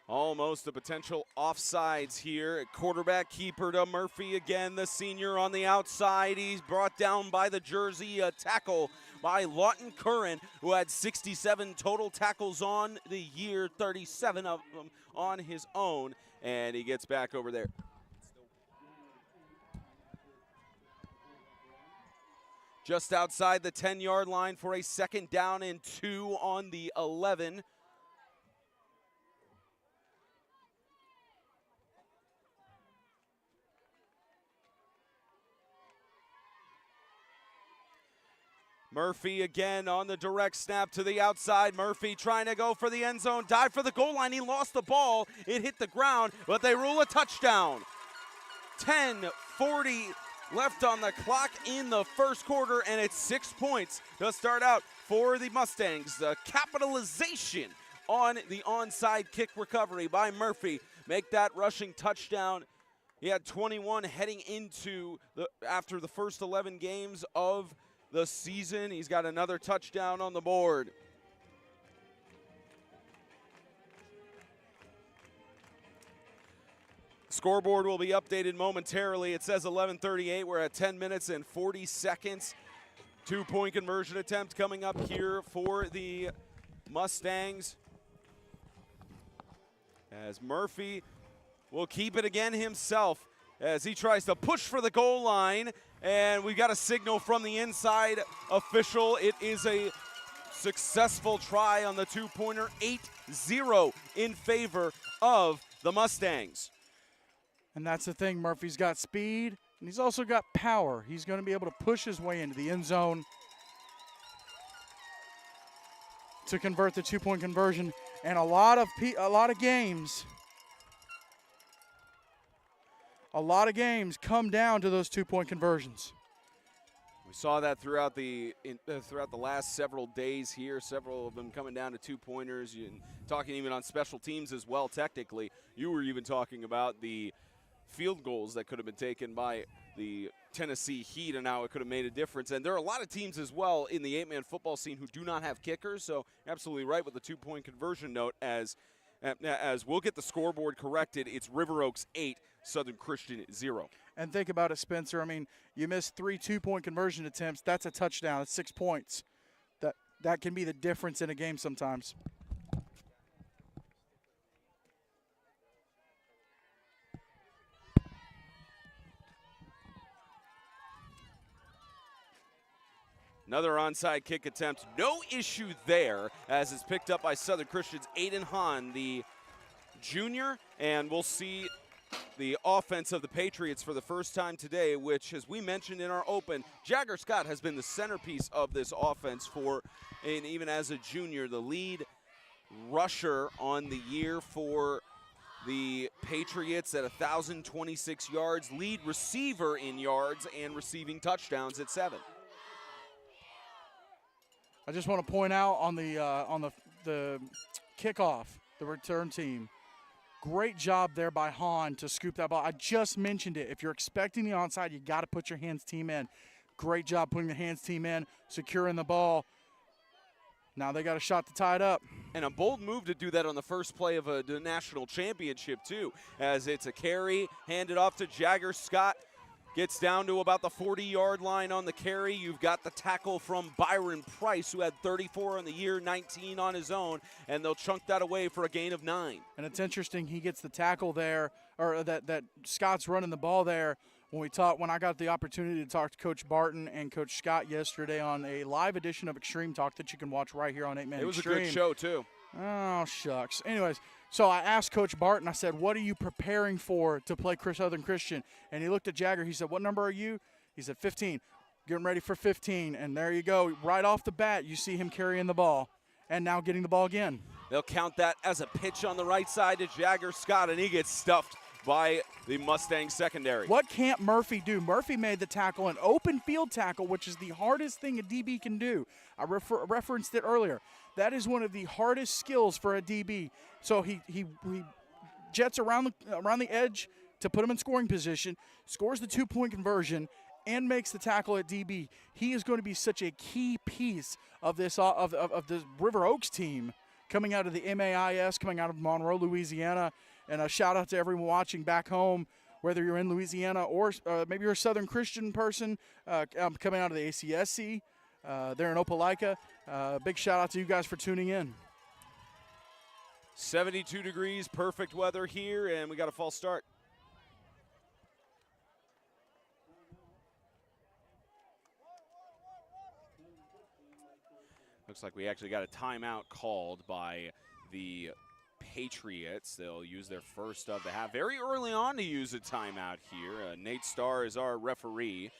Almost a potential offsides here. Quarterback keeper to Murphy again, the senior on the outside. He's brought down by the jersey, a tackle by Lawton Curran, who had 67 total tackles on the year, 37 of them on his own, and he gets back over there. Just outside the 10-yard line for a 2nd down and 2 on the 11. Murphy again on the direct snap to the outside. Murphy trying to go for the end zone, dive for the goal line. He lost the ball. It hit the ground, but they rule a touchdown. 10:40 left on the clock in the first quarter, and it's 6 points to start out for the Mustangs. The capitalization on the onside kick recovery by Murphy make that rushing touchdown. He had 21 heading into after the first 11 games of the season. He's got another touchdown on the board. Scoreboard will be updated momentarily. It says 11:38. We're at 10 minutes and 40 seconds. 2-point conversion attempt coming up here for the Mustangs, as Murphy will keep it again himself as he tries to push for the goal line. And we've got a signal from the inside official. It is a successful try on the 2-pointer, 8-0 in favor of the Mustangs. And that's the thing, Murphy's got speed, and he's also got power. He's going to be able to push his way into the end zone to convert the 2-point conversion. And a lot of games come down to those 2-point conversions. We saw that throughout the last several days here, several of them coming down to 2-pointers. Talking even on special teams as well, technically. You were even talking about the field goals that could have been taken by the Tennessee Heat, and how it could have made a difference. And there are a lot of teams as well in the 8-man football scene who do not have kickers, so absolutely right with the 2-point conversion note. As we'll get the scoreboard corrected, it's River Oaks 8, Southern Christian 0. And think about it, Spencer. I mean, you missed 3 2-point conversion attempts. That's a touchdown. That's 6 points. That can be the difference in a game sometimes. Another onside kick attempt. No issue there, as it's picked up by Southern Christian's Aiden Hahn, the junior. And we'll see the offense of the Patriots for the first time today, which, as we mentioned in our open, Jagger Scott has been the centerpiece of this offense and even as a junior, the lead rusher on the year for the Patriots at 1,026 yards, lead receiver in yards and receiving touchdowns at 7. I just want to point out on the kickoff, the return team, great job there by Hahn to scoop that ball. I just mentioned it. If you're expecting the onside, you got to put your hands team in. Great job putting the hands team in, securing the ball. Now they got a shot to tie it up. And a bold move to do that on the first play of the national championship, too, as it's a carry handed off to Jagger Scott. Gets down to about the 40-yard line on the carry. You've got the tackle from Byron Price, who had 34 on the year, 19 on his own, and they'll chunk that away for a gain of 9. And it's interesting he gets the tackle there, or that Scott's running the ball there. When I got the opportunity to talk to Coach Barton and Coach Scott yesterday on a live edition of Extreme Talk that you can watch right here on 8-Man Extreme. It was a good show, too. Oh, shucks. Anyways, so I asked Coach Barton, I said, what are you preparing for to play Southern Christian? And he looked at Jagger. He said, what number are you? He said, 15. Getting ready for 15. And there you go. Right off the bat, you see him carrying the ball and now getting the ball again. They'll count that as a pitch on the right side to Jagger Scott, and he gets stuffed by the Mustang secondary. What can't Murphy do? Murphy made the tackle, an open field tackle, which is the hardest thing a DB can do. I referenced it earlier. That is one of the hardest skills for a DB. So he jets around the edge to put him in scoring position, scores the 2-point conversion, and makes the tackle at DB. He is going to be such a key piece of this of the River Oaks team coming out of the MAIS, coming out of Monroe, Louisiana. And a shout-out to everyone watching back home, whether you're in Louisiana or maybe you're a Southern Christian person coming out of the ACSC. There in Opelika. Big shout-out to you guys for tuning in. 72 degrees, perfect weather here, and we got a false start. Looks like we actually got a timeout called by the Patriots. They'll use their first of the half. Very early on to use a timeout here. Nate Starr is our referee,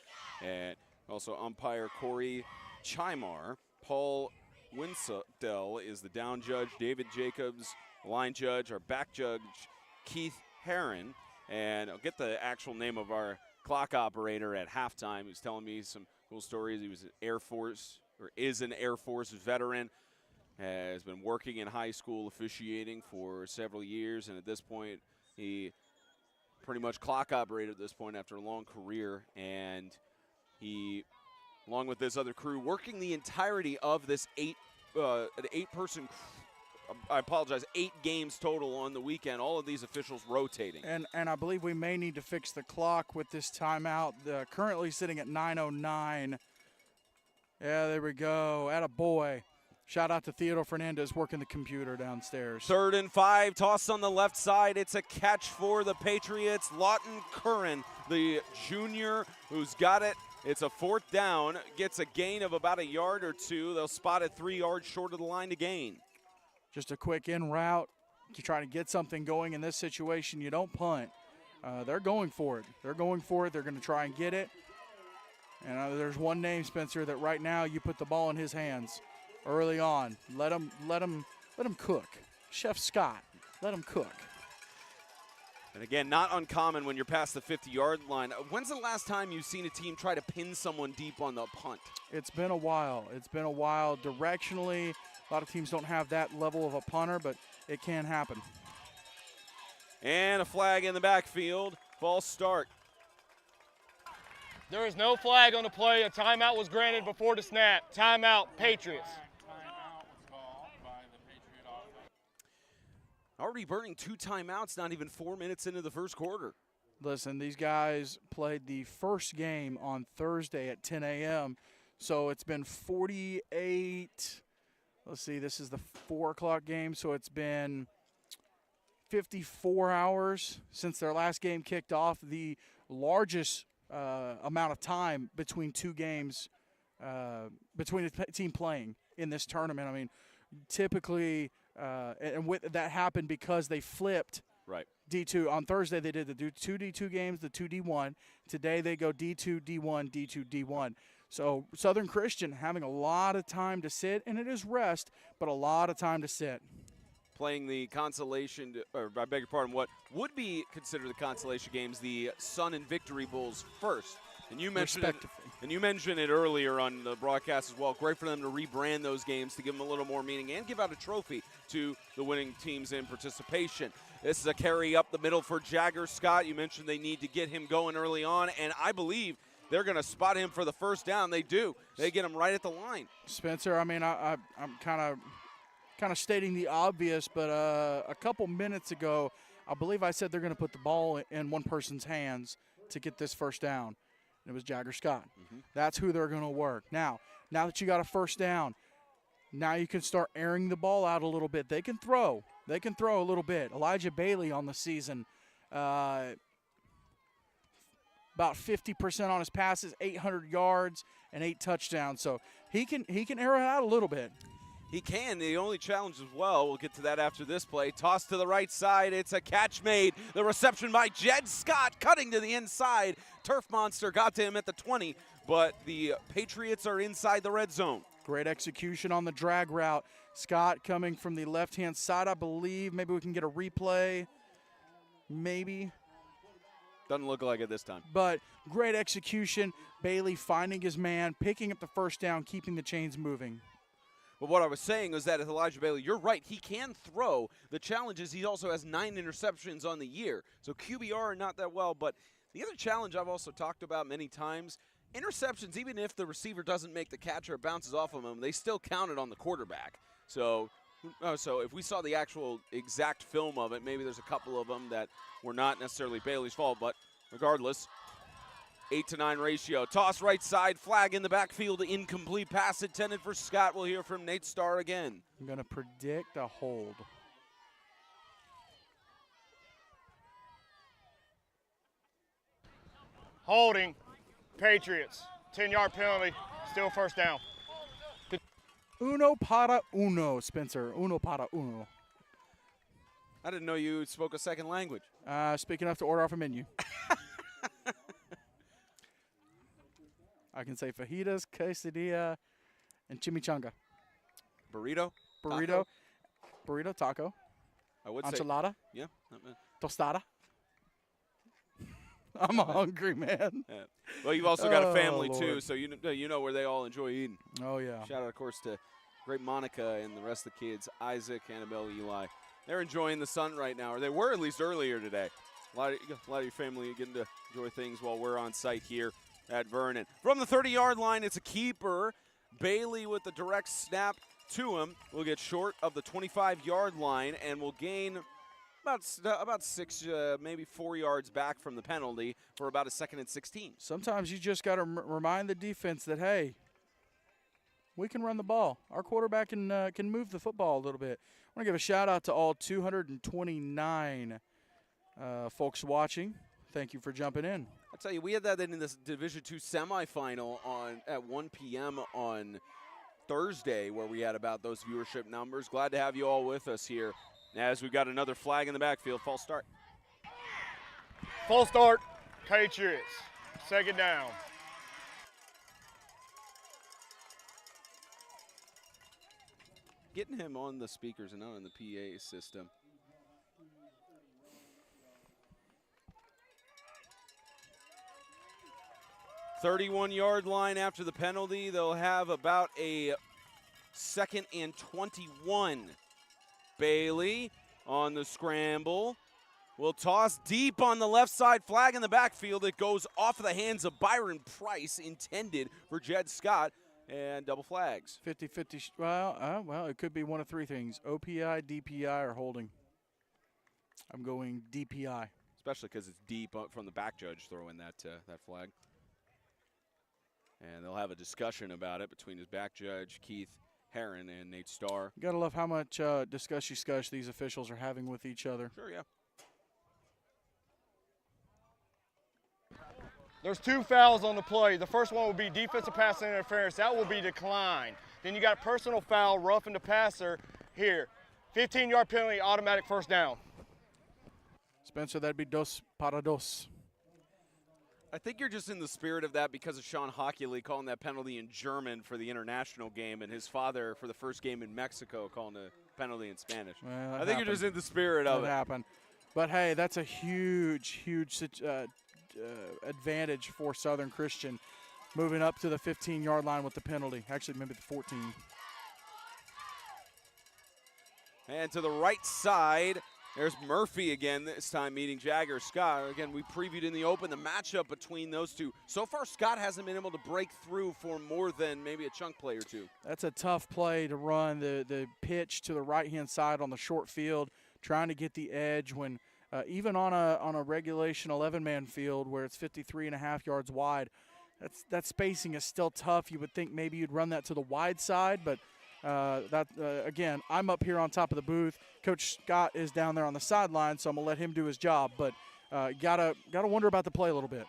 and also umpire Corey Chimar. Paul Winsdell is the down judge. David Jacobs, line judge. Our back judge, Keith Herron. And I'll get the actual name of our clock operator at halftime. He was telling me some cool stories. He was an Air Force, or is an Air Force veteran. Has been working in high school officiating for several years. And at this point, he pretty much clock operated at this point after a long career. And he, along with this other crew, working the entirety of this eight-person, I apologize, 8 games total on the weekend. All of these officials rotating. And I believe we may need to fix the clock with this timeout. Currently sitting at 9:09. Yeah, there we go. Attaboy. Shout out to Theodore Fernandez working the computer downstairs. 3rd and 5, toss on the left side. It's a catch for the Patriots. Lawton Curran, the junior who's got it. It's a 4th down, gets a gain of about a yard or 2. They'll spot it 3 yards short of the line to gain. Just a quick in route. You try to get something going in this situation. You don't punt. They're going for it. They're going for it. They're going to try and get it. And there's one name, Spencer, that right now you put the ball in his hands early on. Let him cook. Chef Scott, let him cook. And again, not uncommon when you're past the 50-yard line. When's the last time you've seen a team try to pin someone deep on the punt? It's been a while. It's been a while. Directionally, a lot of teams don't have that level of a punter, but it can happen. And a flag in the backfield. False start. There is no flag on the play. A timeout was granted before the snap. Timeout, Patriots. Timeout was called by the Patriot offense. Already burning 2 timeouts, not even 4 minutes into the first quarter. Listen, these guys played the first game on Thursday at 10 a.m., so it's been 48. Let's see, this is the 4 o'clock game, so it's been 54 hours since their last game kicked off. The largest amount of time between 2 games, between a team playing in this tournament. I mean, typically, and that happened because they flipped right. D2. On Thursday, they did the 2 D2 games, the 2 D1. Today, they go D2, D1, D2, D1. So Southern Christian having a lot of time to sit, and it is rest, but a lot of time to sit. Playing the consolation, or I beg your pardon, what would be considered the consolation games, the Sun and Victory Bowls first. And you mentioned it earlier on the broadcast as well. Great for them to rebrand those games to give them a little more meaning and give out a trophy to the winning teams in participation. This is a carry up the middle for Jagger Scott. You mentioned they need to get him going early on, and I believe they're going to spot him for the first down. They do. They get him right at the line. Spencer, I mean, I'm kind of stating the obvious, but a couple minutes ago, I believe I said they're going to put the ball in one person's hands to get this first down. And it was Jagger Scott. Mm-hmm. That's who they're going to work. Now that you got a first down, now you can start airing the ball out a little bit. They can throw. They can throw a little bit. Elijah Bailey on the season, about 50% on his passes, 800 yards, and 8 touchdowns. So he can air it out a little bit. He can. The only challenge as well, we'll get to that after this play. Toss to the right side. It's a catch made. The reception by Jed Scott cutting to the inside. Turf Monster got to him at the 20, but the Patriots are inside the red zone. Great execution on the drag route. Scott coming from the left-hand side, I believe. Maybe we can get a replay. Maybe. Doesn't look like it this time. But great execution. Bailey finding his man, picking up the first down, keeping the chains moving. But what I was saying was that with Elijah Bailey, you're right, he can throw. The challenge is he also has 9 interceptions on the year. So QBR not that well, but the other challenge I've also talked about many times, interceptions, even if the receiver doesn't make the catch or it bounces off of him, they still count it on the quarterback. So Oh, so if we saw the actual exact film of it, maybe there's a couple of them that were not necessarily Bailey's fault, but regardless, 8-9 ratio. Toss right side, flag in the backfield, incomplete pass intended for Scott. We'll hear from Nate Starr again. I'm going to predict a hold. Holding, Patriots. 10-yard penalty, still first down. Uno para uno, Spencer. Uno para uno. I didn't know you spoke a second language. Speak enough to order off a menu. I can say fajitas, quesadilla, and chimichanga. Burrito? Burrito. Taco? Burrito, taco. I would Enchilada. say. Yeah. Tostada. I'm hungry, man. Yeah. Well, you've also got a Oh, family, too, Lord. so you know where they all enjoy eating. Oh, yeah. Shout out, of course, to great Monica and the rest of the kids, Isaac, Annabelle, Eli. They're enjoying the sun right now, or they were at least earlier today. A lot of your family getting to enjoy things while we're on site here at Vernon. From the 30-yard line, it's a keeper. Bailey with the direct snap to him will get short of the 25-yard line and will gain about 6, maybe 4 yards back from the penalty for about a 2nd and 16. Sometimes you just got to remind the defense that, hey, we can run the ball. Our quarterback can move the football a little bit. I want to give a shout-out to all 229 folks watching. Thank you for jumping in. I'll tell you, we had that in this Division II semifinal at 1 p.m. on Thursday where we had about those viewership numbers. Glad to have you all with us here as we've got another flag in the backfield. False start. Full start, Patriots. 2nd down. Getting him on the speakers and not on the PA system. "31-yard line after the penalty. They'll have about a 2nd and 21. Bailey on the scramble. Will toss deep on the left side, flag in the backfield. It goes off the hands of Byron Price, intended for Jed Scott, and double flags. 50-50. Well, it could be one of three things: OPI, DPI, or holding. I'm going DPI. Especially because it's deep from the back judge throwing that flag. And they'll have a discussion about it between his back judge, Keith Herron, and Nate Starr. You got to love how much discussion these officials are having with each other. Sure, yeah. There's 2 fouls on the play. The first one will be defensive pass interference. That will be declined. Then you got personal foul, roughing the passer here. 15-yard penalty, automatic first down. Spencer, that'd be dos para dos. I think you're just in the spirit of that because of Sean Hockley calling that penalty in German for the international game, and his father for the first game in Mexico calling the penalty in Spanish. Well, I think you're just in the spirit of it. Happened. But, hey, that's a huge advantage for Southern Christian moving up to the 15-yard line with the penalty. Actually, maybe the 14. And to the right side, there's Murphy again, this time meeting Jagger Scott. Again, we previewed in the open the matchup between those two. So far, Scott hasn't been able to break through for more than maybe a chunk play or two. That's a tough play to run, the pitch to the right-hand side on the short field, trying to get the edge when even on a regulation 11-man field where it's 53.5 yards wide, that spacing is still tough. You would think maybe you'd run that to the wide side, but again, I'm up here on top of the booth. Coach Scott is down there on the sideline, so I'm going to let him do his job. But gotta wonder about the play a little bit.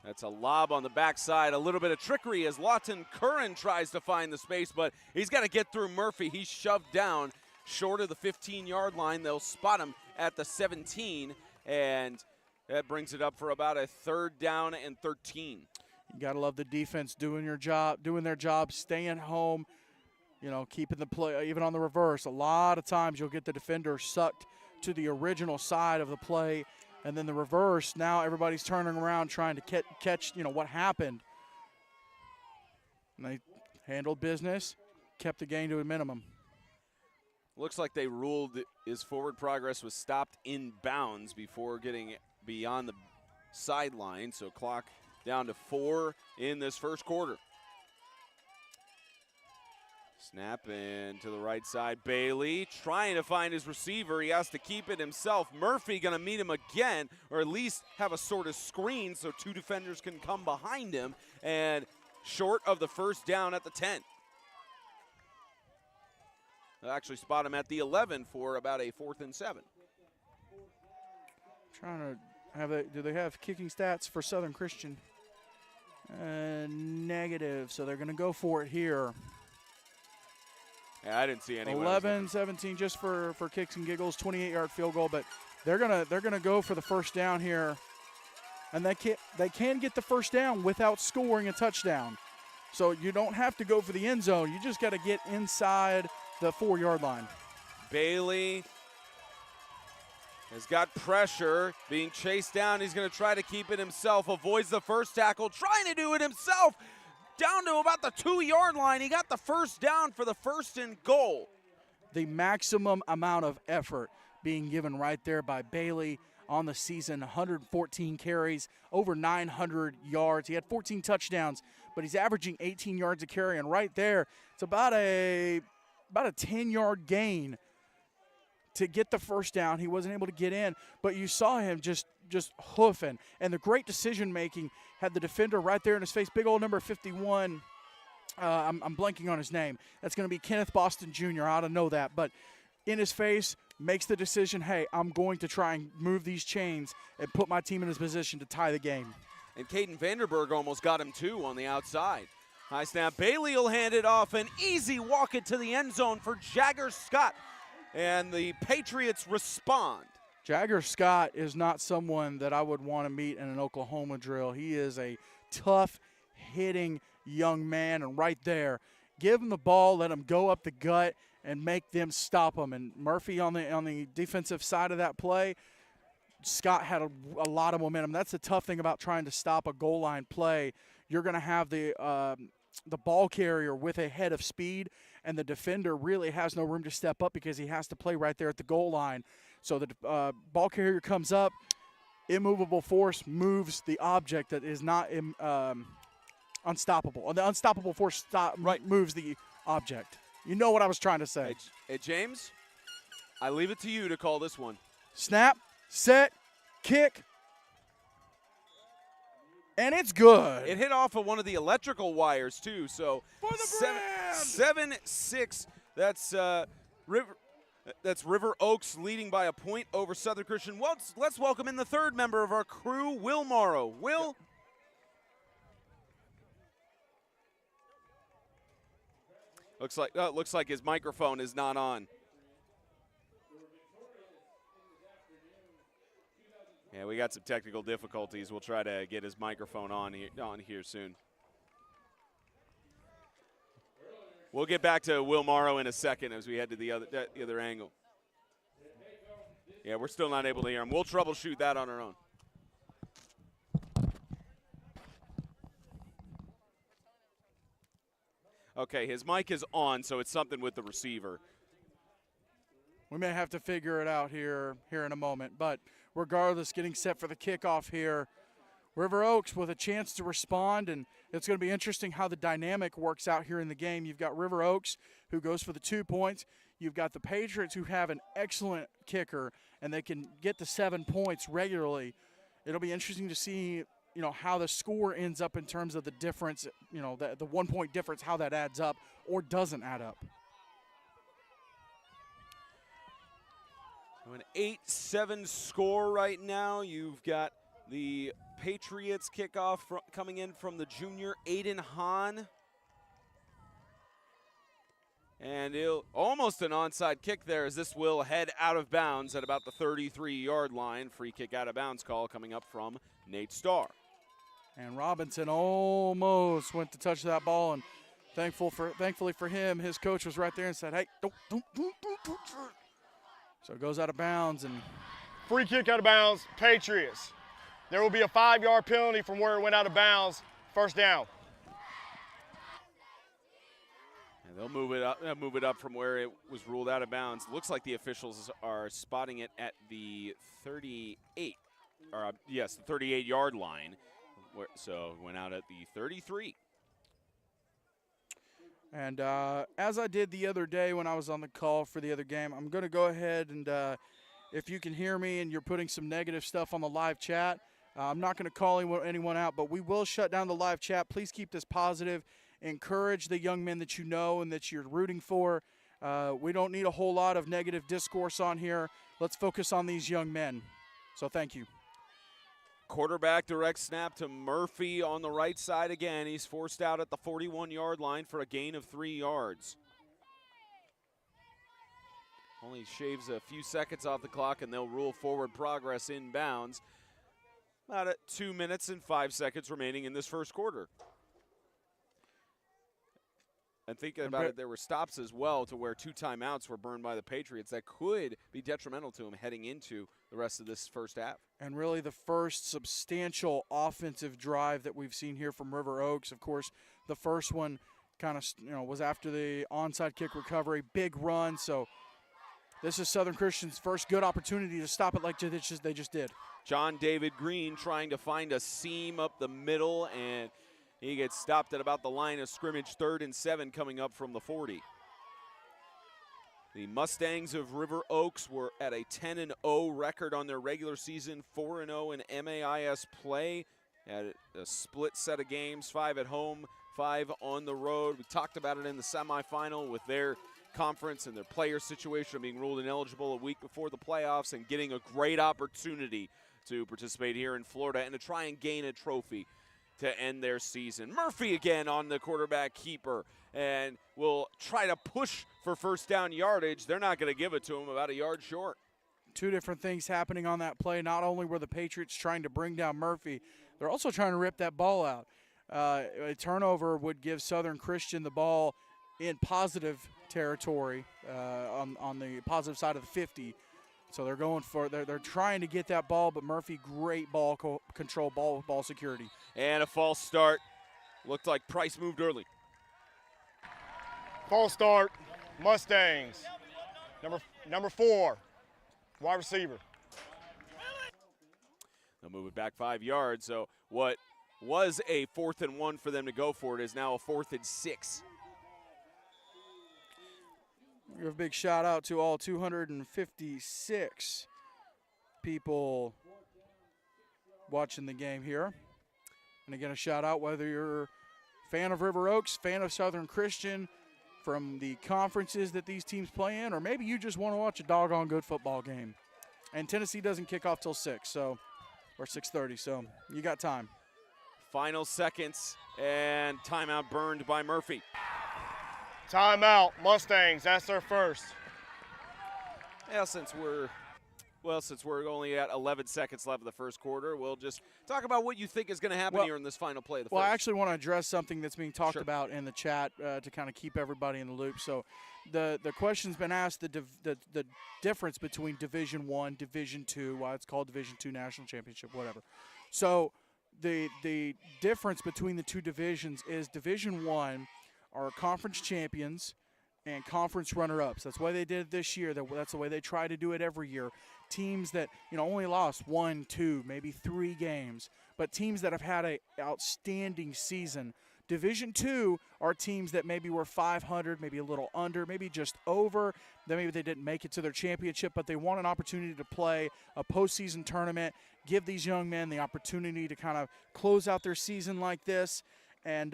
That's a lob on the backside. A little bit of trickery as Lawton Curran tries to find the space, but he's got to get through Murphy. He's shoved down short of the 15-yard line. They'll spot him at the 17, and that brings it up for about a 3rd down and 13. You got to love the defense doing their job, staying home, keeping the play, even on the reverse. A lot of times you'll get the defender sucked to the original side of the play, and then the reverse, now everybody's turning around trying to catch what happened. And they handled business, kept the gain to a minimum. Looks like they ruled his forward progress was stopped in bounds before getting beyond the sideline, so clock down to 4 in this first quarter. Snap in to the right side. Bailey trying to find his receiver. He has to keep it himself. Murphy going to meet him again, or at least have a sort of screen so two defenders can come behind him. And short of the first down at the 10. They'll actually spot him at the 11 for about a 4th and 7. Trying to do they have kicking stats for Southern Christian? Negative, so they're going to go for it here. Yeah, I didn't see any. 11-17 just for kicks and giggles, 28-yard field goal, but they're gonna go for the first down here, and they can get the first down without scoring a touchdown. So you don't have to go for the end zone. You just got to get inside the 4-yard line. Bailey has got pressure, being chased down. He's going to try to keep it himself, avoids the first tackle, trying to do it himself. Down to about the 2-yard line. He got the first down for the 1st and goal. The maximum amount of effort being given right there by Bailey on the season. 114 carries, over 900 yards. He had 14 touchdowns, but he's averaging 18 yards a carry. And right there, it's about a 10-yard gain to get the first down. He wasn't able to get in, but you saw him just hoofing. And the great decision-making had the defender right there in his face. Big old number 51. I'm blanking on his name. That's going to be Kenneth Boston Jr. I ought to know that. But in his face, makes the decision, hey, I'm going to try and move these chains and put my team in his position to tie the game. And Caden Vanderberg almost got him too on the outside. High snap. Bailey will hand it off. An easy walk it to the end zone for Jagger Scott. And the Patriots respond. Jagger Scott is not someone that I would want to meet in an Oklahoma drill. He is a tough, hitting young man, and right there, give him the ball, let him go up the gut, and make them stop him. And Murphy on the defensive side of that play, Scott had a lot of momentum. That's the tough thing about trying to stop a goal line play. You're going to have the ball carrier with a head of speed, and the defender really has no room to step up because he has to play right there at the goal line. So the ball carrier comes up, immovable force moves the object that is not unstoppable. And the unstoppable force moves the object. You know what I was trying to say. Hey, James, I leave it to you to call this one. Snap, set, kick, and it's good. It hit off of one of the electrical wires, too. So for the brand. 7-6. That's River Oaks leading by a point over Southern Christian. Well, let's welcome in the 3rd member of our crew, Will Morrow. Will? Looks like his microphone is not on. Yeah, we got some technical difficulties. We'll try to get his microphone on here soon. We'll get back to Will Morrow in a second as we head to the other angle. Yeah, we're still not able to hear him. We'll troubleshoot that on our own. Okay, his mic is on, so it's something with the receiver. We may have to figure it out here in a moment. But regardless, getting set for the kickoff here. River Oaks with a chance to respond, and it's going to be interesting how the dynamic works out here in the game. You've got River Oaks, who goes for the 2 points. You've got the Patriots, who have an excellent kicker, and they can get to 7 points regularly. It'll be interesting to see, how the score ends up in terms of the difference, the 1 point difference, how that adds up or doesn't add up. An 8-7 score right now. You've got the Patriots kickoff coming in from the junior Aiden Hahn. And almost an onside kick there as this will head out of bounds at about the 33-yard line. Free kick out of bounds call coming up from Nate Starr. And Robinson almost went to touch that ball, and thankfully for him, his coach was right there and said, hey, don't. So it goes out of bounds. And free kick out of bounds, Patriots. There will be a 5-yard penalty from where it went out of bounds. First down. And they'll move it up from where it was ruled out of bounds. Looks like the officials are spotting it at the 38, the 38-yard line. So it went out at the 33. And as I did the other day when I was on the call for the other game, I'm going to go ahead and if you can hear me and you're putting some negative stuff on the live chat, I'm not going to call anyone out, but we will shut down the live chat. Please keep this positive. Encourage the young men that you know and that you're rooting for. We don't need a whole lot of negative discourse on here. Let's focus on these young men. So thank you. Quarterback direct snap to Murphy on the right side again. He's forced out at the 41-yard line for a gain of 3 yards. Only shaves a few seconds off the clock, and they'll rule forward progress inbounds. About at 2 minutes and 5 seconds remaining in this first quarter. And thinking about it, there were stops as well to where 2 timeouts were burned by the Patriots that could be detrimental to them heading into the rest of this first half. And really the first substantial offensive drive that we've seen here from River Oaks. Of course, the first one kind of was after the onside kick recovery, big run. So this is Southern Christian's first good opportunity to stop it like they just did. John David Green trying to find a seam up the middle, and he gets stopped at about the line of scrimmage, 3rd and 7 coming up from the 40. The Mustangs of River Oaks were at a 10-0 record on their regular season, 4-0 in MAIS play. Had a split set of games, 5 at home, 5 on the road. We talked about it in the semifinal with their conference and their player situation being ruled ineligible a week before the playoffs and getting a great opportunity to participate here in Florida and to try and gain a trophy to end their season. Murphy again on the quarterback keeper and will try to push for first down yardage. They're not going to give it to him, about a yard short. 2 different things happening on that play. Not only were the Patriots trying to bring down Murphy, they're also trying to rip that ball out. A turnover would give Southern Christian the ball in positive territory on the positive side of the 50. So they're going for they're trying to get that ball, but Murphy, great ball control, ball security. And a false start. Looked like Price moved early. False start, Mustangs. Number 4, wide receiver. They'll move it back 5 yards. So what was a 4th and 1 for them to go for it is now a 4th and 6. Give a big shout out to all 256 people watching the game here. And again, a shout out whether you're a fan of River Oaks, fan of Southern Christian, from the conferences that these teams play in, or maybe you just want to watch a doggone good football game. And Tennessee doesn't kick off till 6, or 6:30, so you got time. Final seconds, and timeout burned by Murphy. Timeout, Mustangs, that's their first. Yeah, since we're only at 11 seconds left of the first quarter, we'll just talk about what you think is going to happen here in this final play of the first. Well, I actually want to address something that's being talked about in the chat to kind of keep everybody in the loop. So the question's been asked, the difference between Division I, Division II, why it's called Division II National Championship, whatever. So the difference between the 2 divisions is Division I are conference champions and conference runner-ups. That's why they did it this year. That's the way they try to do it every year. Teams that only lost 1, 2, maybe 3 games, but teams that have had an outstanding season. Division II are teams that maybe were 500, maybe a little under, maybe just over. Then maybe they didn't make it to their championship, but they want an opportunity to play a postseason tournament, give these young men the opportunity to kind of close out their season like this. And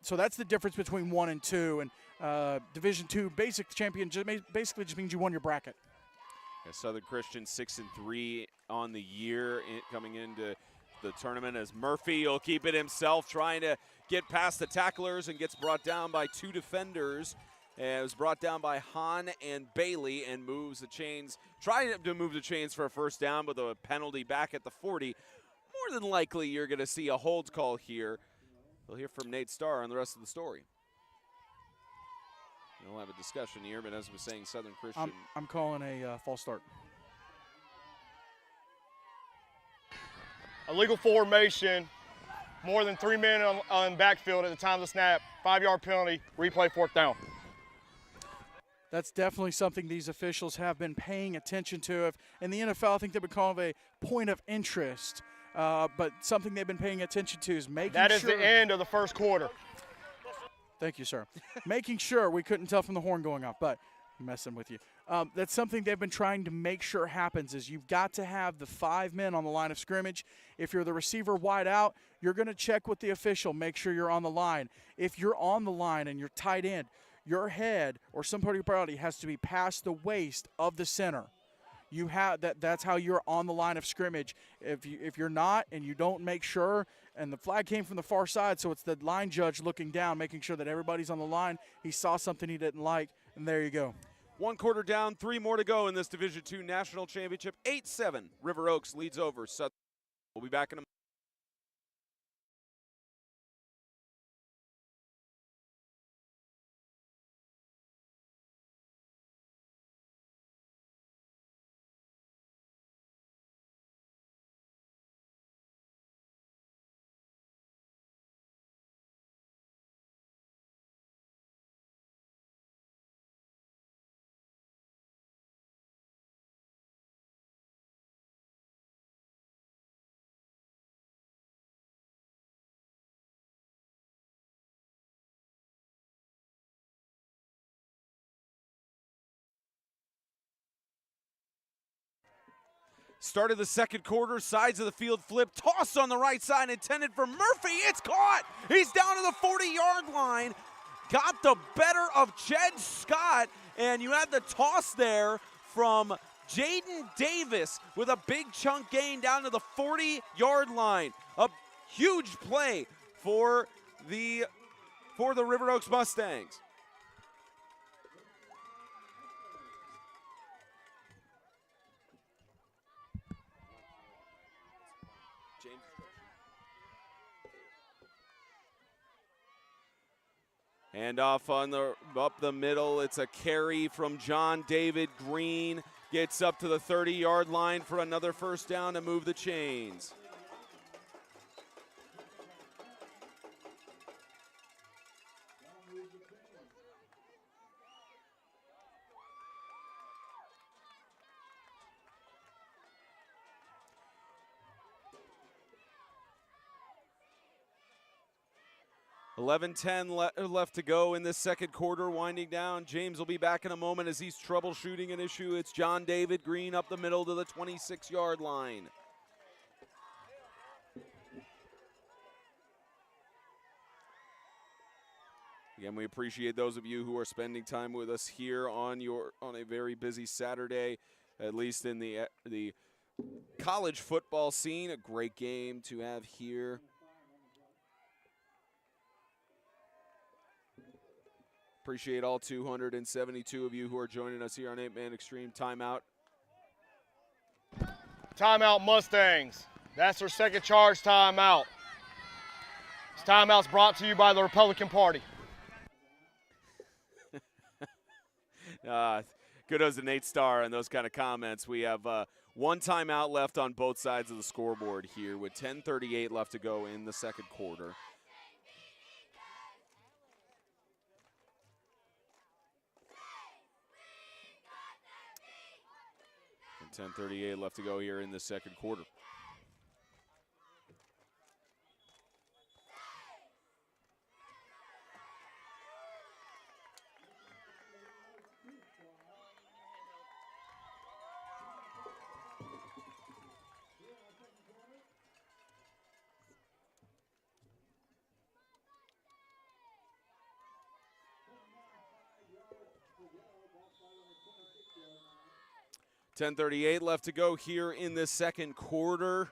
so that's the difference between 1 and 2. And Division II basic champion basically just means you won your bracket. Yeah, Southern Christian 6-3 on the year coming into the tournament, as Murphy will keep it himself, trying to get past the tacklers and gets brought down by 2 defenders. And it was brought down by Hahn and Bailey and moves the chains, trying to move the chains for a first down with a penalty back at the 40. More than likely you're going to see a hold call here. We'll hear from Nate Starr on the rest of the story. We'll have a discussion here, but as I was saying, Southern Christian. I'm calling a false start. Illegal formation, more than 3 men on backfield at the time of the snap, 5-yard penalty, replay 4th down. That's definitely something these officials have been paying attention to. In the NFL, I think they've been calling it a point of interest. But something they've been paying attention to is making sure. That is the end of the first quarter. Thank you, sir. Making sure we couldn't tell from the horn going off, but messing with you. That's something they've been trying to make sure happens is you've got to have the 5 men on the line of scrimmage. If you're the receiver wide out, you're going to check with the official, make sure you're on the line. If you're on the line and you're tight end, your head or some part of your body has to be past the waist of the center. You have that's how you're on the line of scrimmage. If you're not and you don't make sure, and the flag came from the far side, so it's the line judge looking down, making sure that everybody's on the line. He saw something he didn't like, and there you go. 1 quarter down, 3 more to go in this Division II National Championship. 8-7, River Oaks leads over Southern. We'll be back in a moment. Start of the second quarter, sides of the field flip, toss on the right side intended for Murphy. It's caught. He's down to the 40-yard line. Got the better of Jed Scott, and you had the toss there from Jaden Davis with a big chunk gain down to the 40-yard line. A huge play for the River Oaks Mustangs. And off on up the middle, it's a carry from John David Green. Gets up to the 30-yard line for another first down to move the chains. $11:10 left to go in this second quarter, winding down. James will be back in a moment as he's troubleshooting an issue. It's John David Green up the middle to the 26-yard line. Again, we appreciate those of you who are spending time with us here on a very busy Saturday, at least in the college football scene. A great game to have here. Appreciate all 272 of you who are joining us here on 8-Man Extreme. Timeout. Timeout Mustangs. That's their second charge timeout. This timeout's brought to you by the Republican Party. Kudos to Nate Starr and those kind of comments. We have one timeout left on both sides of the scoreboard here with 10:38 left to go in the second quarter. And 10:38 left to go here in the second quarter. $10:38 left to go here in the second quarter.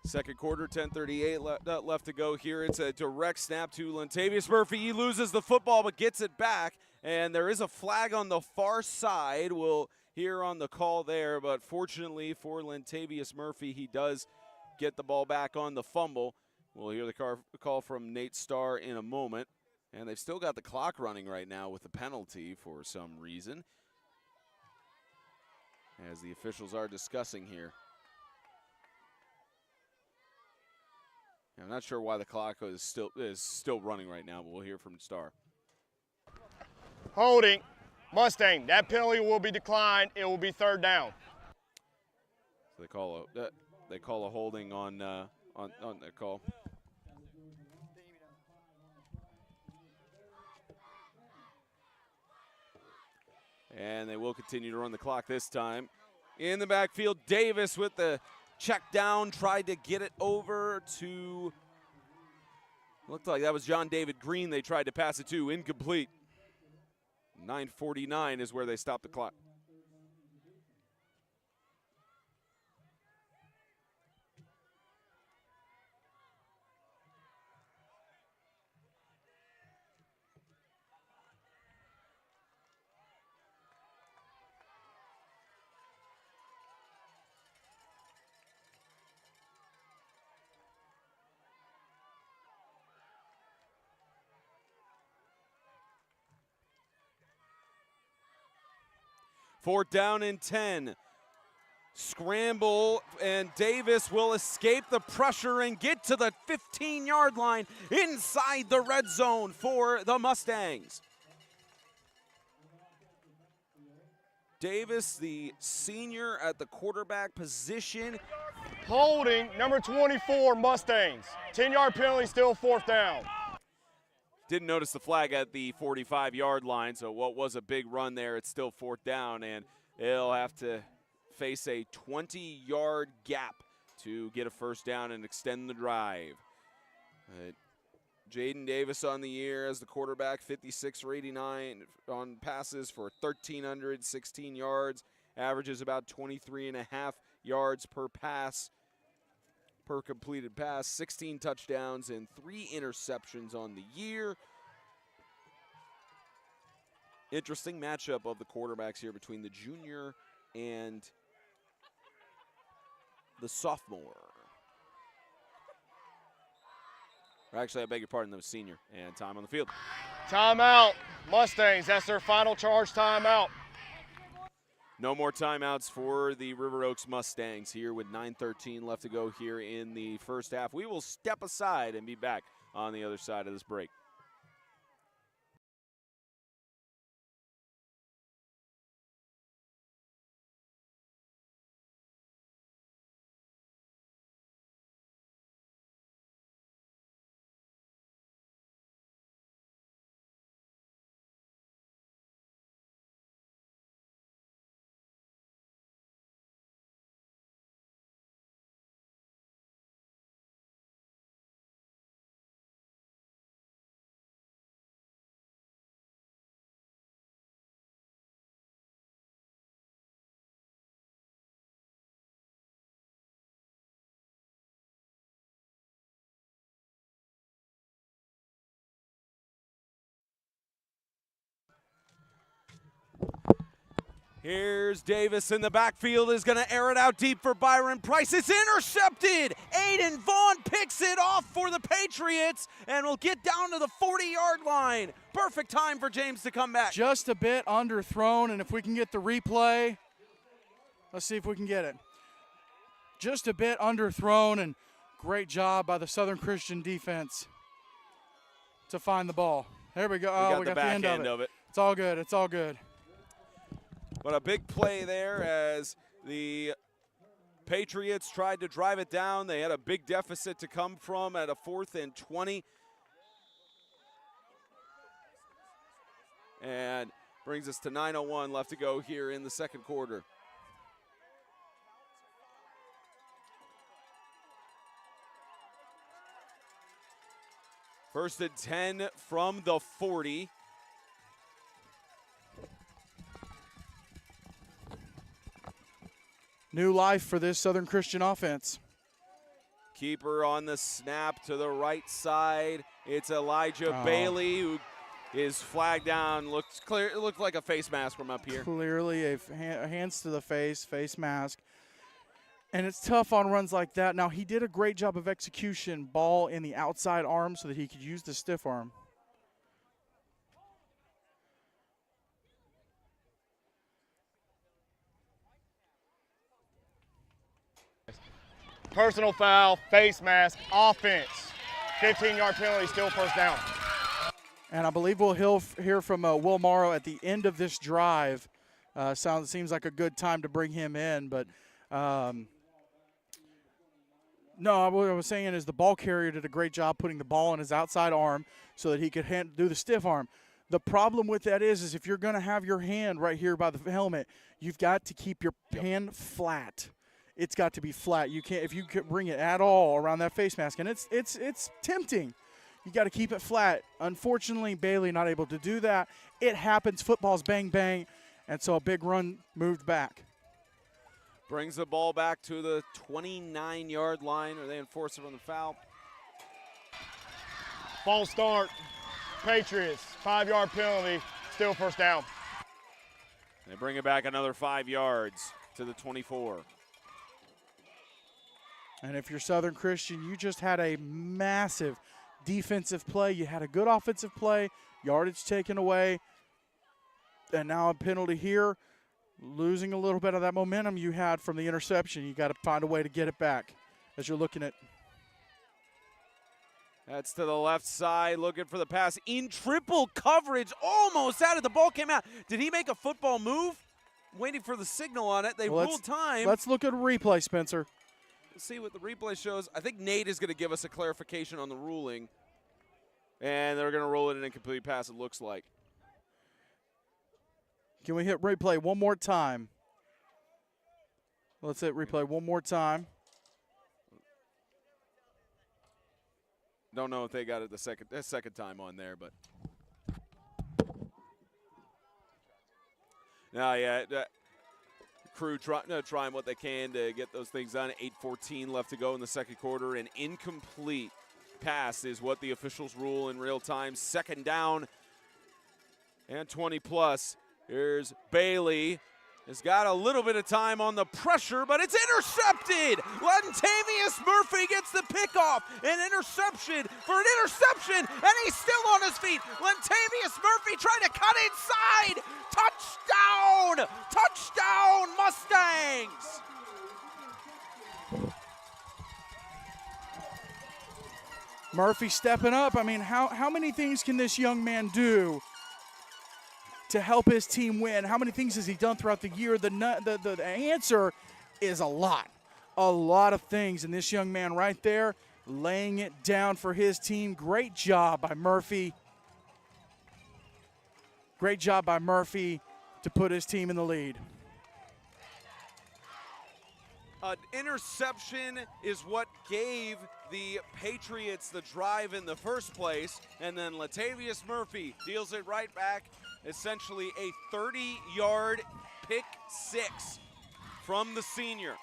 Second quarter, 10:38 left to go here. It's a direct snap to Lentavius Murphy. He loses the football but gets it back, and there is a flag on the far side. We'll hear on the call there, but fortunately for Lentavius Murphy, he does get the ball back on the fumble. We'll hear the call from Nate Starr in a moment. And they've still got the clock running right now with the penalty for some reason, as the officials are discussing here. I'm not sure why the clock is still running right now, but we'll hear from Starr. Holding, Mustang. That penalty will be declined. It will be third down. So they call a holding on on that call. And they will continue to run the clock this time. In the backfield, Davis with the check down, tried to get it over to, looked like that was John David Green they tried to pass it to, incomplete. 9:49 is where they stopped the clock. Fourth down and 10. Scramble, and Davis will escape the pressure and get to the 15-yard line inside the red zone for the Mustangs. Davis, the senior at the quarterback position. Holding number 24 Mustangs. 10-yard penalty, still fourth down. Didn't notice the flag at the 45-yard line, so what was a big run there, it's still fourth down, and they'll have to face a 20-yard gap to get a first down and extend the drive. Jaden Davis on the year as the quarterback, 56 for 89 on passes for 1,316 yards, averages about 23.5 yards per pass, per completed pass, 16 touchdowns and 3 interceptions on the year. Interesting matchup of the quarterbacks here between the junior and the sophomore. Or actually, I beg your pardon, the senior. And time on the field. Timeout, Mustangs. That's their final charge timeout. No more timeouts for the River Oaks Mustangs here with 9:13 left to go here in the first half. We will step aside and be back on the other side of this break. Here's Davis in the backfield, is going to air it out deep for Byron Price. It's intercepted. Aiden Vaughn picks it off for the Patriots and will get down to the 40-yard line. Perfect time for James to come back. Just a bit underthrown, and if we can get the replay, let's see if we can get it. Just a bit underthrown, and great job by the Southern Christian defense to find the ball. There we go. We got the back end of it. It's all good. It's all good. But a big play there as the Patriots tried to drive it down. They had a big deficit to come from at a 4th and 20. And brings us to 9:01 left to go here in the second quarter. First and 10 from the 40. New life for this Southern Christian offense. Keeper on the snap to the right side. It's Elijah Bailey who is flagged down. Looks clear. It looked like a face mask from up here. Clearly a hands to the face mask. And it's tough on runs like that. Now, he did a great job of execution, ball in the outside arm so that he could use the stiff arm. Personal foul, face mask, offense. 15-yard penalty, still first down. And I believe we'll hear from Will Morrow at the end of this drive. Seems like a good time to bring him in, but No, what I was saying is the ball carrier did a great job putting the ball on his outside arm so that he could do the stiff arm. The problem with that is if you're going to have your hand right here by the helmet, you've got to keep your hand flat. It's got to be flat. You can't, if you could bring it at all around that face mask, and it's tempting. You got to keep it flat. Unfortunately, Bailey not able to do that. It happens. Football's bang bang, and so a big run moved back. Brings the ball back to the 29-yard line, or they enforce it on the foul. False start. Patriots, 5-yard penalty, still first down. They bring it back another 5 yards to the 24. And if you're Southern Christian, you just had a massive defensive play. You had a good offensive play, yardage taken away, and now a penalty here. Losing a little bit of that momentum you had from the interception. You got to find a way to get it back as you're looking at. That's to the left side, looking for the pass in triple coverage. Almost out of the ball came out. Did he make a football move? Waiting for the signal on it. They ruled time. Let's look at a replay, Spencer. Let's see what the replay shows. I think Nate is going to give us a clarification on the ruling. And they're going to roll it in a complete pass, it looks like. Can we hit replay one more time? Let's hit replay one more time. Don't know if they got it the second time on there, but. No, yeah, crew trying what they can to get those things done. 8:14 left to go in the second quarter. An incomplete pass is what the officials rule in real time. Second down and 20+. Here's Bailey. Has got a little bit of time on the pressure, but it's intercepted. Latavius Murphy gets the pickoff. An interception for an interception, and he's still on his feet. Latavius Murphy trying to cut inside. Touchdown! Touchdown, Mustangs! Murphy stepping up. I mean, how many things can this young man do to help his team win? How many things has he done throughout the year? The answer is a lot of things. And this young man right there laying it down for his team. Great job by Murphy. Great job by Murphy to put his team in the lead. An interception is what gave the Patriots the drive in the first place, and then Latavius Murphy deals it right back. Essentially a 30-yard pick six from the senior.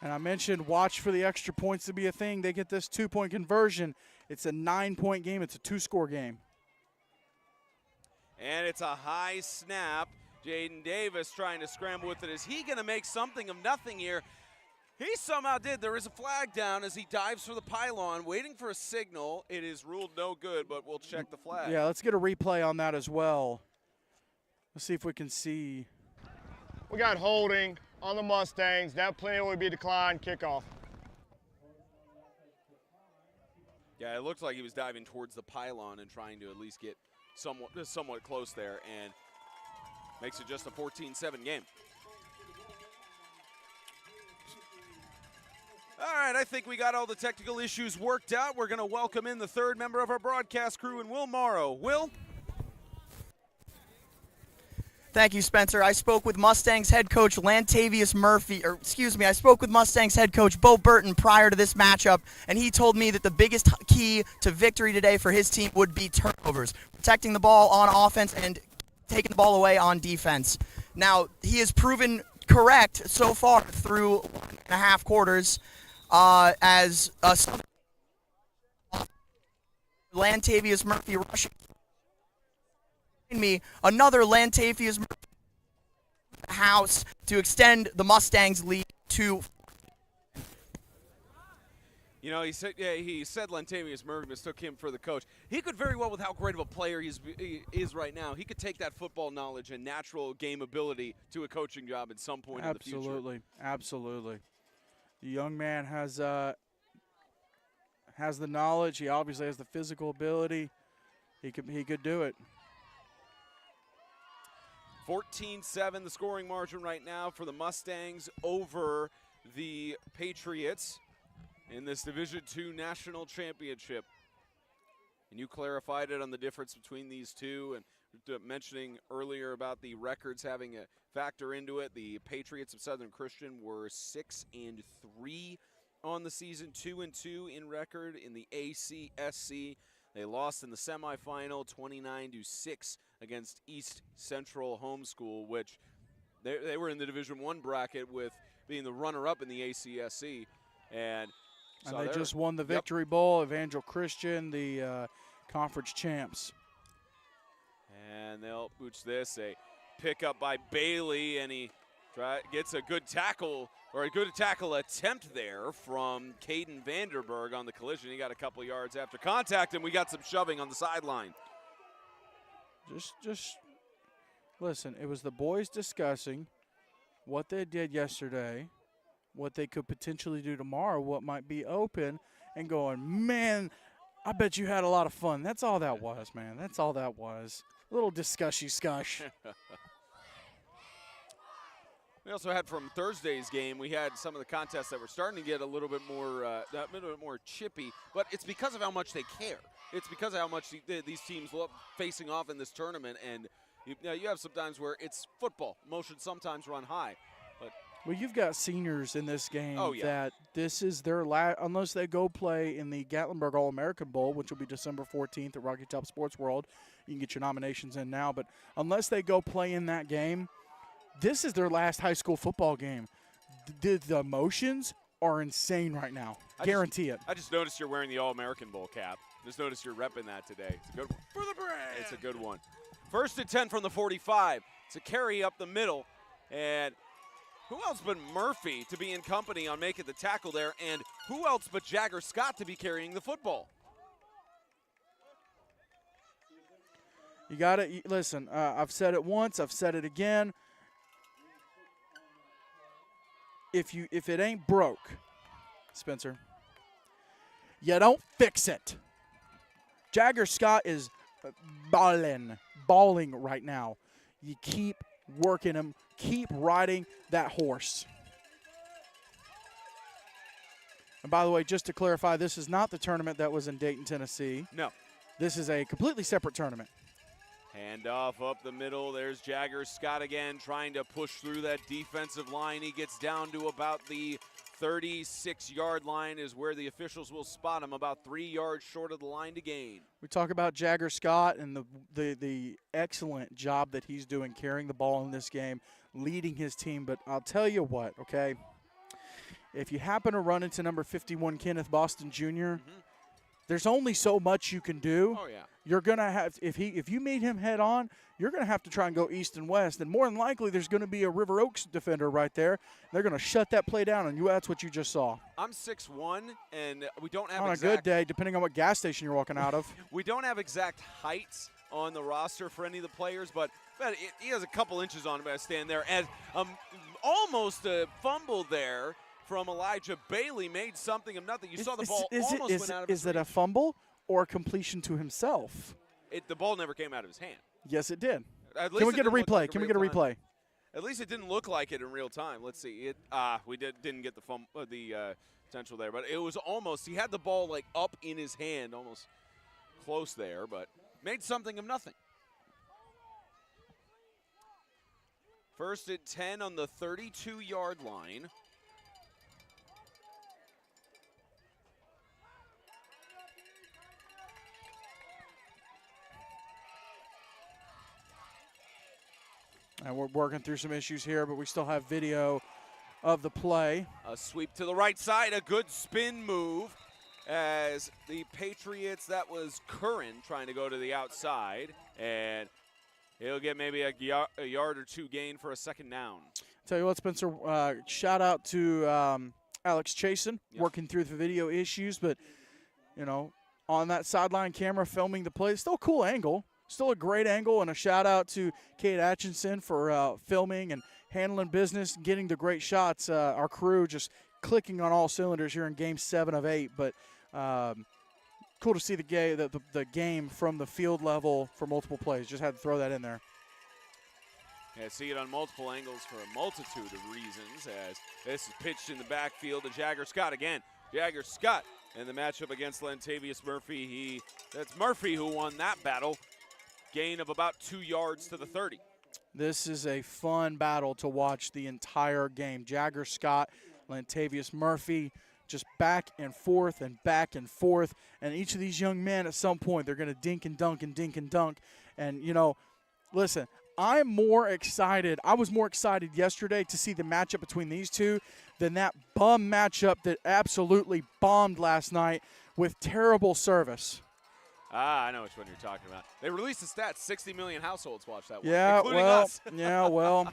And I mentioned watch for the extra points to be a thing. They get this 2-point conversion. It's a 9-point game. It's a 2-score game. And it's a high snap. Jaden Davis trying to scramble with it. Is he going to make something of nothing here? He somehow did. There is a flag down as he dives for the pylon, waiting for a signal. It is ruled no good, but we'll check the flag. Yeah, let's get a replay on that as well. Let's see if we can see. We got holding on the Mustangs. That play would be declined, kickoff. Yeah, it looks like he was diving towards the pylon and trying to at least get somewhat close there, and makes it just a 14-7 game. All right, I think we got all the technical issues worked out. We're going to welcome in the third member of our broadcast crew, and Will Morrow. Will? Thank you, Spencer. I spoke with Mustangs head coach Lantavius Murphy, I spoke with Mustangs head coach Bo Burton prior to this matchup, and he told me that the biggest key to victory today for his team would be turnovers, protecting the ball on offense and taking the ball away on defense. Now, he has proven correct so far through 1.5 quarters as Lantavius Murphy rushing. Me another Lantavius Murphy house to extend the Mustangs lead to. You know, he said Lantavius Murphy mistook him for the coach. He could very well, with how great of a player he is right now, he could take that football knowledge and natural game ability to a coaching job at some point in the future. Absolutely, absolutely. The young man has the knowledge. He obviously has the physical ability. He could do it. 14-7 the scoring margin right now for the Mustangs over the Patriots in this Division II National Championship. And you clarified it on the difference between these two, and mentioning earlier about the records having a factor into it. The Patriots of Southern Christian were 6-3 on the season, 2-2 in record in the ACSC. They lost in the semifinal 29-6 against East Central Homeschool, which they were in the Division I bracket with being the runner-up in the ACSC. And they just won the Victory Bowl, Evangel Christian, the conference champs. And they'll booch this, a pickup by Bailey, and he gets a good tackle, or a good tackle attempt there from Caden Vanderberg on the collision. He got a couple yards after contact, and we got some shoving on the sideline. Just listen, it was the boys discussing what they did yesterday, what they could potentially do tomorrow, what might be open, and going, man, I bet you had a lot of fun. That's all that was, man. That's all that was. A little discushy-scush. We also had from Thursday's game, we had some of the contests that were starting to get a little bit more chippy, but it's because of how much they care. It's because of how much these teams love facing off in this tournament, and you have some times where it's football. Emotions sometimes run high. But well, you've got seniors in this game that this is their last, unless they go play in the Gatlinburg All-American Bowl, which will be December 14th at Rocky Top Sports World. You can get your nominations in now, but unless they go play in that game, this is their last high school football game. The emotions are insane right now. Guarantee it. I just noticed you're wearing the All-American Bowl cap. Just noticed you're repping that today. It's a good one. For the brand. It's a good one. 1st and 10 from the 45. It's a carry up the middle. And who else but Murphy to be in company on making the tackle there? And who else but Jagger Scott to be carrying the football? You got to listen. I've said it once. I've said it again. If it ain't broke, Spencer, you don't fix it. Jagger Scott is balling right now. You keep working him, keep riding that horse. And by the way, just to clarify, this is not the tournament that was in Dayton, Tennessee. No. This is a completely separate tournament. Hand off up the middle. There's Jagger Scott again trying to push through that defensive line. He gets down to about the 36-yard line is where the officials will spot him, about 3 yards short of the line to gain. We talk about Jagger Scott and the excellent job that he's doing carrying the ball in this game, leading his team. But I'll tell you what, okay, if you happen to run into number 51, Kenneth Boston Jr., there's only so much you can do. Oh, yeah. You're going to have – if you meet him head on, you're going to have to try and go east and west. And more than likely, there's going to be a River Oaks defender right there. They're going to shut that play down, and that's what you just saw. I'm 6'1", and we don't have on a good day, depending on what gas station you're walking out of. We don't have exact heights on the roster for any of the players, but he has a couple inches on him as I stand there. And almost a fumble there from Elijah Bailey made something of nothing. You saw the ball almost went out of his Is it a fumble or a completion to himself? The ball never came out of his hand. Yes, it did. At Can we get a replay? Can we get a replay? At least it didn't look like it in real time. Let's see. We didn't get the potential there, but it was almost. He had the ball like up in his hand, almost close there, but made something of nothing. 1st and 10 on the 32-yard line. And we're working through some issues here, but we still have video of the play. A sweep to the right side, a good spin move as the Patriots, that was Curran trying to go to the outside, and he'll get maybe a yard or two gain for a 2nd down. Tell you what, Spencer, shout out to Alex Chasen working through the video issues, but, on that sideline camera filming the play, still a cool angle. Still a great angle, and a shout-out to Kate Atchison for filming and handling business and getting the great shots. Our crew just clicking on all cylinders here in Game 7 of 8. But cool to see the game from the field level for multiple plays. Just had to throw that in there. Yeah, see it on multiple angles for a multitude of reasons as this is pitched in the backfield to Jagger Scott again. Jagger Scott in the matchup against Lantavius Murphy. That's Murphy who won that battle. Gain of about 2 yards to the 30. This is a fun battle to watch the entire game. Jagger Scott, Lantavius Murphy, just back and forth and back and forth. And each of these young men at some point, they're going to dink and dunk and dink and dunk. And, you know, listen, I'm more excited. I was more excited yesterday to see the matchup between these two than that bum matchup that absolutely bombed last night with terrible service. I know which one you're talking about. They released the stats. 60 million households watched that one, Yeah, including well, us. yeah, well,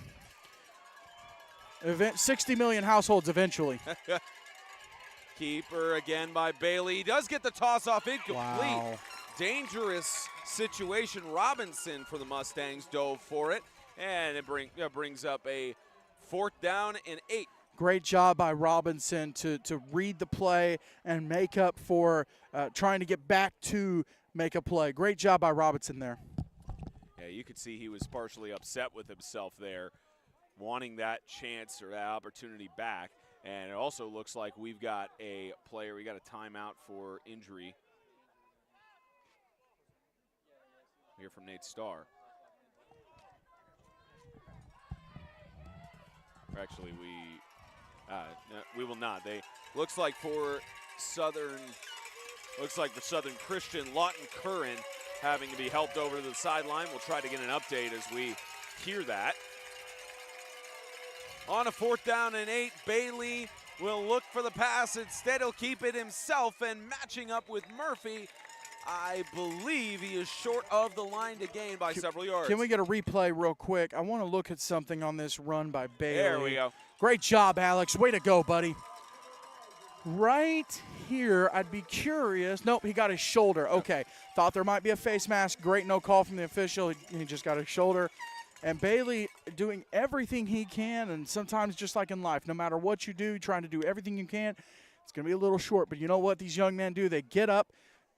60 million households eventually. Keeper again by Bailey. He does get the toss off incomplete. Wow. Dangerous situation. Robinson for the Mustangs dove for it, and it brings up a 4th down and 8. Great job by Robinson to read the play and make up for trying to get back to make a play. Great job by Robinson there. Yeah, you could see he was partially upset with himself there, wanting that chance or that opportunity back. And it also looks like we've got a player, we got a timeout for injury. Here from Nate Starr. Actually, we will not. Looks like for Southern Christian, Lawton Curran having to be helped over to the sideline. We'll try to get an update as we hear that. On a 4th down and 8, Bailey will look for the pass. Instead, he'll keep it himself, and matching up with Murphy, I believe he is short of the line to gain by several yards. Can we get a replay real quick? I want to look at something on this run by Bailey. There we go. Great job, Alex. Way to go, buddy. Right here, I'd be curious. Nope, he got his shoulder. Okay, thought there might be a face mask. Great no call from the official. He just got his shoulder. And Bailey doing everything he can, and sometimes just like in life, no matter what you do, trying to do everything you can, it's going to be a little short. But you know what these young men do? They get up,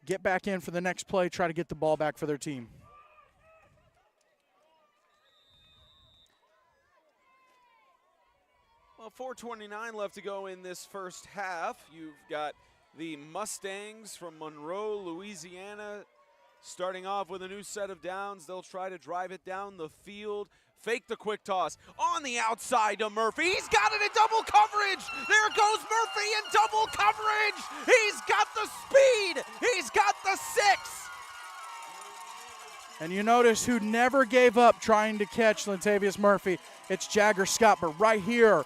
get back in for the next play, try to get the ball back for their team. Well, 4:29 left to go in this first half. You've got the Mustangs from Monroe, Louisiana, starting off with a new set of downs. They'll try to drive it down the field. Fake the quick toss on the outside to Murphy. He's got it in double coverage. There goes Murphy in double coverage. He's got the speed. He's got the 6. And you notice who never gave up trying to catch Lantavius Murphy. It's Jagger Scott, but right here,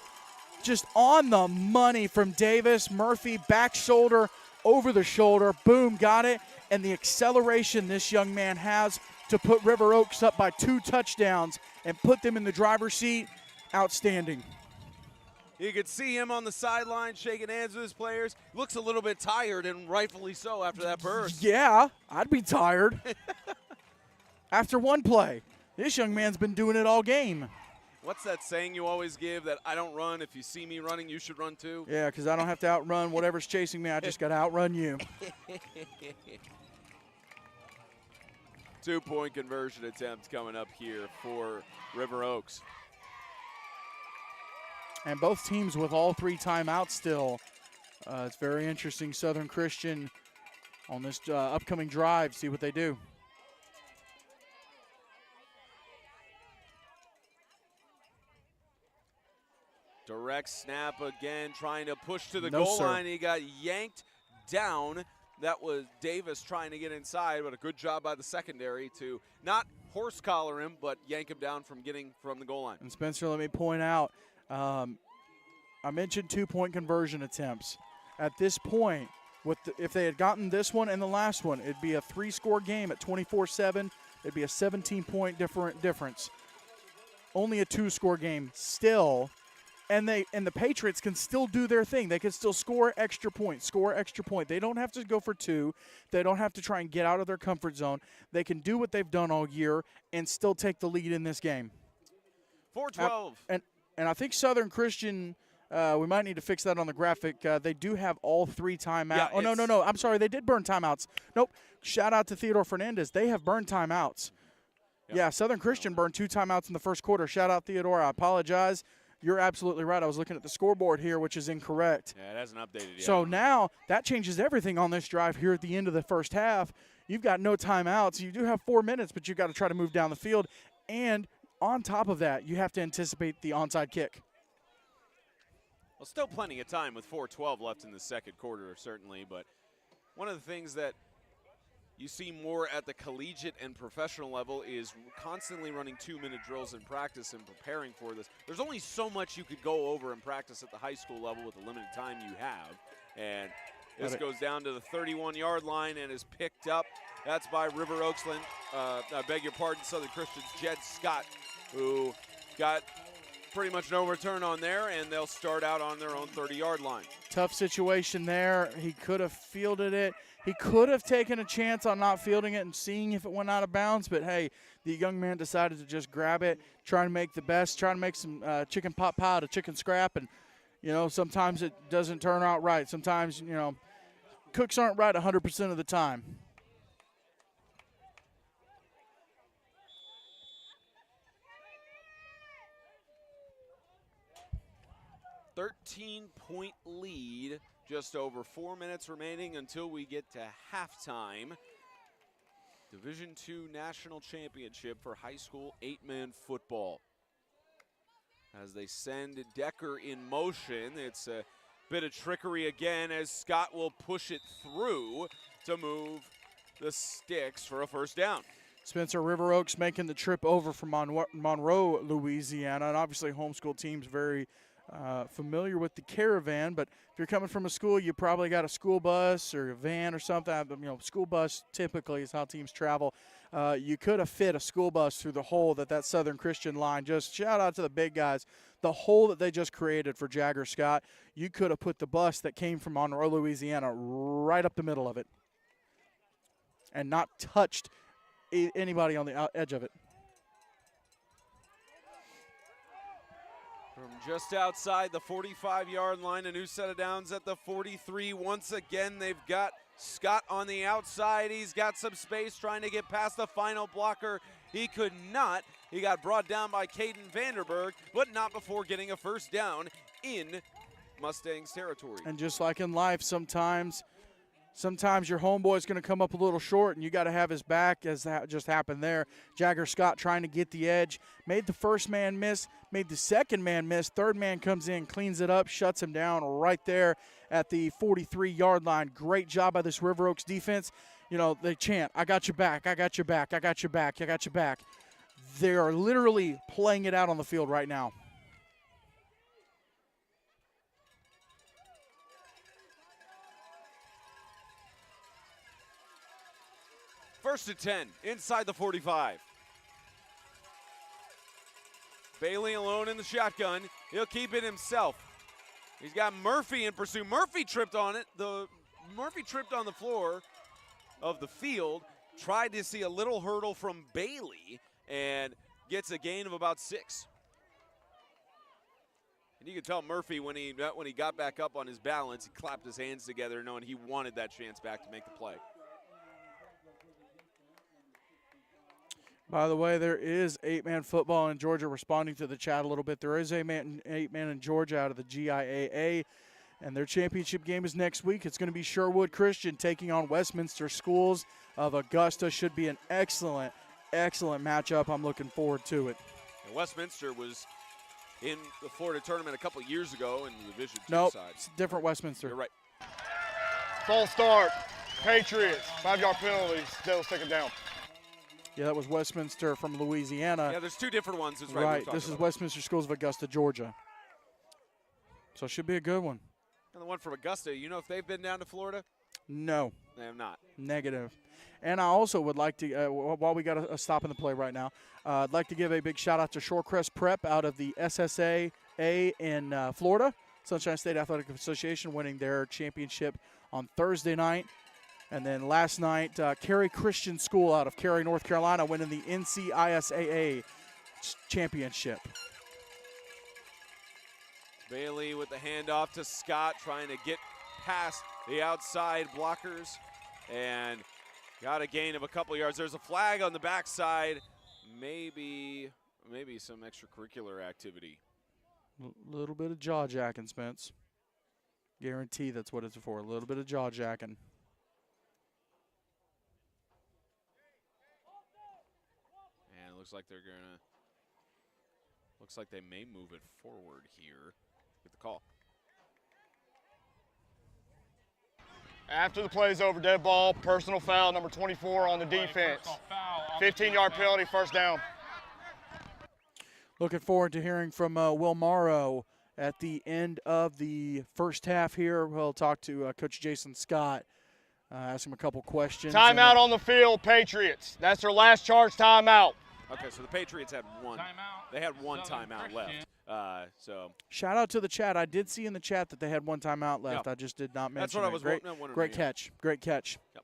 just on the money from Davis. Murphy, back shoulder, over the shoulder, boom, got it. And the acceleration this young man has to put River Oaks up by 2 touchdowns and put them in the driver's seat, outstanding. You could see him on the sideline shaking hands with his players. Looks a little bit tired, and rightfully so after that burst. Yeah, I'd be tired. After one play. This young man's been doing it all game. What's that saying you always give, that I don't run, if you see me running, you should run too? Yeah, because I don't have to outrun whatever's chasing me. I just got to outrun you. 2-point conversion attempt coming up here for River Oaks. And both teams with all 3 timeouts still. It's very interesting. Southern Christian on this upcoming drive, see what they do. Direct snap again, trying to push to the No, goal sir. line. He got yanked down. That was Davis trying to get inside, but a good job by the secondary to not horse collar him, but yank him down from getting from the goal line. And Spencer, let me point out, I mentioned 2-point conversion attempts. At this point, if they had gotten this one and the last one, it'd be a 3-score game at 24-7. It'd be a 17-point difference. Only a 2-score game still. And the Patriots can still do their thing. They can still score extra points, They don't have to go for 2. They don't have to try and get out of their comfort zone. They can do what they've done all year and still take the lead in this game. 4-12. And I think Southern Christian, we might need to fix that on the graphic. They do have all 3 timeouts. Yeah, No. I'm sorry. They did burn timeouts. Nope. Shout out to Theodore Fernandez. They have burned timeouts. Yeah, Southern Christian burned 2 timeouts in the first quarter. Shout out Theodore. I apologize. You're absolutely right. I was looking at the scoreboard here, which is incorrect. Yeah, it hasn't updated yet. So now that changes everything on this drive here at the end of the first half. You've got no timeouts. You do have 4 minutes, but you've got to try to move down the field. And on top of that, you have to anticipate the onside kick. Well, still plenty of time with 4:12 left in the second quarter, certainly. But one of the things that you see more at the collegiate and professional level is constantly running 2-minute drills in practice and preparing for this. There's only so much you could go over in practice at the high school level with the limited time you have. And this goes down to the 31-yard line and is picked up. That's by River Oaksland, I beg your pardon, Southern Christian's Jed Scott, who got pretty much no return on there, and they'll start out on their own 30-yard line. Tough situation there. He could have fielded it. He could have taken a chance on not fielding it and seeing if it went out of bounds, but hey, the young man decided to just grab it, try and make the best, try to make some chicken pot pie out of chicken scrap, and, you know, sometimes it doesn't turn out right. Sometimes, you know, cooks aren't right 100% of the time. A 13-point lead. Just over 4 minutes remaining until we get to halftime. Division II National Championship for high school 8-man football. As they send Decker in motion, it's a bit of trickery again as Scott will push it through to move the sticks for a first down. Spencer, River Oaks making the trip over from Monroe, Louisiana, and obviously homeschool teams very familiar with the caravan, but if you're coming from a school, you probably got a school bus or a van or something. You know, school bus typically is how teams travel. You could have fit a school bus through the hole that Southern Christian line. Just shout out to the big guys. The hole that they just created for Jagger Scott, you could have put the bus that came from Monroe, Louisiana right up the middle of it and not touched anybody on the edge of it. From just outside the 45-yard line, a new set of downs at the 43. Once again, they've got Scott on the outside. He's got some space trying to get past the final blocker. He could not. He got brought down by Caden Vanderberg, but not before getting a first down in Mustangs territory. And just like in life, sometimes your homeboy's going to come up a little short, and you got to have his back, as that just happened there. Jagger Scott trying to get the edge, made the first man miss, made the second man miss. Third man comes in, cleans it up, shuts him down right there at the 43-yard line. Great job by this River Oaks defense. You know, they chant, "I got your back, I got your back, I got your back, I got your back." They are literally playing it out on the field right now. First and 10, inside the 45. Bailey alone in the shotgun. He'll keep it himself. He's got Murphy in pursuit. Murphy tripped on it. Murphy tripped on the floor of the field. Tried to see a little hurdle from Bailey and gets a gain of about 6. And you can tell Murphy when he got back up on his balance, he clapped his hands together knowing he wanted that chance back to make the play. By the way, there is 8-man football in Georgia. Responding to the chat a little bit, there is 8-man in Georgia out of the GIAA, and their championship game is next week. It's going to be Sherwood Christian taking on Westminster Schools of Augusta. Should be an excellent matchup. I'm looking forward to it. And Westminster was in the Florida tournament a couple years ago in the Division II Nope, side. it's different Westminster. You're right. False start. Patriots. 5-yard penalties. They'll take it down. Yeah, that was Westminster from Louisiana. Yeah, there's 2 different ones. That's right. Right, this is Westminster Schools of Augusta, Georgia. So it should be a good one. And the one from Augusta, you know if they've been down to Florida? No. They have not. Negative. And I also would like to, while we got a stop in the play right now, I'd like to give a big shout-out to Shorecrest Prep out of the SSAA in Florida. Sunshine State Athletic Association winning their championship on Thursday night. And then last night, Cary Christian School out of Cary, North Carolina, winning the NCISAA championship. Bailey with the handoff to Scott, trying to get past the outside blockers, and got a gain of a couple yards. There's a flag on the backside maybe some extracurricular activity. A little bit of jaw jacking, Spence. Guarantee that's what it's for. A little bit of jaw jacking. And it looks like looks like they may move it forward here. Get the call. After the play is over, dead ball, personal foul, number 24 on the defense. 15-yard penalty, first down. Looking forward to hearing from Will Morrow at the end of the first half here. We'll talk to Coach Jason Scott, ask him a couple questions. Timeout on the field, Patriots. That's their last charge timeout. Okay, so the Patriots had one. They had one timeout left. So shout out to the chat. I did see in the chat that they had one timeout left. Yep. I just did not mention that's what I was wondering. Great catch. Great catch. Yep.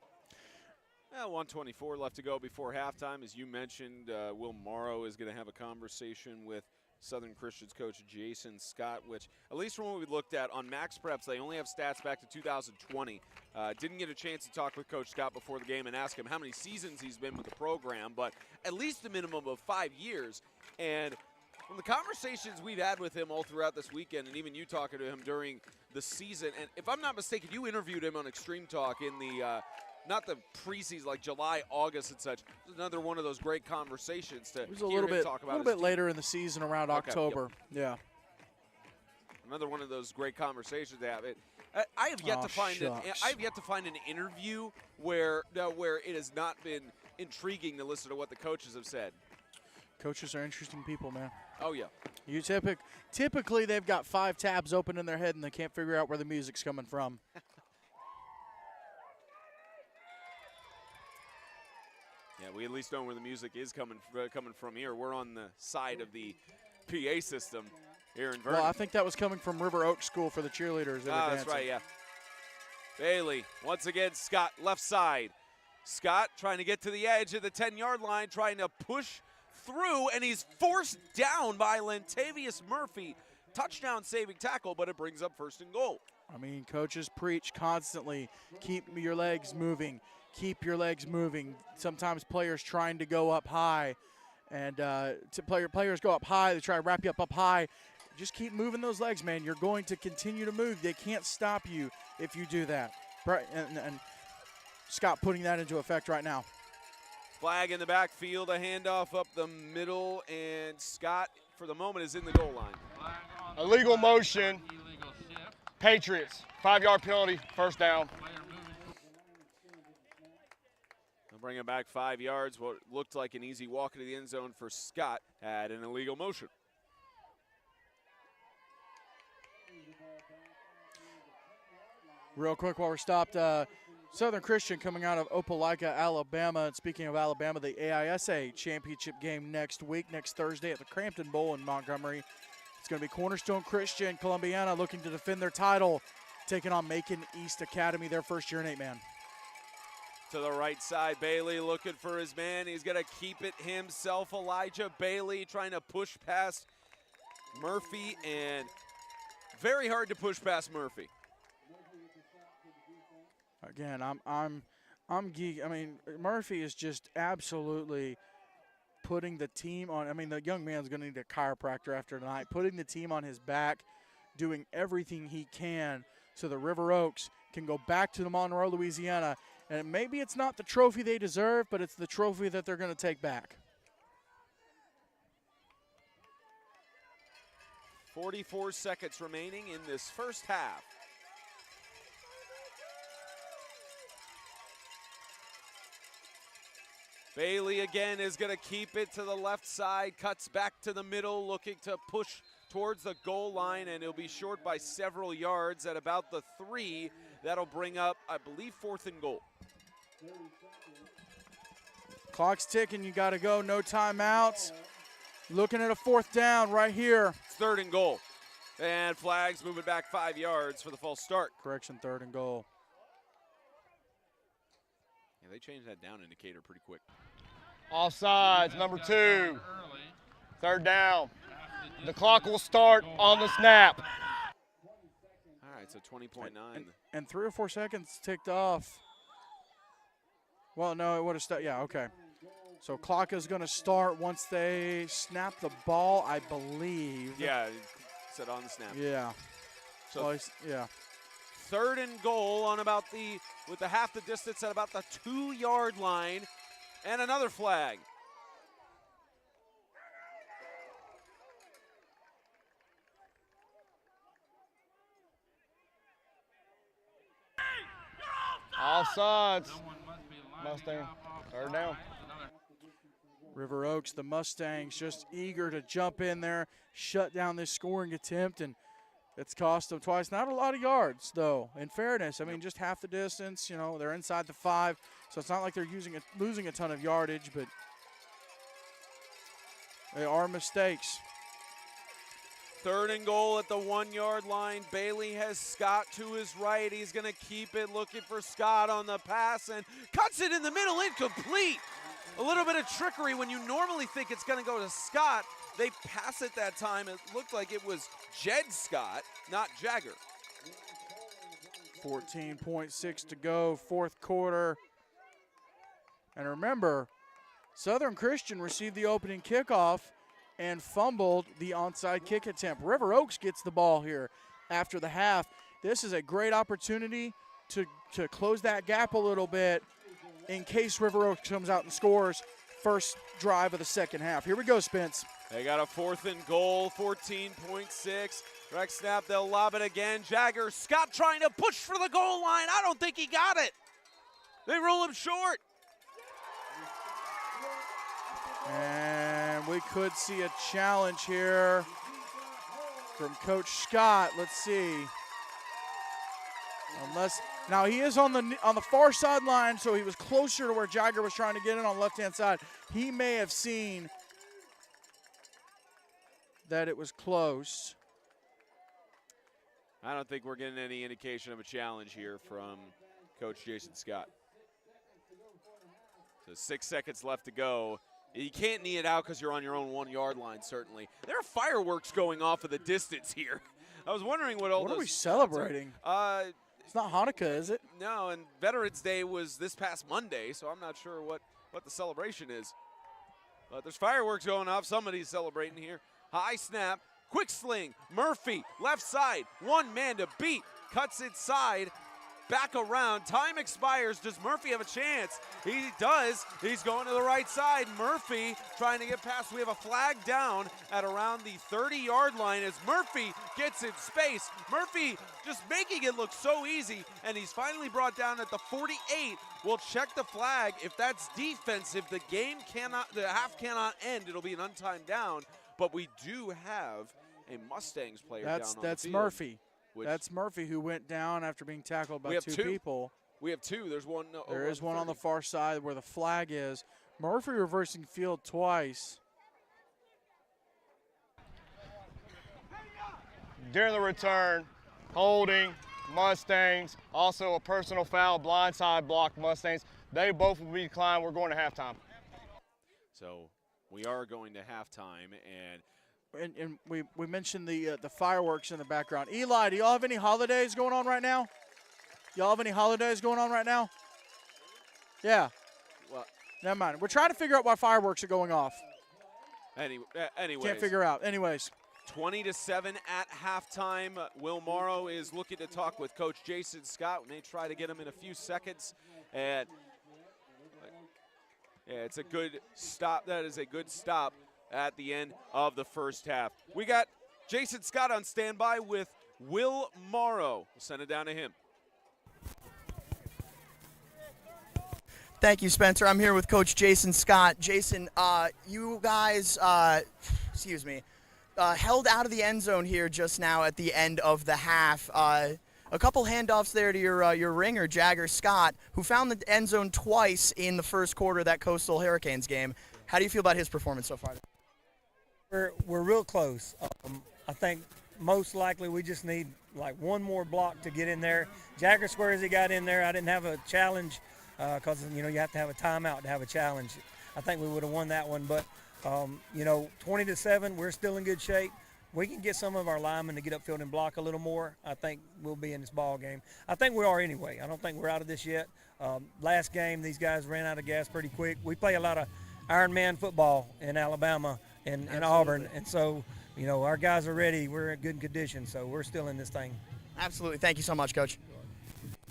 1:24 left to go before halftime. As you mentioned, Will Morrow is going to have a conversation with Southern Christian's coach Jason Scott, which, at least from what we looked at on Max Preps, they only have stats back to 2020. Didn't get a chance to talk with Coach Scott before the game and ask him how many seasons he's been with the program, but at least a minimum of 5 years. And from the conversations we've had with him all throughout this weekend, and even you talking to him during the season, and if I'm not mistaken, you interviewed him on Extreme Talk in the not the preseason, like July, August, and such. Another one of those great conversations to it was a little bit later in the season, around October. Yep. Yeah. Another one of those great conversations to have. I have yet to find I have yet to find an interview where it has not been intriguing to listen to what the coaches have said. Coaches are interesting people, man. Oh yeah. You typically they've got 5 tabs open in their head and they can't figure out where the music's coming from. Yeah, we at least know where the music is coming from here. We're on the side of the PA system here in Vernon. Well, I think that was coming from River Oak School for the cheerleaders. That's right, yeah. Bailey, once again, Scott, left side. Scott trying to get to the edge of the 10-yard line, trying to push through, and he's forced down by Lantavius Murphy. Touchdown saving tackle, but it brings up 1st and goal. I mean, coaches preach constantly, keep your legs moving. Keep your legs moving. Sometimes players trying to go up high, and players go up high. They try to wrap you up high. Just keep moving those legs, man. You're going to continue to move. They can't stop you if you do that. And Scott putting that into effect right now. Flag in the backfield, a handoff up the middle, and Scott, for the moment, is in the goal line. Illegal motion. Patriots, 5-yard penalty, first down. Bring it back 5 yards. What looked like an easy walk into the end zone for Scott had an illegal motion. Real quick while we're stopped, Southern Christian coming out of Opelika, Alabama. And speaking of Alabama, the AISA championship game next week, next Thursday at the Crampton Bowl in Montgomery. It's going to be Cornerstone Christian, Columbiana looking to defend their title, taking on Macon East Academy, their first year in 8-man. To the right side, Bailey looking for his man. He's going to keep it himself. Elijah Bailey trying to push past Murphy, and very hard to push past Murphy. Again, I'm geek. I mean, Murphy is just absolutely putting the team on. I mean, the young man's going to need a chiropractor after tonight. Putting the team on his back, doing everything he can so the River Oaks can go back to the Monroe, Louisiana. And maybe it's not the trophy they deserve, but it's the trophy that they're going to take back. 44 seconds remaining in this first half. Bailey again is going to keep it to the left side, cuts back to the middle, looking to push towards the goal line, and he'll be short by several yards at about the 3. That'll bring up, I believe, 4th and goal. Clock's ticking, you got to go, no timeouts. Looking at a 4th down right here. 3rd and goal. And flags moving back 5 yards for the false start. Correction, 3rd and goal. Yeah, they changed that down indicator pretty quick. Offsides, number 2. 3rd down. The clock will start on the snap. All right, so 20.9. And 3 or 4 seconds ticked off. Well, no, it would have started. Yeah, okay. So clock is going to start once they snap the ball, I believe. Yeah, it said on the snap. Yeah. So Well, yeah. 3rd and goal on about with the half the distance at about the 2-yard line, and another flag. Offsides. Mustang, 3rd down. River Oaks, the Mustangs, just eager to jump in there, shut down this scoring attempt, and it's cost them twice. Not a lot of yards, though, in fairness. I mean, just half the distance. You know, they're inside the 5, so it's not like they're losing a ton of yardage, but they are mistakes. 3rd and goal at the 1-yard line. Bailey has Scott to his right. He's going to keep it, looking for Scott on the pass, and cuts it in the middle, incomplete. A little bit of trickery when you normally think it's going to go to Scott. They pass it that time. It looked like it was Jed Scott, not Jagger. 14.6 to go, 4th quarter. And remember, Southern Christian received the opening kickoff and fumbled the onside kick attempt. River Oaks gets the ball here after the half. This is a great opportunity to close that gap a little bit in case River Oaks comes out and scores first drive of the second half. Here we go, Spence. They got a 4th and goal, 14.6. Direct snap, they'll lob it again. Jagger, Scott trying to push for the goal line. I don't think he got it. They roll him short. And we could see a challenge here from Coach Scott. Let's see. Now he is on the far sideline, so he was closer to where Jagger was trying to get in on the left-hand side. He may have seen that it was close. I don't think we're getting any indication of a challenge here from Coach Jason Scott. So 6 seconds left to go. You can't knee it out because you're on your own 1-yard line, certainly. There are fireworks going off of the distance here. I was wondering what all What those... are we celebrating? It's not Hanukkah, is it? No, and Veterans Day was this past Monday, so I'm not sure what the celebration is. But there's fireworks going off. Somebody's celebrating here. High snap, quick sling, Murphy, left side, 1 man to beat, cuts inside, back around. Time expires. Does Murphy have a chance? He does. He's going to the right side. Murphy trying to get past. We have a flag down at around the 30-yard line as Murphy gets in space. Murphy just making it look so easy, and he's finally brought down at the 48. We'll check the flag. If that's defensive, the half cannot end. It'll be an untimed down, but we do have a Mustangs player down on the field. That's Murphy. That's Murphy, who went down after being tackled by two people. We have 2. There's one. There is one on the far side where the flag is. Murphy reversing field twice. During the return, holding, Mustangs, also a personal foul, blindside block, Mustangs. They both will be declined. We're going to halftime. So we are going to halftime, and we mentioned the fireworks in the background. Eli, do y'all have any holidays going on right now? Y'all have any holidays going on right now? Yeah. Well, never mind. We're trying to figure out why fireworks are going off. Anyways. Can't figure out. Anyways. 20-7 at halftime. Will Morrow is looking to talk with Coach Jason Scott. We may try to get him in a few seconds. And yeah, it's a good stop. That is a good stop at the end of the first half. We got Jason Scott on standby with Will Morrow. We'll send it down to him. Thank you, Spencer. I'm here with Coach Jason Scott. Jason, you guys, held out of the end zone here just now at the end of the half. A couple handoffs there to your ringer, Jagger Scott, who found the end zone twice in the first quarter of that Coastal Hurricanes game. How do you feel about his performance so far? We're real close. I think most likely we just need like one more block to get in there. Jagger squares he got in there. I didn't have a challenge because you have to have a timeout to have a challenge. I think we would have won that one, but 20-7, we're still in good shape. We can get some of our linemen to get upfield and block a little more. I think we'll be in this ball game. I think we are anyway. I don't think we're out of this yet. Last game, these guys ran out of gas pretty quick. We play a lot of Ironman football in Alabama and Auburn, and so our guys are ready. We're in good condition, so we're still in this thing. Absolutely. Thank you so much, Coach.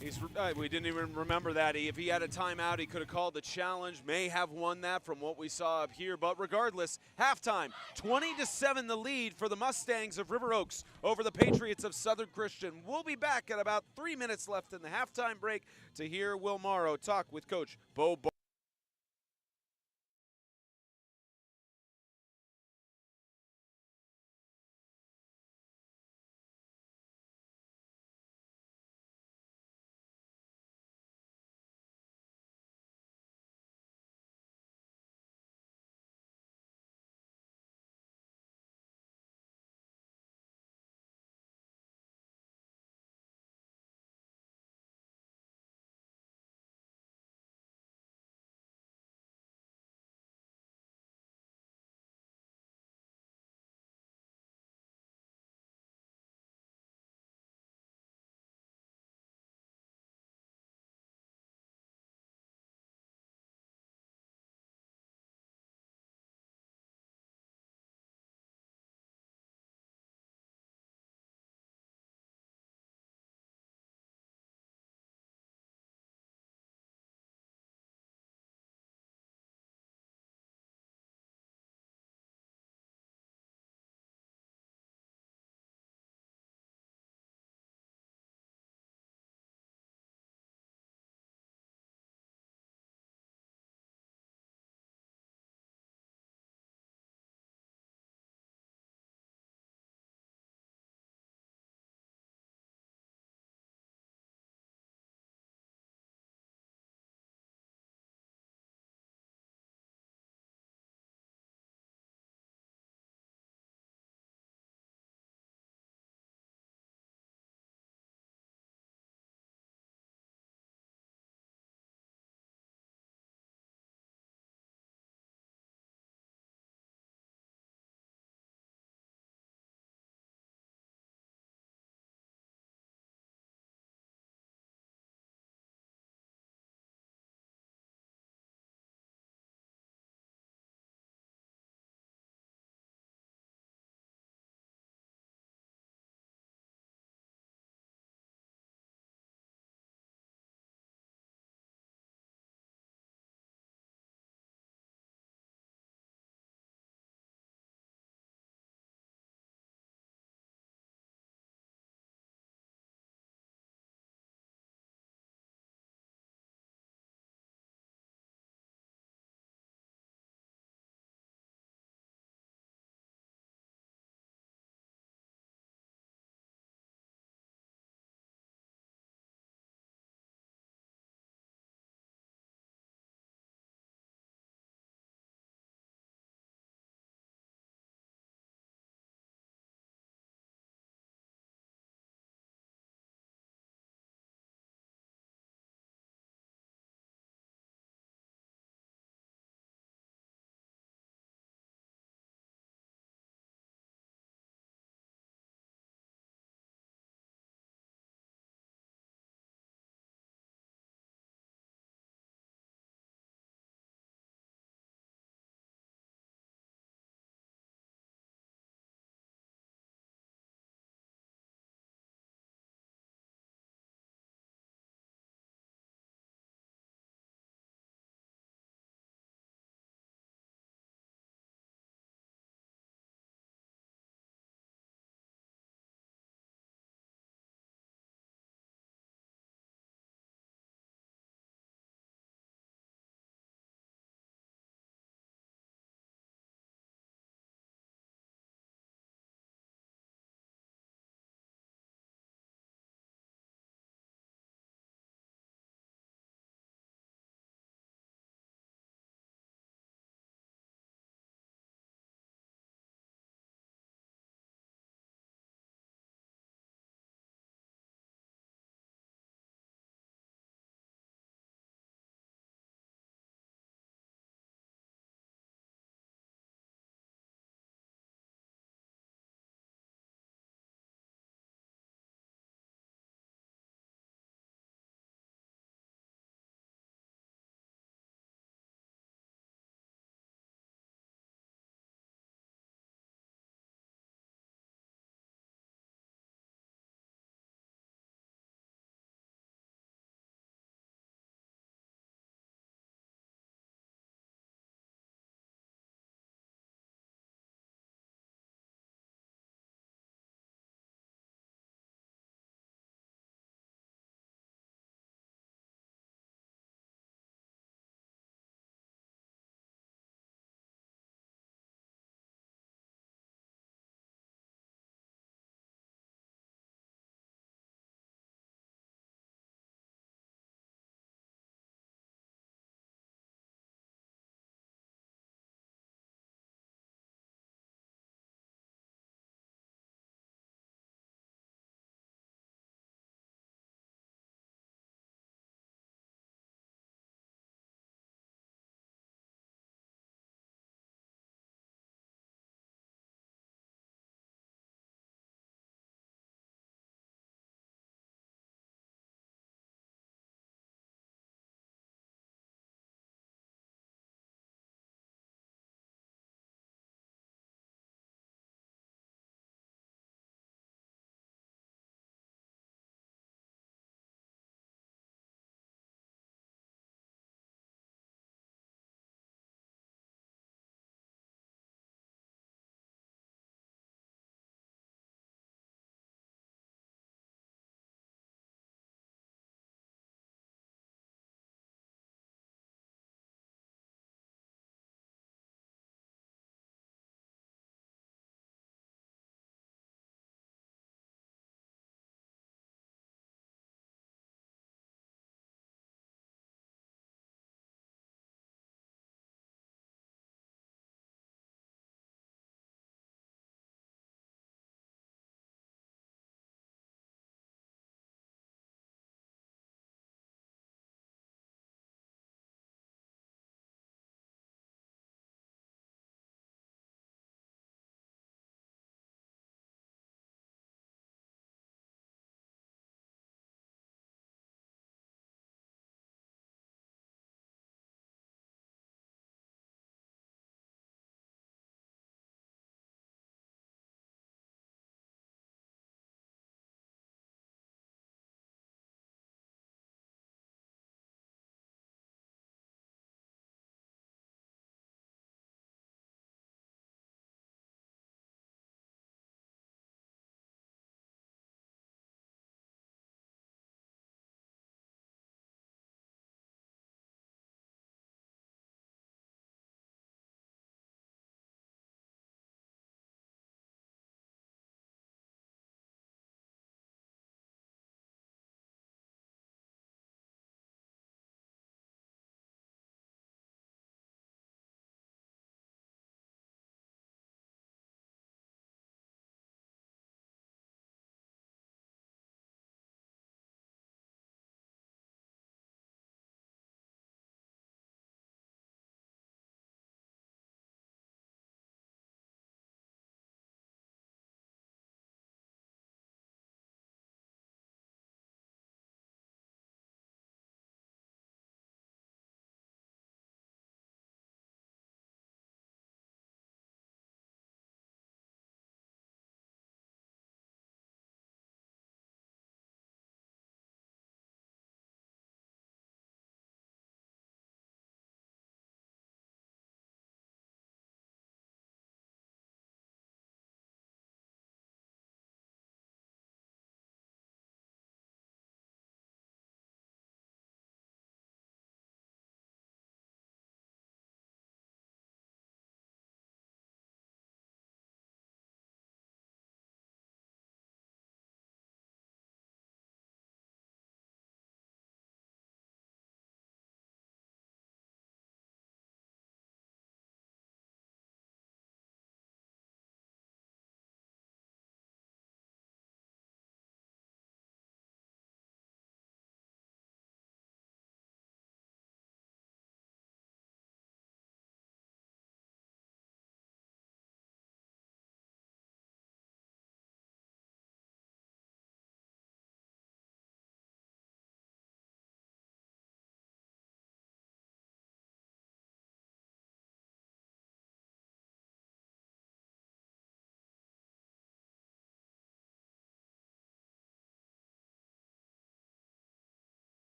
We didn't even remember that. If he had a timeout, he could have called the challenge, may have won that from what we saw up here. But regardless, halftime, 20-7 the lead for the Mustangs of River Oaks over the Patriots of Southern Christian. We'll be back at about 3 minutes left in the halftime break to hear Will Morrow talk with Coach Bo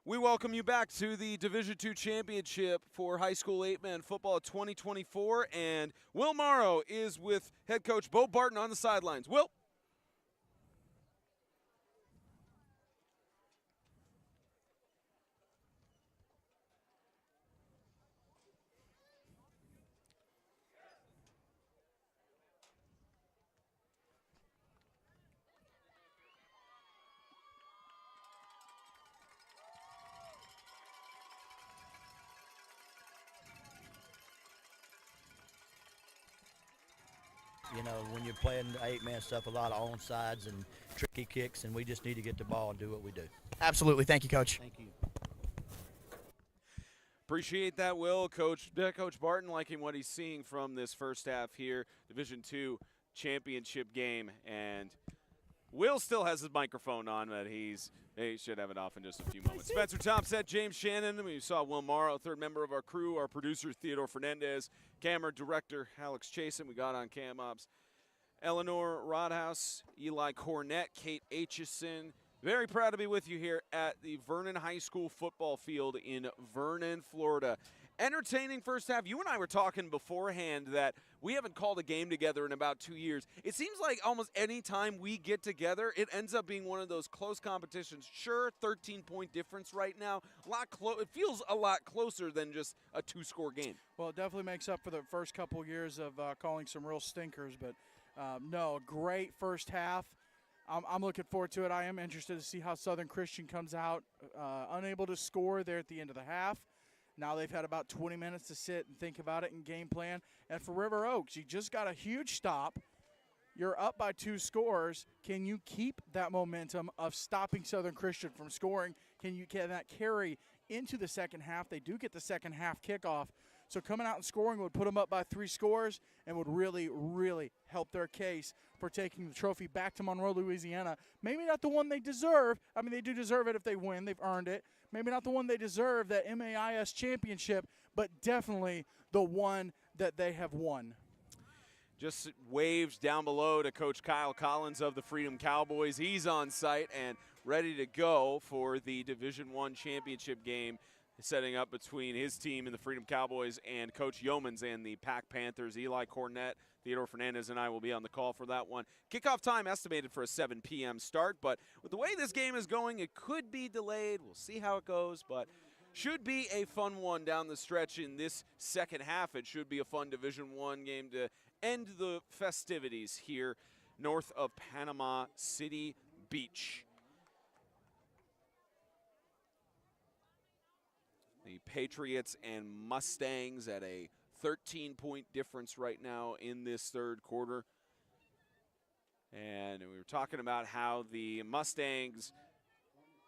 We welcome you back to the Division II Championship for high school 8-man football 2024, and Will Morrow is with head coach Bo Barton on the sidelines. Will? You know, when you're playing the 8-man stuff, a lot of onsides and tricky kicks, and we just need to get the ball and do what we do. Absolutely. Thank you, Coach. Thank you. Appreciate that, Will. Coach Barton liking what he's seeing from this first half here, Division II championship game. And Will still has his microphone on, but he should have it off in just a few moments. Spencer Thompson, James Shannon. We saw Will Morrow, third member of our crew, our producer Theodore Fernandez, camera director Alex Chasen. We got on cam ops Eleanor Rodhouse, Eli Cornett, Kate Aitchison. Very proud to be with you here at the Vernon High School football field in Vernon, Florida. Entertaining first half. You and I were talking beforehand that we haven't called a game together in about 2 years. It seems like almost any time we get together, it ends up being one of those close competitions. Sure, 13-point difference right now. It feels a lot closer than just a two-score game. Well, it definitely makes up for the first couple years of calling some real stinkers. But, no, great first half. I'm looking forward to it. I am interested to see how Southern Christian comes out unable to score there at the end of the half. Now they've had about 20 minutes to sit and think about it and game plan. And for River Oaks, you just got a huge stop. You're up by 2 scores. Can you keep that momentum of stopping Southern Christian from scoring? Can that carry into the second half? They do get the second half kickoff. So coming out and scoring would put them up by 3 scores and would really, really help their case for taking the trophy back to Monroe, Louisiana. Maybe not the one they deserve. I mean, they do deserve it if they win. They've earned it. Maybe not the one they deserve, that MAIS championship, but definitely the one that they have won. Just waves down below to Coach Kyle Collins of the Freedom Cowboys. He's on site and ready to go for the Division I championship game, setting up between his team and the Freedom Cowboys and Coach Yeomans and the Pack Panthers. Eli Cornett, Theodore Fernandez, and I will be on the call for that one. Kickoff time estimated for a 7 p.m. start, but with the way this game is going, it could be delayed. We'll see how it goes, but should be a fun one down the stretch in this second half. It should be a fun Division I game to end the festivities here north of Panama City Beach. The Patriots and Mustangs at a 13-point difference right now in this third quarter. And we were talking about how the Mustangs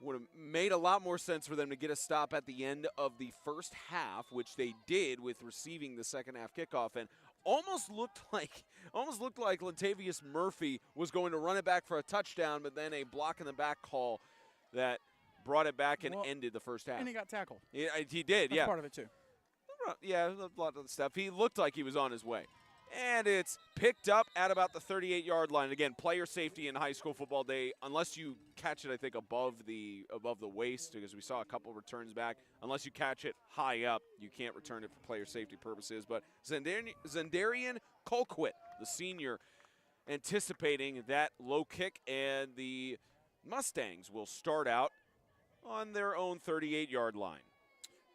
would have made a lot more sense for them to get a stop at the end of the first half, which they did with receiving the second half kickoff, and almost looked like Latavius Murphy was going to run it back for a touchdown, but then a block in the back call that brought it back and ended the first half. And he got tackled. Yeah, he did. That's part of it too. Yeah, a lot of stuff. He looked like he was on his way. And it's picked up at about the 38-yard line. Again, player safety in high school football day, unless you catch it, I think, above the waist, because we saw a couple returns back. Unless you catch it high up, you can't return it for player safety purposes. But Zendarian Colquitt, the senior, anticipating that low kick, and the Mustangs will start out on their own 38-yard line.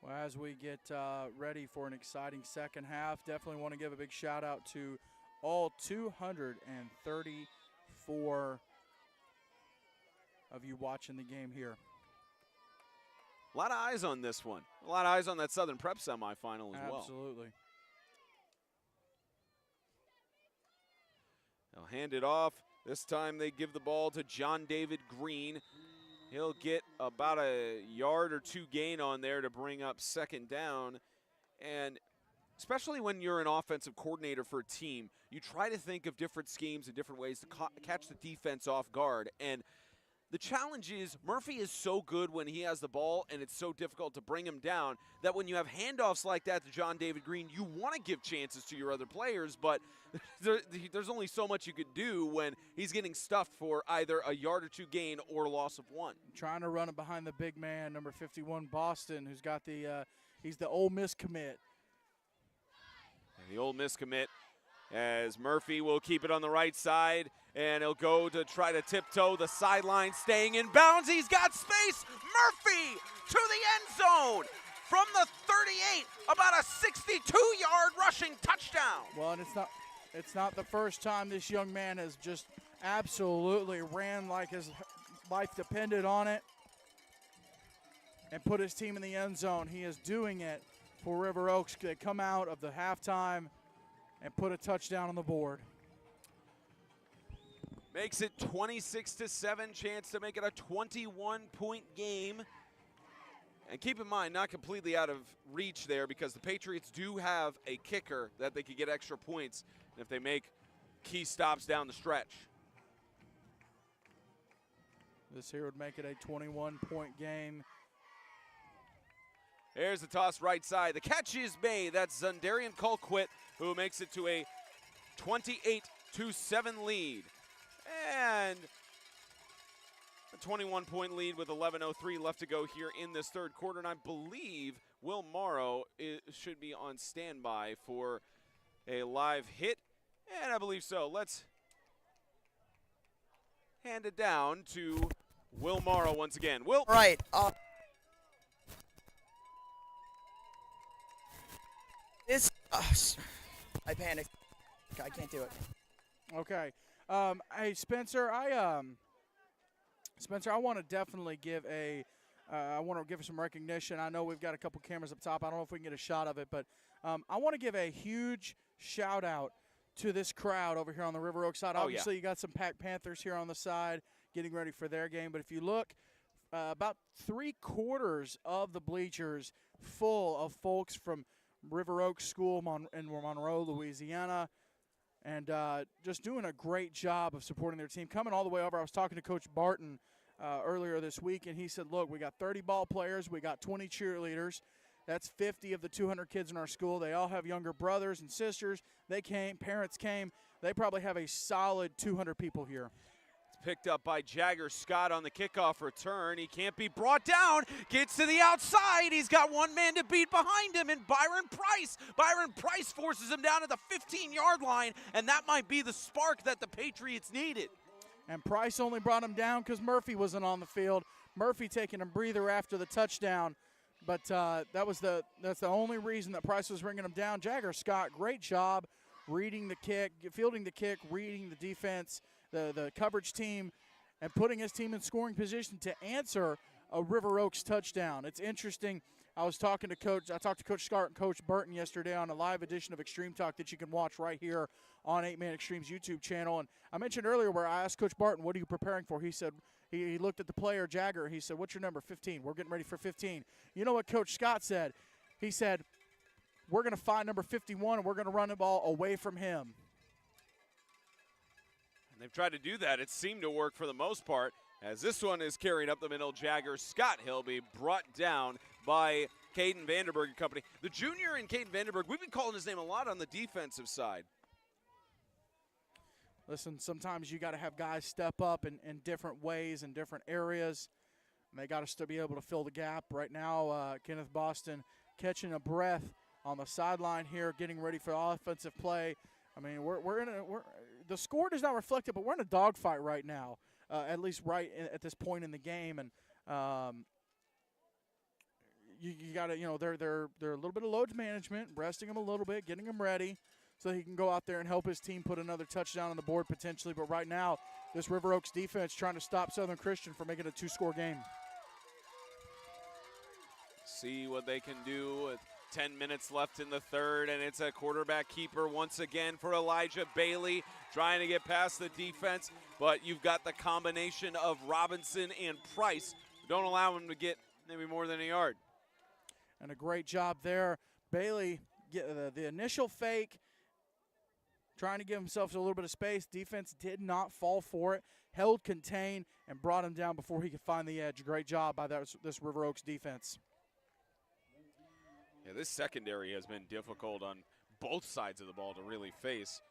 Well, as we get ready for an exciting second half, definitely want to give a big shout out to all 234 of you watching the game here. A lot of eyes on this one. A lot of eyes on that Southern Prep semifinal as well. Absolutely. They'll hand it off. This time they give the ball to John David Green. He'll get about a yard or two gain on there to bring up second down. And especially when you're an offensive coordinator for a team, you try to think of different schemes and different ways to catch the defense off guard. And The challenge is Murphy is so good when he has the ball, and it's so difficult to bring him down that when you have handoffs like that to John David Green, you want to give chances to your other players, but there's only so much you could do when he's getting stuffed for either a yard or 2 gain or loss of 1. Trying to run it behind the big man, number 51, Boston, who's got he's the Ole Miss commit. And the Ole Miss commit as Murphy will keep it on the right side, and he'll go to try to tiptoe the sideline, staying in bounds. He's got space. Murphy to the end zone from the 38, about a 62-yard rushing touchdown. Well, and it's not the first time this young man has just absolutely ran like his life depended on it and put his team in the end zone. He is doing it for River Oaks. They come out of the halftime and put a touchdown on the board. Makes it 26-7, chance to make it a 21-point game. And keep in mind, not completely out of reach there, because the Patriots do have a kicker that they could get extra points if they make key stops down the stretch. This here would make it a 21-point game. There's the toss right side. The catch is made. That's Zundarian Colquitt, who makes it to a 28-7 lead. And a 21-point lead with 11:03 left to go here in this third quarter. And I believe Will Morrow should be on standby for a live hit. And I believe so. Let's hand it down to Will Morrow once again. Will. Right. I panicked. I can't do it. Okay. Hey, Spencer, I want to definitely give I want to give some recognition. I know we've got a couple cameras up top. I don't know if we can get a shot of it, but I want to give a huge shout out to this crowd over here on the River Oaks side. Obviously, you got some Pack Panthers here on the side getting ready for their game, but if you look, about 3/4 of the bleachers full of folks from River Oaks School in Monroe, Louisiana, and just doing a great job of supporting their team. Coming all the way over, I was talking to Coach Barton earlier this week, and he said, look, we got 30 ball players, we got 20 cheerleaders. That's 50 of the 200 kids in our school. They all have younger brothers and sisters. They came, parents came. They probably have a solid 200 people here. Picked up by Jagger Scott on the kickoff return. He can't be brought down. Gets to the outside. He's got one man to beat behind him, and Byron Price. Byron Price forces him down at the 15-yard line, and that might be the spark that the Patriots needed. And Price only brought him down because Murphy wasn't on the field. Murphy taking a breather after the touchdown, but that's the only reason that Price was bringing him down. Jagger Scott, great job reading the kick, fielding the kick, reading the defense, the coverage team, and putting his team in scoring position to answer a River Oaks touchdown. It's interesting. I talked to Coach Scott and Coach Burton yesterday on a live edition of Extreme Talk that you can watch right here on 8-Man Extreme's YouTube channel. And I mentioned earlier where I asked Coach Barton, what are you preparing for? He said, he looked at the player, Jagger. He said, what's your number? 15. We're getting ready for 15. You know what Coach Scott said? He said, we're going to find number 51, and we're going to run the ball away from him. And they've tried to do that. It seemed to work for the most part. As this one is carried up the middle, Jagger Scott, he'll be brought down by Caden Vanderberg and company. The junior in Caden Vanderberg, we've been calling his name a lot on the defensive side. Listen, sometimes you got to have guys step up in different ways in different areas. And they got to still be able to fill the gap. Right now, Kenneth Boston catching a breath on the sideline here, getting ready for offensive play. I mean, the score does not reflect it, but we're in a dogfight right now, at least at this point in the game. And you got to, they're a little bit of load management, resting him a little bit, getting him ready so he can go out there and help his team put another touchdown on the board potentially. But right now, this River Oaks defense trying to stop Southern Christian from making a 2-score game. See what they can do with 10 minutes left in the third, and it's a quarterback keeper once again for Elijah Bailey, trying to get past the defense, but you've got the combination of Robinson and Price. Don't allow him to get maybe more than a yard. And a great job there. Bailey, the initial fake, trying to give himself a little bit of space. Defense did not fall for it, held, contained, and brought him down before he could find the edge. Great job by this River Oaks defense. Yeah, this secondary has been difficult on both sides of the ball to really face.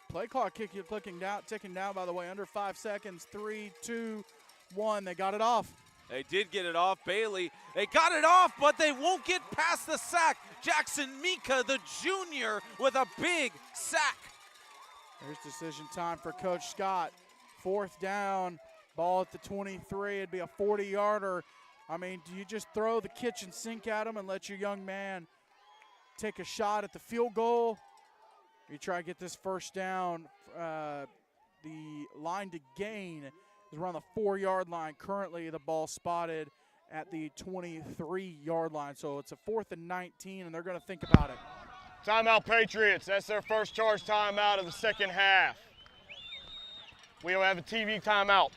Play clock ticking down, by the way, under 5 seconds. 3, 2, 1. They got it off. They did get it off. Bailey, they got it off, but they won't get past the sack. Jackson Mika, the junior, with a big sack. Here's decision time for Coach Scott. 4th down, ball at the 23. It'd be a 40-yarder. I mean, do you just throw the kitchen sink at him and let your young man take a shot at the field goal? You try to get this first down. The line to gain is around the 4-yard line. Currently, the ball spotted at the 23-yard line. So it's a 4th and 19, and they're going to think about it. Timeout, Patriots. That's their first charge timeout of the second half. We don't have a TV timeout.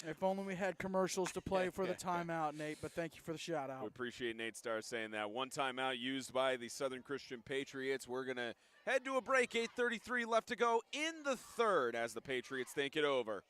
If only we had commercials to play for the timeout, Nate, but thank you for the shout-out. We appreciate Nate Starr saying that. One timeout used by the Southern Christian Patriots. We're going to head to a break. 8:33 left to go in the third as the Patriots think it over.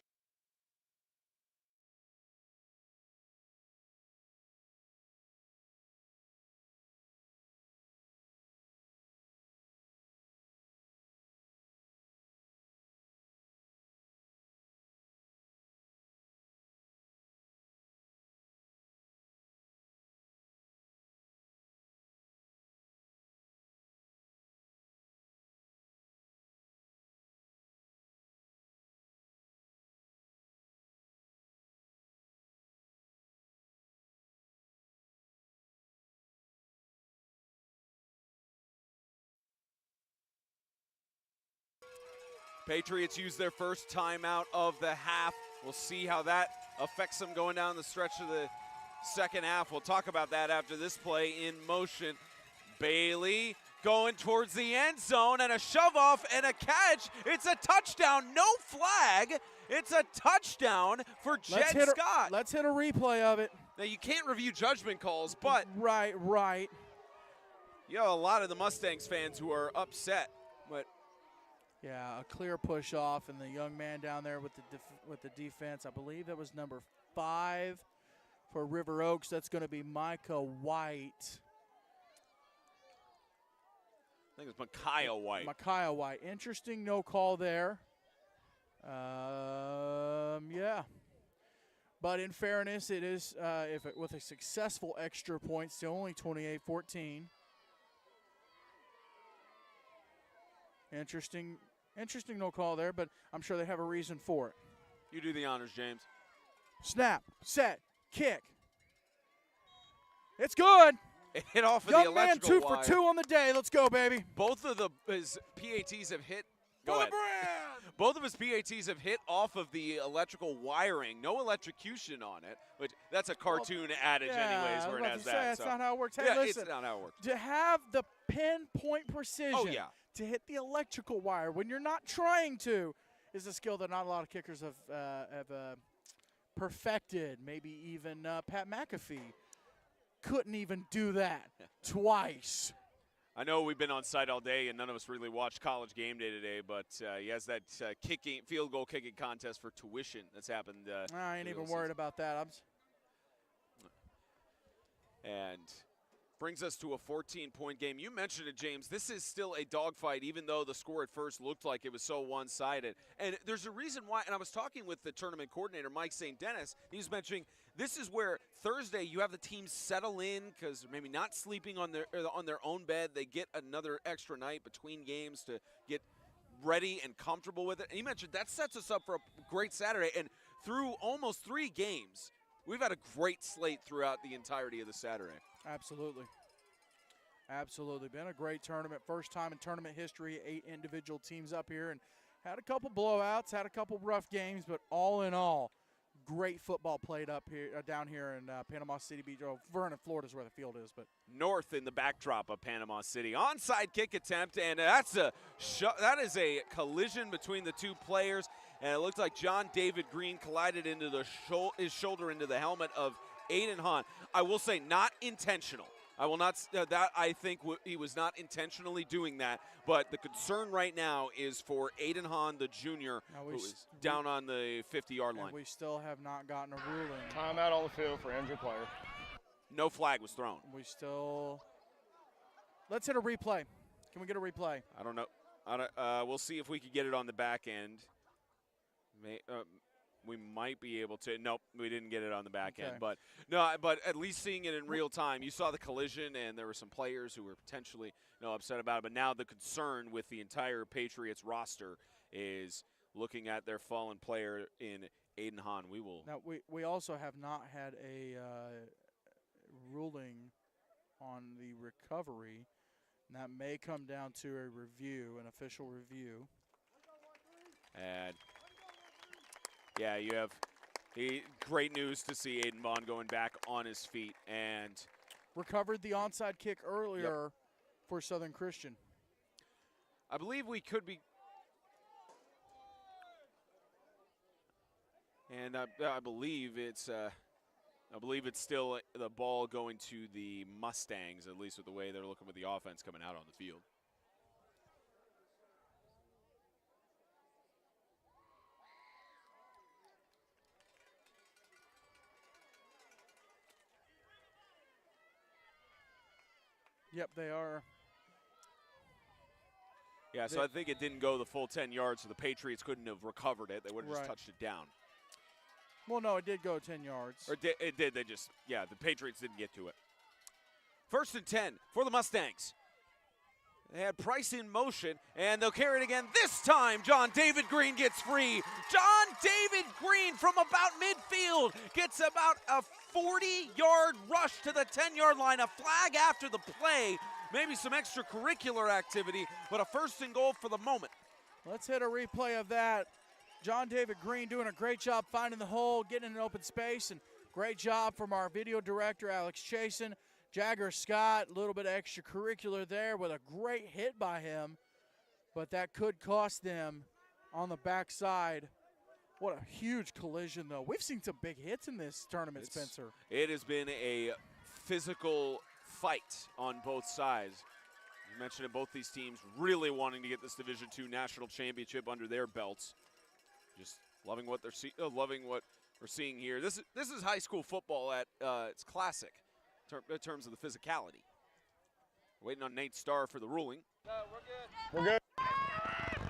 Patriots use their first timeout of the half. We'll see how that affects them going down the stretch of the second half. We'll talk about that after this play in motion. Bailey going towards the end zone and a shove off and a catch. It's a touchdown, no flag. It's a touchdown for Jed Scott. Let's hit a replay of it. Now you can't review judgment calls, but right. you have a lot of the Mustangs fans who are upset, but yeah, a clear push off, and the young man down there with the defense. I believe that was number 5 for River Oaks. That's going to be Micah White. I think it's Micaiah White. Micaiah White. Interesting no call there. Yeah. But in fairness, it is with a successful extra point, still only 28-14. Interesting no call there, but I'm sure they have a reason for it. You do the honors, James. Snap, set, kick. It's good. It hit off of Young the man, electrical 2 wire. for 2 on the day. Let's go, baby. Both of his PATs have hit. Go For ahead. the brand. Both of his PATs have hit off of the electrical wiring. No electrocution on it, which that's a cartoon adage anyways where it has that. That's not how it works. Hey, yeah, listen, it's not how it works. to have the pinpoint precision Oh, yeah. to hit the electrical wire when you're not trying to is a skill that not a lot of kickers have perfected. Maybe even Pat McAfee couldn't even do that twice. I know we've been on site all day and none of us really watched College Game Day today, but he has that field goal kicking contest for tuition that's happened. I ain't even worried about that. And brings us to a 14-point game. You mentioned it, James. This is still a dogfight, even though the score at first looked like it was so one-sided. And there's a reason why, and I was talking with the tournament coordinator, Mike St. Dennis. He was mentioning this is where Thursday you have the teams settle in because maybe not sleeping on their own bed. They get another extra night between games to get ready and comfortable with it. And he mentioned that sets us up for a great Saturday. And through almost 3 games, we've had a great slate throughout the entirety of the Saturday. Absolutely. Been a great tournament. First time in tournament history, 8 individual teams up here, and had a couple blowouts, had a couple rough games, but all in all, great football played up here, down here in Panama City Beach. Oh, Vernon, Florida is where the field is, but North in the backdrop of Panama City. Onside kick attempt, and that is a collision between the two players, and it looked like John David Green collided into his shoulder into the helmet of Aiden Hahn. I will say not intentional. I will not I think he was not intentionally doing that, but the concern right now is for Aiden Hahn, the junior, who is down on the 50-yard line. we still have not gotten a ruling. Timeout on the field for injured player. No flag was thrown. Let's hit a replay. Can we get a replay? I don't know. We'll see if we can get it on the back end. We might be able to. Nope, we didn't get it on the back end. But at least seeing it in real time, you saw the collision, and there were some players who were potentially upset about it. But now the concern with the entire Patriots roster is looking at their fallen player in Aiden Hahn. We also have not had a ruling on the recovery, and that may come down to an official review. And yeah, you have great news to see Aiden Hahn going back on his feet and recovered the onside kick earlier for Southern Christian. I believe we could be, and I believe it's still the ball going to the Mustangs, at least with the way they're looking with the offense coming out on the field. Yep, they are. Yeah, so I think it didn't go the full 10 yards, so the Patriots couldn't have recovered it. They would have just touched it down. Well, no, it did go 10 yards. Or it did. The Patriots didn't get to it. 1st and 10 for the Mustangs. They had Price in motion, and they'll carry it again. This time, John David Green gets free. John David Green from about midfield gets about a 40-yard rush to the 10-yard line. A flag after the play. Maybe some extracurricular activity, but a 1st and goal for the moment. Let's hit a replay of that. John David Green doing a great job finding the hole, getting in an open space, and great job from our video director, Alex Chasen. Jagger Scott, a little bit of extracurricular there with a great hit by him, but that could cost them on the backside. What a huge collision, though. We've seen some big hits in this tournament, Spencer. It has been a physical fight on both sides. You mentioned it, both these teams really wanting to get this Division II national championship under their belts. Just loving what we're seeing here. This is high school football at its classic. In terms of the physicality. Waiting on Nate Starr for the ruling. No, we're good.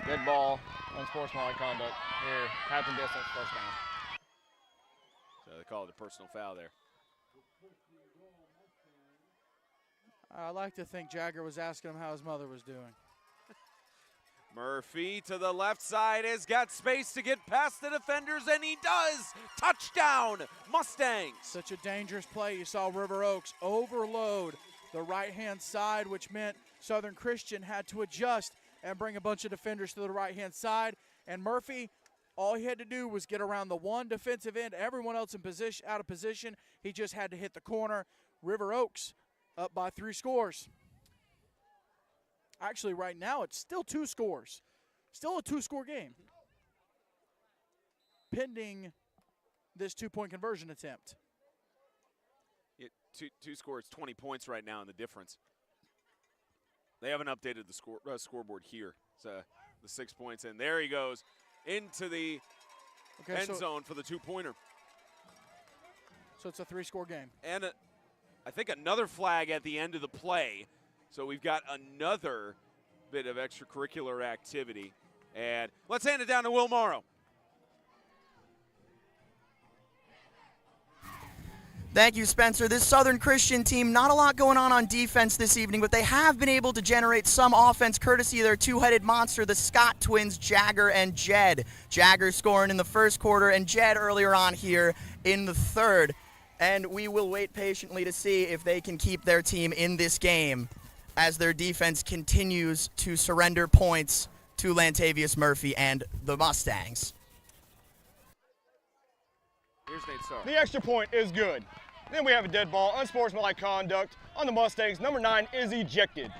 Good ball. Unsportsmanlike conduct. Here, half the distance, 1st down. So they call it a personal foul there. I like to think Jagger was asking him how his mother was doing. Murphy to the left side has got space to get past the defenders, and he does. Touchdown, Mustangs. Such a dangerous play. You saw River Oaks overload the right-hand side, which meant Southern Christian had to adjust and bring a bunch of defenders to the right-hand side. And Murphy, all he had to do was get around the one defensive end, everyone else in position, out of position. He just had to hit the corner. River Oaks up by 3 scores. Actually, right now, it's still 2 scores. Still a 2-score game. Pending this 2-point conversion attempt. Two scores, 20 points right now in the difference. They haven't updated the scoreboard here. So the 6 points, and there he goes into the end zone for the 2-pointer. So it's a 3-score game. And I think another flag at the end of the play. So we've got another bit of extracurricular activity. And let's hand it down to Will Morrow. Thank you, Spencer. This Southern Christian team, not a lot going on defense this evening, but they have been able to generate some offense courtesy of their 2-headed monster, the Scott twins, Jagger and Jed. Jagger scoring in the 1st quarter and Jed earlier on here in the 3rd. And we will wait patiently to see if they can keep their team in this game as their defense continues to surrender points to Lantavius Murphy and the Mustangs. Here's Nate Starr. The extra point is good. Then we have a dead ball, unsportsmanlike conduct on the Mustangs. Number 9 is ejected.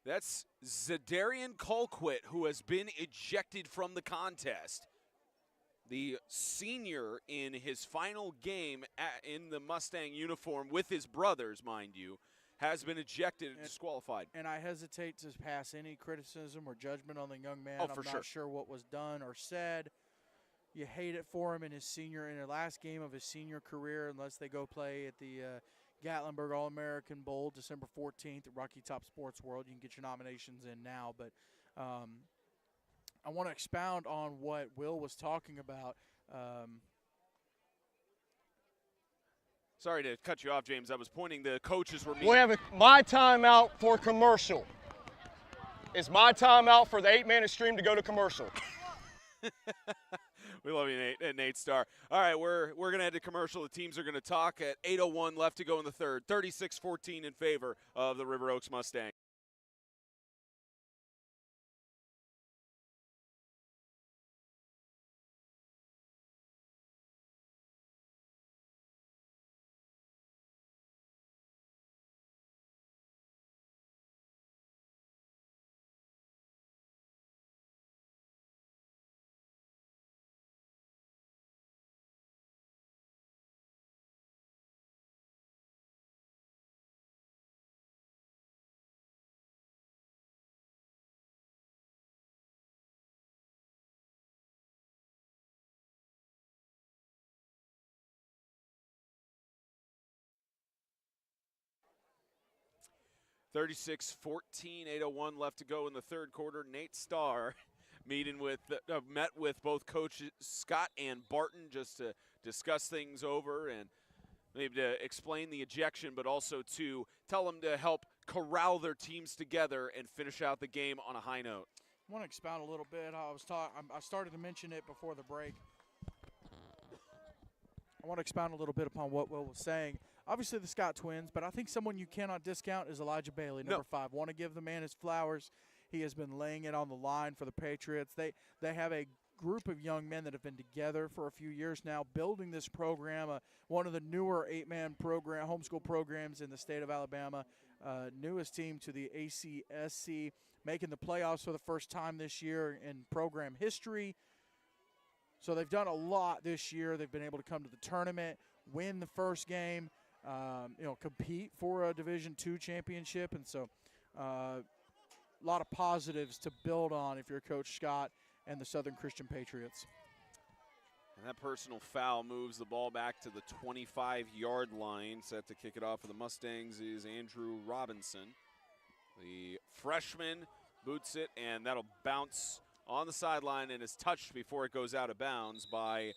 That's Zadarian Colquitt, who has been ejected from the contest. The senior in his final game in the Mustang uniform with his brothers, mind you, has been ejected and disqualified. And I hesitate to pass any criticism or judgment on the young man. Oh, for I'm not sure what was done or said. You hate it for him in the last game of his senior career, unless they go play at the Gatlinburg All-American Bowl, December 14th at Rocky Top Sports World. You can get your nominations in now, but I want to expound on what Will was talking about. Sorry to cut you off, James. I was pointing the coaches were meeting. We have my timeout for commercial. It's my timeout for the 8-minute stream to go to commercial. We love you, Nate Starr. All right, we're going to head to commercial. The teams are going to talk at 8:01 left to go in the third. 36-14 in favor of the River Oaks Mustangs. (36-14), 8:01 left to go in the third quarter. Nate Starr met with both coaches Scott and Barton just to discuss things over and maybe to explain the ejection, but also to tell them to help corral their teams together and finish out the game on a high note. I want to expound a little bit. I started to mention it before the break. I want to expound a little bit upon what Will was saying. Obviously, the Scott twins, but I think someone you cannot discount is Elijah Bailey, number 5. Want to give the man his flowers. He has been laying it on the line for the Patriots. They have a group of young men that have been together for a few years now, building this program, one of the newer 8-man homeschool programs in the state of Alabama, newest team to the ACSC, making the playoffs for the first time this year in program history. So they've done a lot this year. They've been able to come to the tournament, win the first game, compete for a Division II championship. And so a lot of positives to build on if you're Coach Scott and the Southern Christian Patriots. And that personal foul moves the ball back to the 25-yard line. Set to kick it off for the Mustangs is Andrew Robinson. The freshman boots it, and that'll bounce on the sideline and is touched before it goes out of bounds by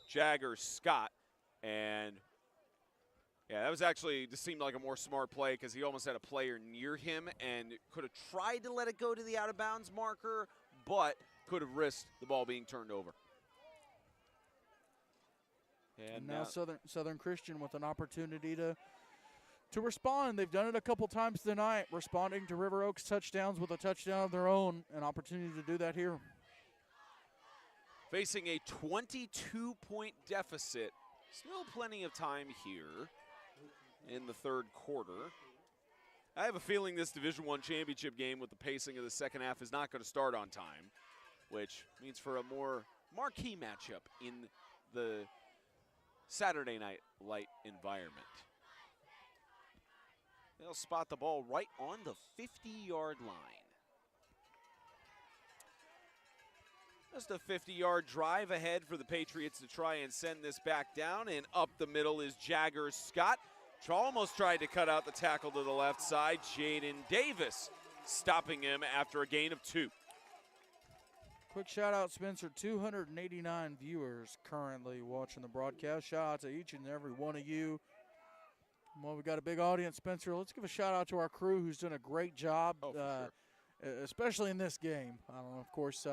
Jagger Scott. And yeah, that was actually just seemed like a more smart play because he almost had a player near him and could have tried to let it go to the out of bounds marker, but could have risked the ball being turned over. And now Southern Christian with an opportunity to respond. They've done it a couple times tonight, responding to River Oaks touchdowns with a touchdown of their own. An opportunity to do that here. Facing a 22-point deficit. Still plenty of time here in the third quarter. I have a feeling this Division I championship game with the pacing of the second half is not going to start on time, which means for a more marquee matchup in the Saturday night light environment. They'll spot the ball right on the 50-yard line. Just a 50-yard drive ahead for the Patriots to try and send this back down, and up the middle is Jagger Scott. Almost tried to cut out the tackle to the left side. Jaden Davis stopping him after a gain of 2. Quick shout out, Spencer. 289 viewers currently watching the broadcast. Shout out to each and every one of you. Well, we got a big audience, Spencer. Let's give a shout out to our crew who's done a great job, especially in this game. Of course,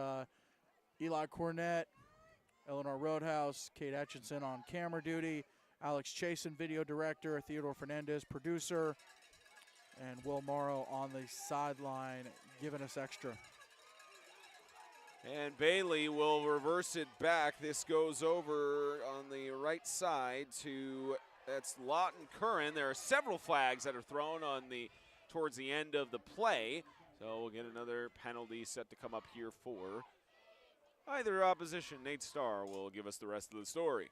Eli Cornett, Eleanor Roadhouse, Kate Atchison on camera duty, Alex Chasen, video director, Theodore Fernandez, producer, and Will Morrow on the sideline giving us extra. And Bailey will reverse it back. This goes over on the right side to, that's Lawton Curran. There are several flags that are thrown on towards the end of the play. So we'll get another penalty set to come up here for either opposition. Nate Starr will give us the rest of the story.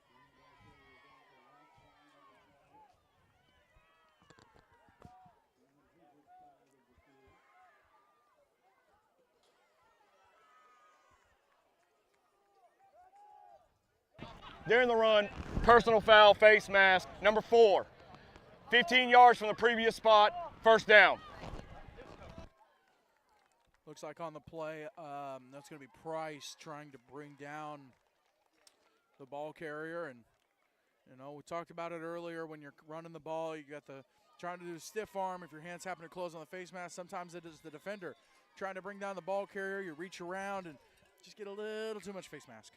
During the run, personal foul, face mask, number 4. 15 yards from the previous spot, first down. Looks like on the play, that's going to be Price trying to bring down the ball carrier. And, you know, we talked about it earlier when you're running the ball, you got trying to do a stiff arm. If your hands happen to close on the face mask, sometimes it is the defender trying to bring down the ball carrier. You reach around and just get a little too much face mask.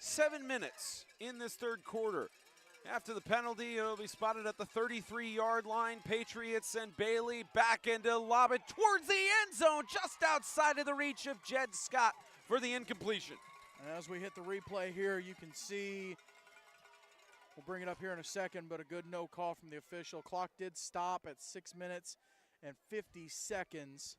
Seven minutes in this third quarter. After the penalty, it'll be spotted at the 33-yard line. Patriots and Bailey back into lob it towards the end zone, just outside of the reach of Jed Scott for the incompletion. And as we hit the replay here, you can see, we'll bring it up here in a second, but a good no call from the official. Clock did stop at 6 minutes and 50 seconds.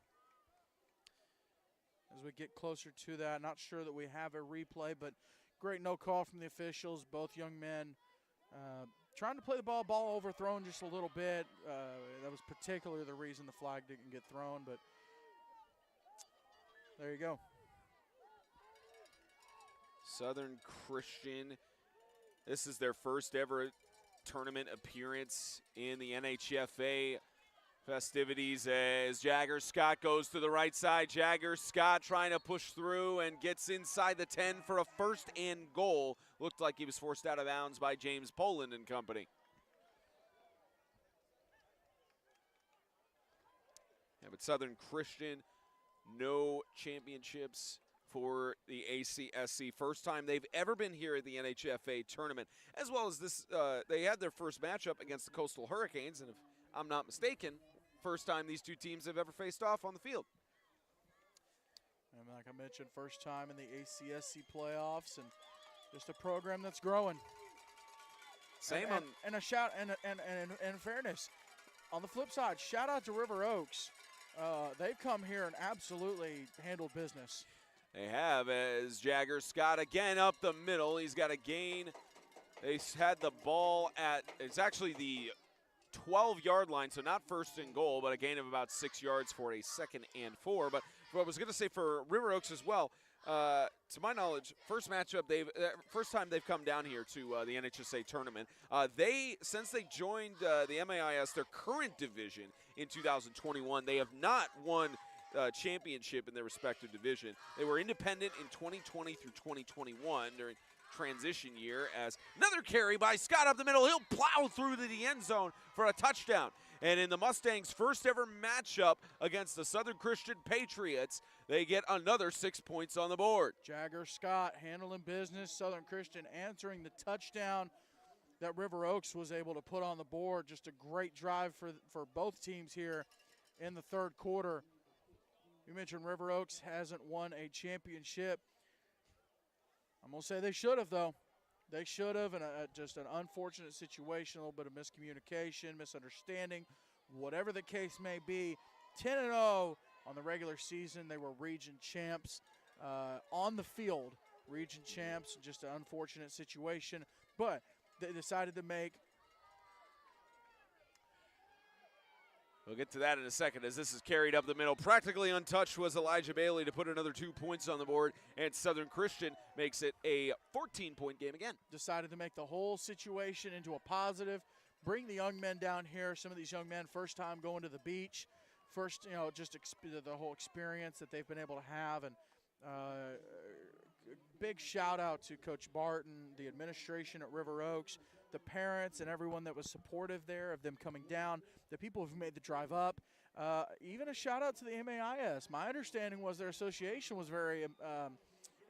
As we get closer to that, not sure that we have a replay, but great no call from the officials. Both young men trying to play the ball overthrown just a little bit. That was particularly the reason the flag didn't get thrown, but there you go. Southern Christian, this is their first ever tournament appearance in the NHFA festivities as Jagger Scott goes to the right side. Jagger Scott trying to push through and gets inside the 10 for a first and goal. Looked like he was forced out of bounds by James Poland and company. Yeah, but Southern Christian, no championships for the ACSC. First time they've ever been here at the NHFA tournament, as well as this, they had their first matchup against the Coastal Hurricanes, and if I'm not mistaken, first time these two teams have ever faced off on the field. And like I mentioned, first time in the ACSC playoffs, and just a program that's growing. Same and a shout and in fairness, on the flip side, shout out to River Oaks. They've come here and absolutely handled business. They have, as Jagger Scott again up the middle. He's got a gain. They had the ball at, it's actually the 12-yard line, so not first and goal, but a gain of about 6 yards for a 2nd and 4. But what I was going to say for River Oaks as well, to my knowledge, first matchup, first time they've come down here to the NHSA tournament. Since they joined the MAIS, their current division in 2021, they have not won championship in their respective division. They were independent in 2020 through 2021 during transition year, as another carry by Scott up the middle. He'll plow through to the end zone for a touchdown. And in the Mustangs' first ever matchup against the Southern Christian Patriots, they get another 6 points on the board. Jagger Scott handling business. Southern Christian answering the touchdown that River Oaks was able to put on the board. Just a great drive for both teams here in the third quarter. You mentioned River Oaks hasn't won a championship. I'm going to say they should have, though. They should have, and just an unfortunate situation, a little bit of miscommunication, misunderstanding, whatever the case may be. 10-0 on the regular season. They were region champs on the field, region champs, just an unfortunate situation. But they decided to make. We'll get to that in a second as this is carried up the middle. Practically untouched was Elijah Bailey to put another 2 points on the board, and Southern Christian makes it a 14-point game again. Decided to make the whole situation into a positive, bring the young men down here. Some of these young men, first time going to the beach, first, just the whole experience that they've been able to have. And big shout out to Coach Barton, the administration at River Oaks, the parents and everyone that was supportive there of them coming down, the people who've made the drive up. Even a shout out to the MAIS. My understanding was their association was very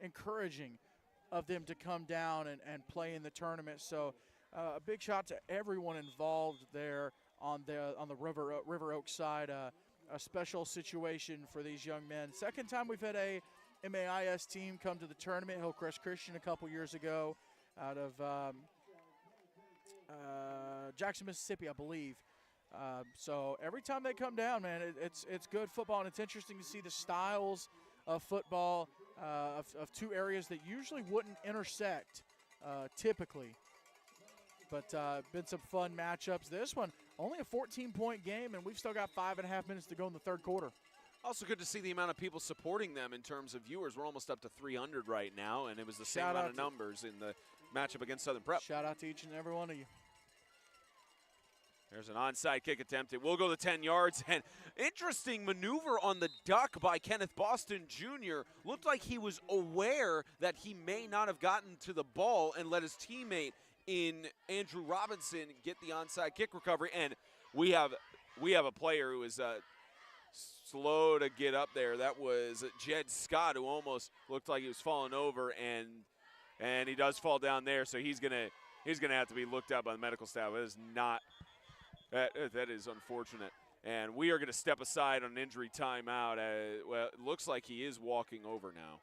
encouraging of them to come down and play in the tournament. So a big shout to everyone involved there. on the River Oaks side. A special situation for these young men. Second time we've had a MAIS team come to the tournament. Hillcrest Christian a couple years ago out of Jackson, Mississippi, I believe. So every time they come down, man, it's good football, and it's interesting to see the styles of football of two areas that usually wouldn't intersect typically. But been some fun matchups. This one, only a 14-point game, and we've still got 5.5 minutes to go in the third quarter. Also good to see the amount of people supporting them in terms of viewers. We're almost up to 300 right now, and it was the same amount of numbers in the matchup against Southern Prep. Shout out to each and every one of you. There's an onside kick attempt. It will go the 10 yards. And interesting maneuver on the duck by Kenneth Boston Jr. Looked like he was aware that he may not have gotten to the ball and let his teammate in Andrew Robinson get the onside kick recovery. And we have a player who is slow to get up there. That was Jed Scott, who almost looked like he was falling over, and he does fall down there. So he's gonna have to be looked at by the medical staff. It is not. That is unfortunate. And we are going to step aside on an injury timeout. Well, it looks like he is walking over now.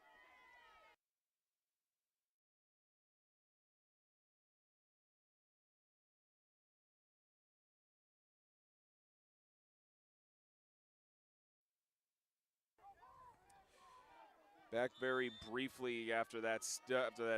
Back very briefly after that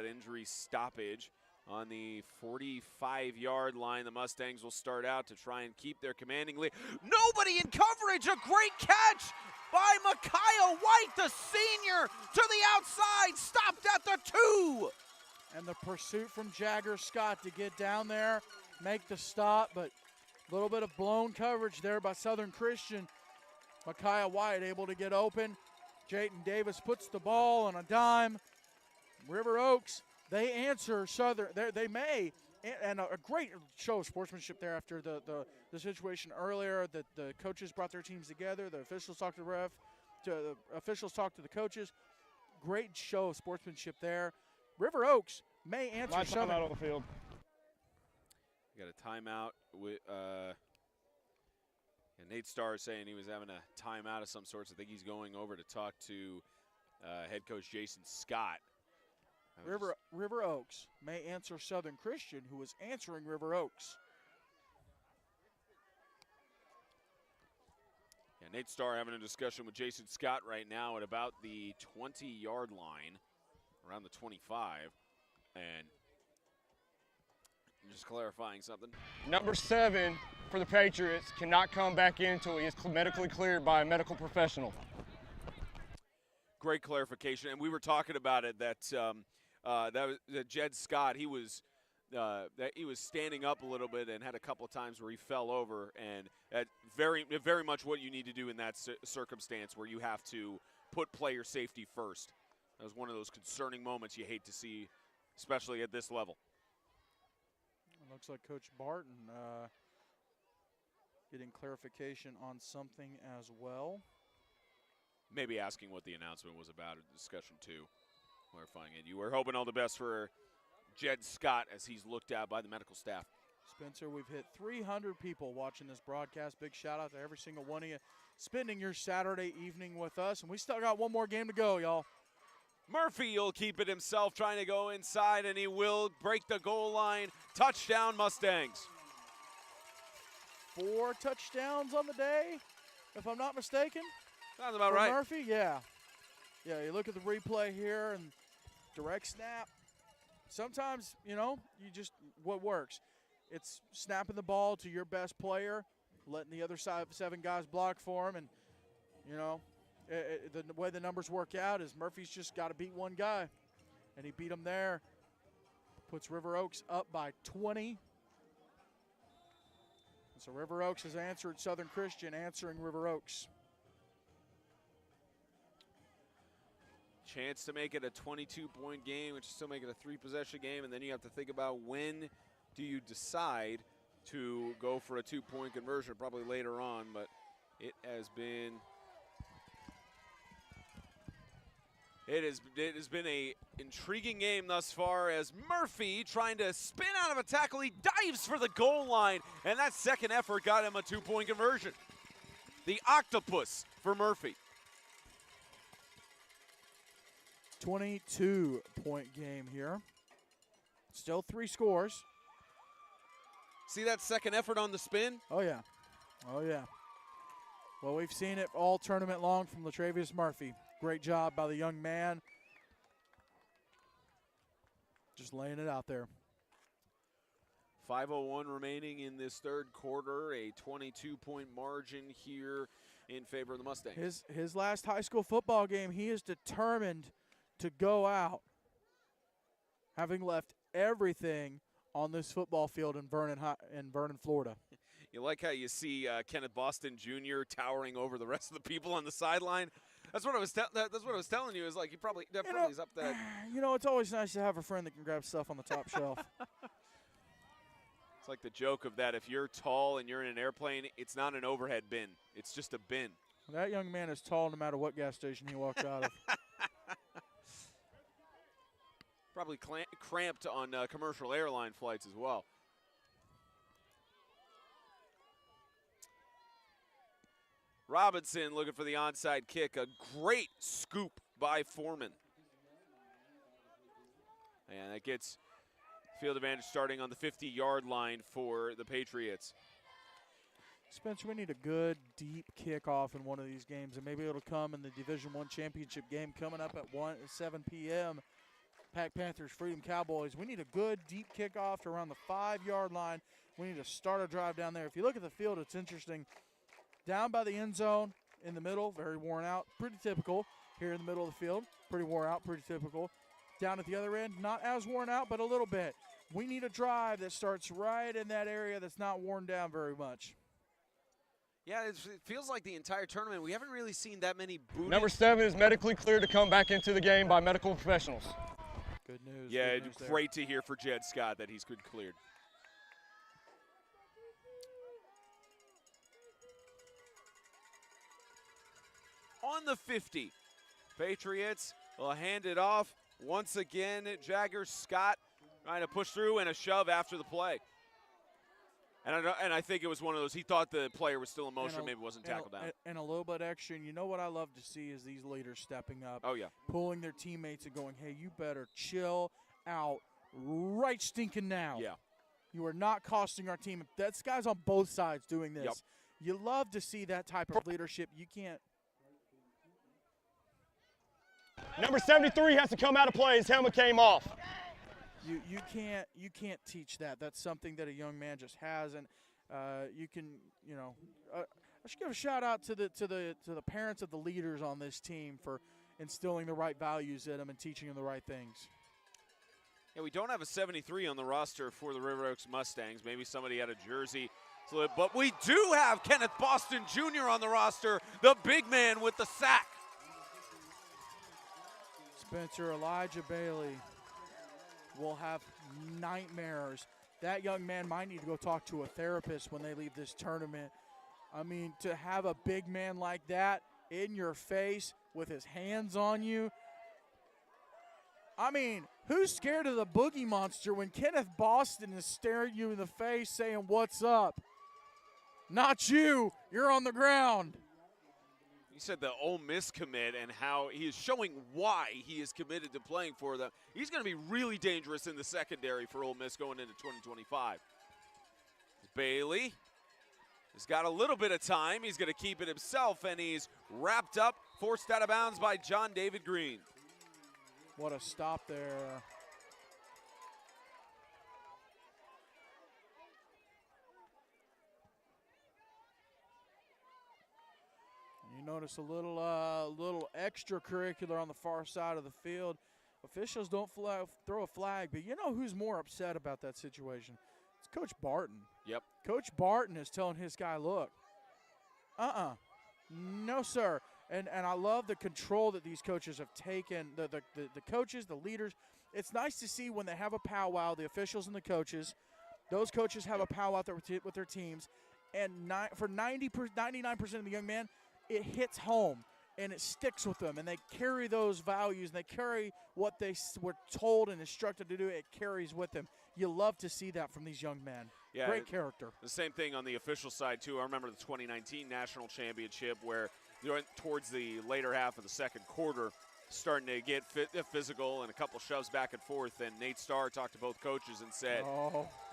injury stoppage. On the 45-yard line, the Mustangs will start out to try and keep their commanding lead. Nobody in coverage. A great catch by Micaiah White, the senior, to the outside, stopped at the 2. And the pursuit from Jagger Scott to get down there, make the stop, but a little bit of blown coverage there by Southern Christian. Micaiah White able to get open. Jayton Davis puts the ball on a dime. River Oaks, they answer Southern. They may, and a great show of sportsmanship there after the situation earlier that the coaches brought their teams together. The officials talked to the ref, the officials talked to the coaches. Great show of sportsmanship there. River Oaks may answer Southern. Timeout on the field. We got a timeout with. And Nate Starr is saying he was having a timeout of some sorts. I think he's going over to talk to head coach Jason Scott. River Oaks may answer Southern Christian, who is answering River Oaks. Yeah, Nate Starr having a discussion with Jason Scott right now at about the 20-yard line, around the 25. And just clarifying something. Number 7 for the Patriots cannot come back in until he is medically cleared by a medical professional. Great clarification, and we were talking about it that that Jed Scott, he was standing up a little bit and had a couple of times where he fell over, and very much what you need to do in that circumstance where you have to put player safety first. That was one of those concerning moments you hate to see, especially at this level. It looks like Coach Barton getting clarification on something as well. Maybe asking what the announcement was about, a discussion too, clarifying it. You were hoping all the best for Jed Scott as he's looked at by the medical staff. Spencer, we've hit 300 people watching this broadcast. Big shout out to every single one of you spending your Saturday evening with us. And we still got one more game to go, y'all. Murphy will keep it himself, trying to go inside, and he will break the goal line. Touchdown, Mustangs. 4 touchdowns on the day, if I'm not mistaken. Sounds about right. Murphy, yeah. Yeah, you look at the replay here and direct snap. Sometimes, what works? It's snapping the ball to your best player, letting the other 7 guys block for him, and, the way the numbers work out is Murphy's just got to beat one guy, and he beat him there. Puts River Oaks up by 20. And so River Oaks has answered Southern Christian, answering River Oaks. Chance to make it a 22-point game, which is still make it a 3-possession game, and then you have to think about when do you decide to go for a 2-point conversion, probably later on, but it has been It has been a intriguing game thus far as Murphy trying to spin out of a tackle. He dives for the goal line, and that second effort got him a 2-point conversion. The octopus for Murphy. 22-point game here. Still 3 scores. See that second effort on the spin? Oh, yeah. Oh, yeah. Well, we've seen it all tournament long from Latravius Murphy. Great job by the young man. Just laying it out there. 5:01 remaining in this third quarter. A 22-point margin here in favor of the Mustangs. His last high school football game, he is determined to go out, having left everything on this football field in Vernon, Florida. You like how you see Kenneth Boston Jr. towering over the rest of the people on the sideline? That's what I was telling you. Is like he probably is up there. You know, it's always nice to have a friend that can grab stuff on the top shelf. It's like the joke of that. If you're tall and you're in an airplane, it's not an overhead bin. It's just a bin. That young man is tall no matter what gas station he walks out of. Probably cramped on commercial airline flights as well. Robinson looking for the onside kick. A great scoop by Foreman. And that gets field advantage starting on the 50-yard line for the Patriots. Spencer, we need a good, deep kickoff in one of these games, and maybe it'll come in the Division I championship game coming up at 7 p.m. Pack Panthers, Freedom Cowboys. We need a good, deep kickoff to around the 5-yard line. We need to start a drive down there. If you look at the field, it's interesting. Down by the end zone, in the middle, very worn out, pretty typical. Here in the middle of the field, pretty worn out, pretty typical. Down at the other end, not as worn out, but a little bit. We need a drive that starts right in that area that's not worn down very much. Yeah, it feels like the entire tournament, we haven't really seen that many booties. Number 7 is medically cleared to come back into the game by medical professionals. Good news. Yeah, good news great to hear for Jed Scott that he's good cleared. On the 50, Patriots will hand it off once again. Jagger Scott trying to push through and a shove after the play. And I think it was one of those, he thought the player was still in motion, maybe wasn't tackled down. And a little bit extra. And you know what I love to see is these leaders stepping up. Oh, yeah. Pulling their teammates and going, hey, you better chill out right stinking now. Yeah. You are not costing our team. That's guys on both sides doing this. Yep. You love to see that type of leadership. You can't. Number 73 has to come out of play. His helmet came off. You can't teach that. That's something that a young man just has, and you can I should give a shout out to the parents of the leaders on this team for instilling the right values in them and teaching them the right things. Yeah, we don't have a 73 on the roster for the River Oaks Mustangs. Maybe somebody had a jersey slip, but we do have Kenneth Boston Jr. on the roster, the big man with the sack. Spencer, Elijah Bailey will have nightmares. That young man might need to go talk to a therapist when they leave this tournament. I mean, to have a big man like that in your face with his hands on you. I mean, who's scared of the boogie monster when Kenneth Boston is staring you in the face saying, what's up? Not you. You're on the ground. You said the Ole Miss commit and how he is showing why he is committed to playing for them. He's going to be really dangerous in the secondary for Ole Miss going into 2025. Bailey has got a little bit of time. He's going to keep it himself, and he's wrapped up, forced out of bounds by John David Green. What a stop there. You notice a little extracurricular on the far side of the field. Officials don't throw a flag, but you know who's more upset about that situation? It's Coach Barton. Yep. Coach Barton is telling his guy, look, no, sir. And I love the control that these coaches have taken, the coaches, the leaders. It's nice to see when they have a powwow, the officials and the coaches. Those coaches have a powwow with their teams. And for 99% of the young men, it hits home. and it sticks with them, and they carry those values, and they carry what they were told and instructed to do. It carries with them. You love to see that from these young men. Yeah, Great character. The same thing on the official side, too. I remember the 2019 National Championship where towards the later half of the second quarter, starting to get physical and a couple shoves back and forth, and Nate Starr talked to both coaches and said,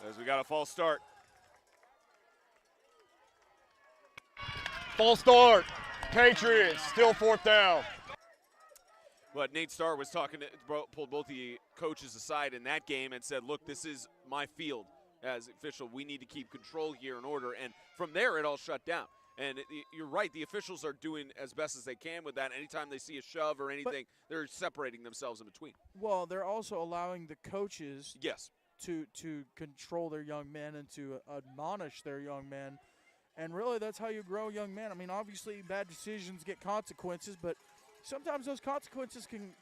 as we got a false start. False start. Patriots, still 4th down. But Nate Starr was pulled both the coaches aside in that game and said, look, this is my field as official. We need to keep control here in order. And from there, it all shut down. And you're right, the officials are doing as best as they can with that. Anytime they see a shove or anything, they're separating themselves in between. Well, they're also allowing the coaches yes. to control their young men and to admonish their young men. And really, that's how you grow young men. I mean, obviously, bad decisions get consequences, but sometimes those consequences can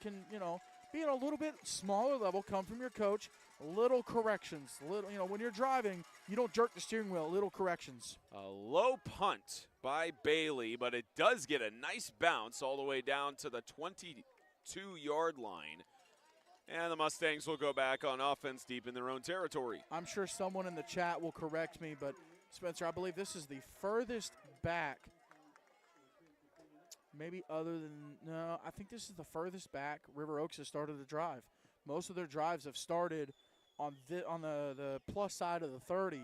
be at a little bit smaller level, come from your coach. Little corrections. When you're driving, you don't jerk the steering wheel. Little corrections. A low punt by Bailey, but it does get a nice bounce all the way down to the 22-yard line. And the Mustangs will go back on offense deep in their own territory. I'm sure someone in the chat will correct me, but Spencer, I believe this is the furthest back. Maybe no, I think this is the furthest back River Oaks has started a drive. Most of their drives have started on the plus side of the 30.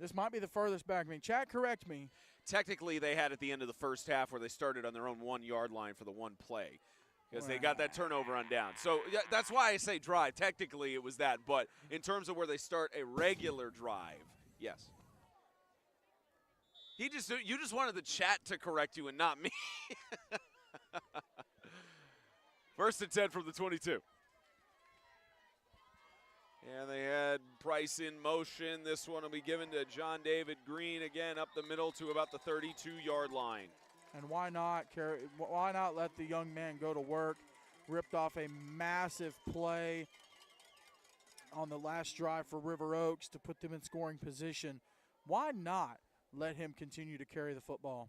This might be the furthest back. I mean, chat, correct me. Technically, they had at the end of the first half where they started on their own 1-yard line for the one play because they got that turnover on down. So yeah, that's why I say drive. Technically, it was that. But in terms of where they start a regular drive, yes. You just wanted the chat to correct you and not me. 1st and 10 from the 22. And they had Price in motion. This one will be given to John David Green again up the middle to about the 32-yard line. And why not let the young man go to work? Ripped off a massive play on the last drive for River Oaks to put them in scoring position. Why not let him continue to carry the football?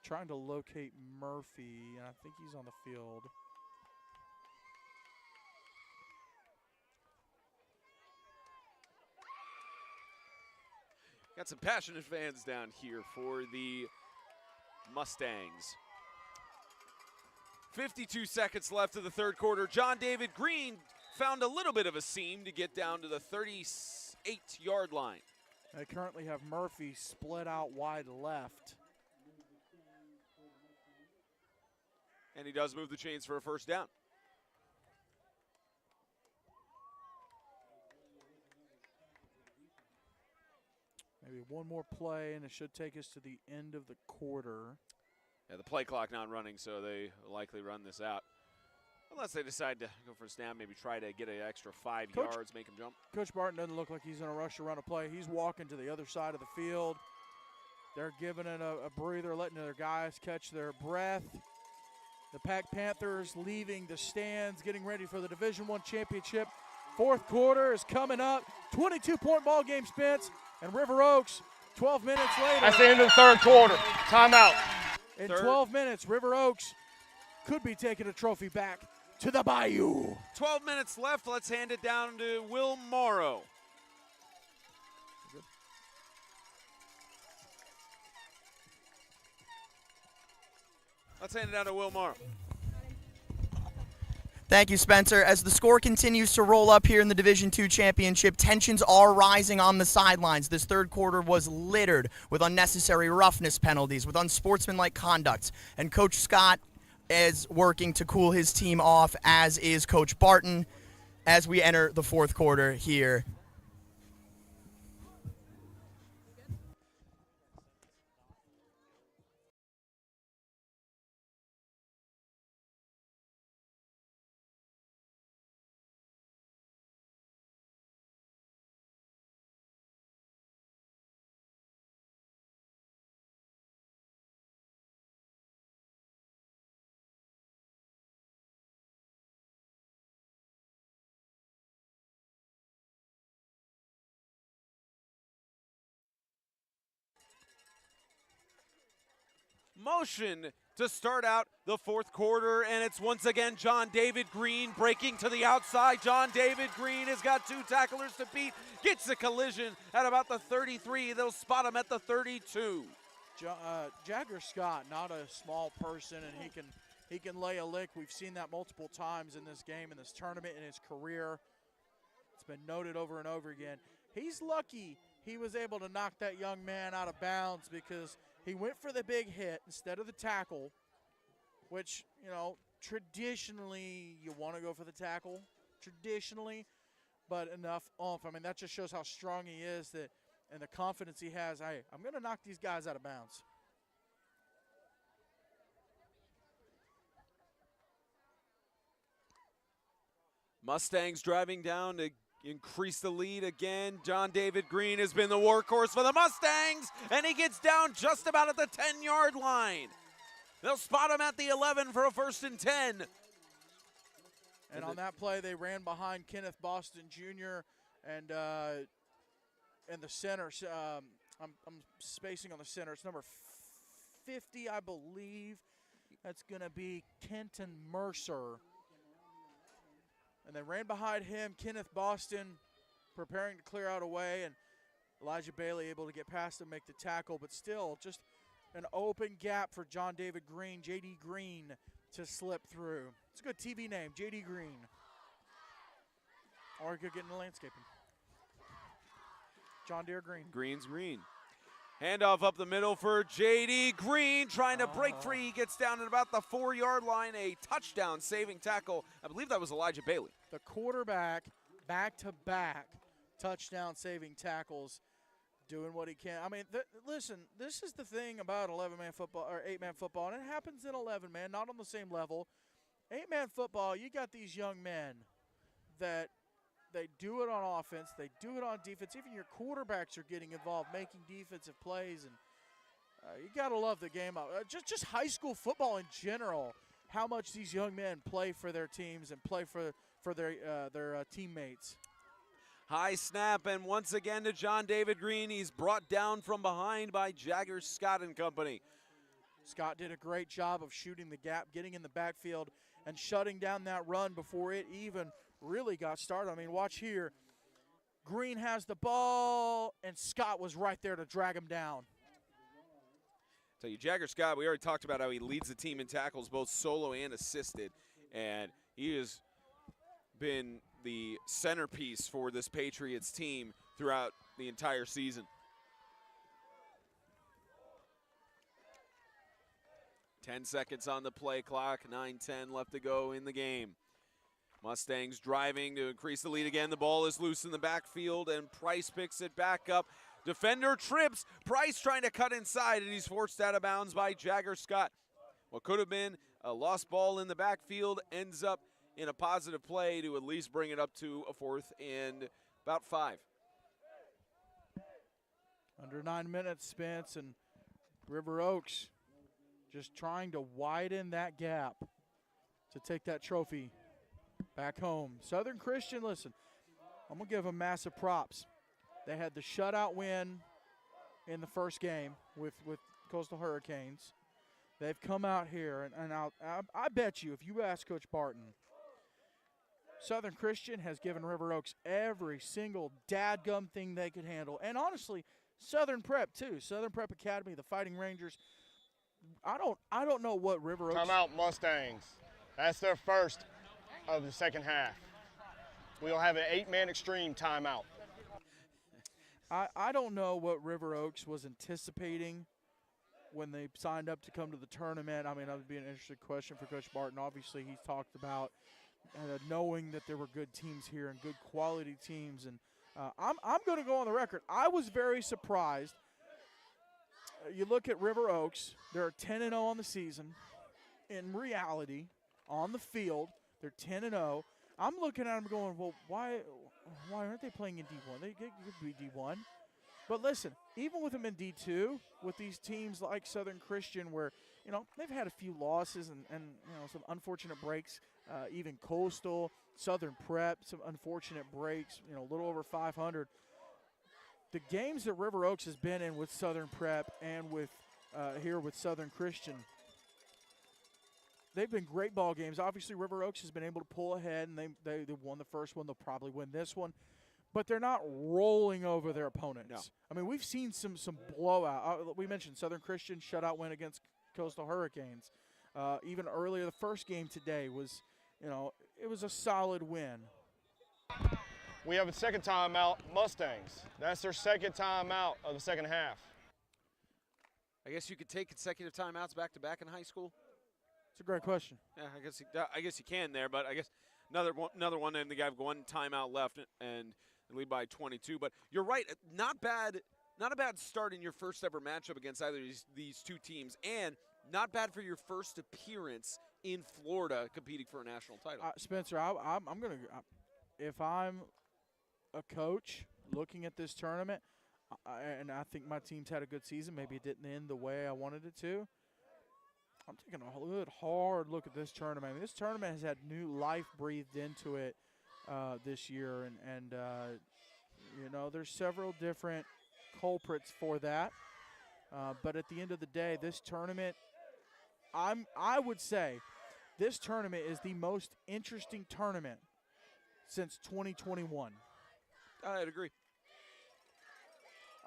Trying to locate Murphy, and I think he's on the field. Got some passionate fans down here for the Mustangs. 52 seconds left of the third quarter. John David Green found a little bit of a seam to get down to the 38-yard line. They currently have Murphy split out wide left. And he does move the chains for a first down. Maybe one more play, and it should take us to the end of the quarter. Yeah, the play clock not running, so they likely run this out. Unless they decide to go for a snap, maybe try to get an extra 5 yards, make him jump. Coach Barton doesn't look like he's in a rush to run a play. He's walking to the other side of the field. They're giving it a breather, letting their guys catch their breath. The Pack Panthers leaving the stands, getting ready for the Division I championship. Fourth quarter is coming up. 22-point ball game, Spence. And River Oaks, 12 minutes later. That's the end of the third quarter. Timeout. In 12 minutes, River Oaks could be taking a trophy back to the Bayou. 12 minutes left. Let's hand it down to Will Morrow. Let's hand it down to Will Morrow. Thank you, Spencer. As the score continues to roll up here in the Division II championship, tensions are rising on the sidelines. This third quarter was littered with unnecessary roughness penalties, with unsportsmanlike conduct. And Coach Scott is working to cool his team off, as is Coach Barton, as we enter the fourth quarter here motion to start out the fourth quarter, and it's once again John David Green breaking to the outside. John David Green has got 2 tacklers to beat, gets a collision at about the 33. They'll spot him at the 32. Jagger Scott, not a small person, and he can lay a lick. We've seen that multiple times in this game, in this tournament, in his career. It's been noted over and over again. He's lucky he was able to knock that young man out of bounds because he went for the big hit instead of the tackle, which, you know, traditionally you want to go for the tackle, traditionally, but enough oomph. I mean, that just shows how strong he is that, and the confidence he has. Hey, I'm going to knock these guys out of bounds. Mustangs driving down to increase the lead again. John David Green has been the workhorse for the Mustangs, and he gets down just about at the 10-yard line. They'll spot him at the 11 for a 1st and 10. And on that play, they ran behind Kenneth Boston Jr. and the center. I'm spacing on the center. It's number 50, I believe. That's going to be Kenton Mercer. And they ran behind him. Kenneth Boston preparing to clear out a way, and Elijah Bailey able to get past him, make the tackle, but still just an open gap for John David Green, J.D. Green, to slip through. It's a good TV name, J.D. Green. Or he could get into landscaping. John Deere Green. Green's Green. Handoff up the middle for J.D. Green, trying to break free. He gets down at about the 4-yard line, a touchdown saving tackle. I believe that was Elijah Bailey. The quarterback, back-to-back touchdown saving tackles, doing what he can. I mean, listen, this is the thing about 11-man football or 8-man football, and it happens in 11-man, not on the same level. 8-man football, you got these young men that they do it on offense, they do it on defense. Even your quarterbacks are getting involved, making defensive plays, and you got to love the game. Just high school football in general, how much these young men play for their teams and play for their teammates. High snap, and once again to John David Green. He's brought down from behind by Jagger Scott and company. Scott did a great job of shooting the gap, getting in the backfield, and shutting down that run before it even really got started. I mean, watch here. Green has the ball, and Scott was right there to drag him down. Tell you, Jagger Scott, we already talked about how he leads the team in tackles, both solo and assisted, and he has been the centerpiece for this Patriots team throughout the entire season. 10 seconds on the play clock, 9-10 left to go in the game. Mustangs driving to increase the lead again. The ball is loose in the backfield, and Price picks it back up. Defender trips. Price trying to cut inside, and he's forced out of bounds by Jagger Scott. What could have been a lost ball in the backfield ends up in a positive play to at least bring it up to a 4th and about 5. Under 9 minutes, Spence, and River Oaks just trying to widen that gap to take that trophy back home. Southern Christian, listen, I'm going to give them massive props. They had the shutout win in the first game with Coastal Hurricanes. They've come out here, and I bet you if you ask Coach Barton, Southern Christian has given River Oaks every single dadgum thing they could handle. And honestly, Southern Prep too. Southern Prep Academy, the Fighting Rangers. I don't know what River Oaks. Timeout Mustangs. That's their first of the second half. We'll have an 8-man extreme timeout. I don't know what River Oaks was anticipating when they signed up to come to the tournament. I mean, that would be an interesting question for Coach Barton. Obviously, he's talked about knowing that there were good teams here and good quality teams. And I'm going to go on the record. I was very surprised. You look at River Oaks, they're 10-0 on the season. In reality, on the field, they're 10-0. I'm looking at them going, well, why aren't they playing in D1? They could be D1. But listen, even with them in D2, with these teams like Southern Christian where, you know, they've had a few losses and you know, some unfortunate breaks, even Coastal, Southern Prep, some unfortunate breaks, you know, a little over 500. The games that River Oaks has been in with Southern Prep and with here with Southern Christian. They've been great ball games. Obviously, River Oaks has been able to pull ahead, and they won the first one. They'll probably win this one. But they're not rolling over their opponents. No. I mean, we've seen some blowout. We mentioned Southern Christian shutout win against Coastal Hurricanes. Even earlier, the first game today was, it was a solid win. We have a second timeout, Mustangs. That's their second timeout of the second half. I guess you could take consecutive timeouts back-to-back in high school. It's a great question. Yeah, I guess you can there, but I guess another one, and they have one timeout left and lead by 22. But you're right, not a bad start in your first ever matchup against either of these two teams, and not bad for your first appearance in Florida competing for a national title. Spencer, if I'm a coach looking at this tournament, and I think my team's had a good season, maybe it didn't end the way I wanted it to, I'm taking a good hard look at this tournament. I mean, this tournament has had new life breathed into it this year, and there's several different culprits for that. But at the end of the day, this tournament, I would say, this tournament is the most interesting tournament since 2021. I'd agree.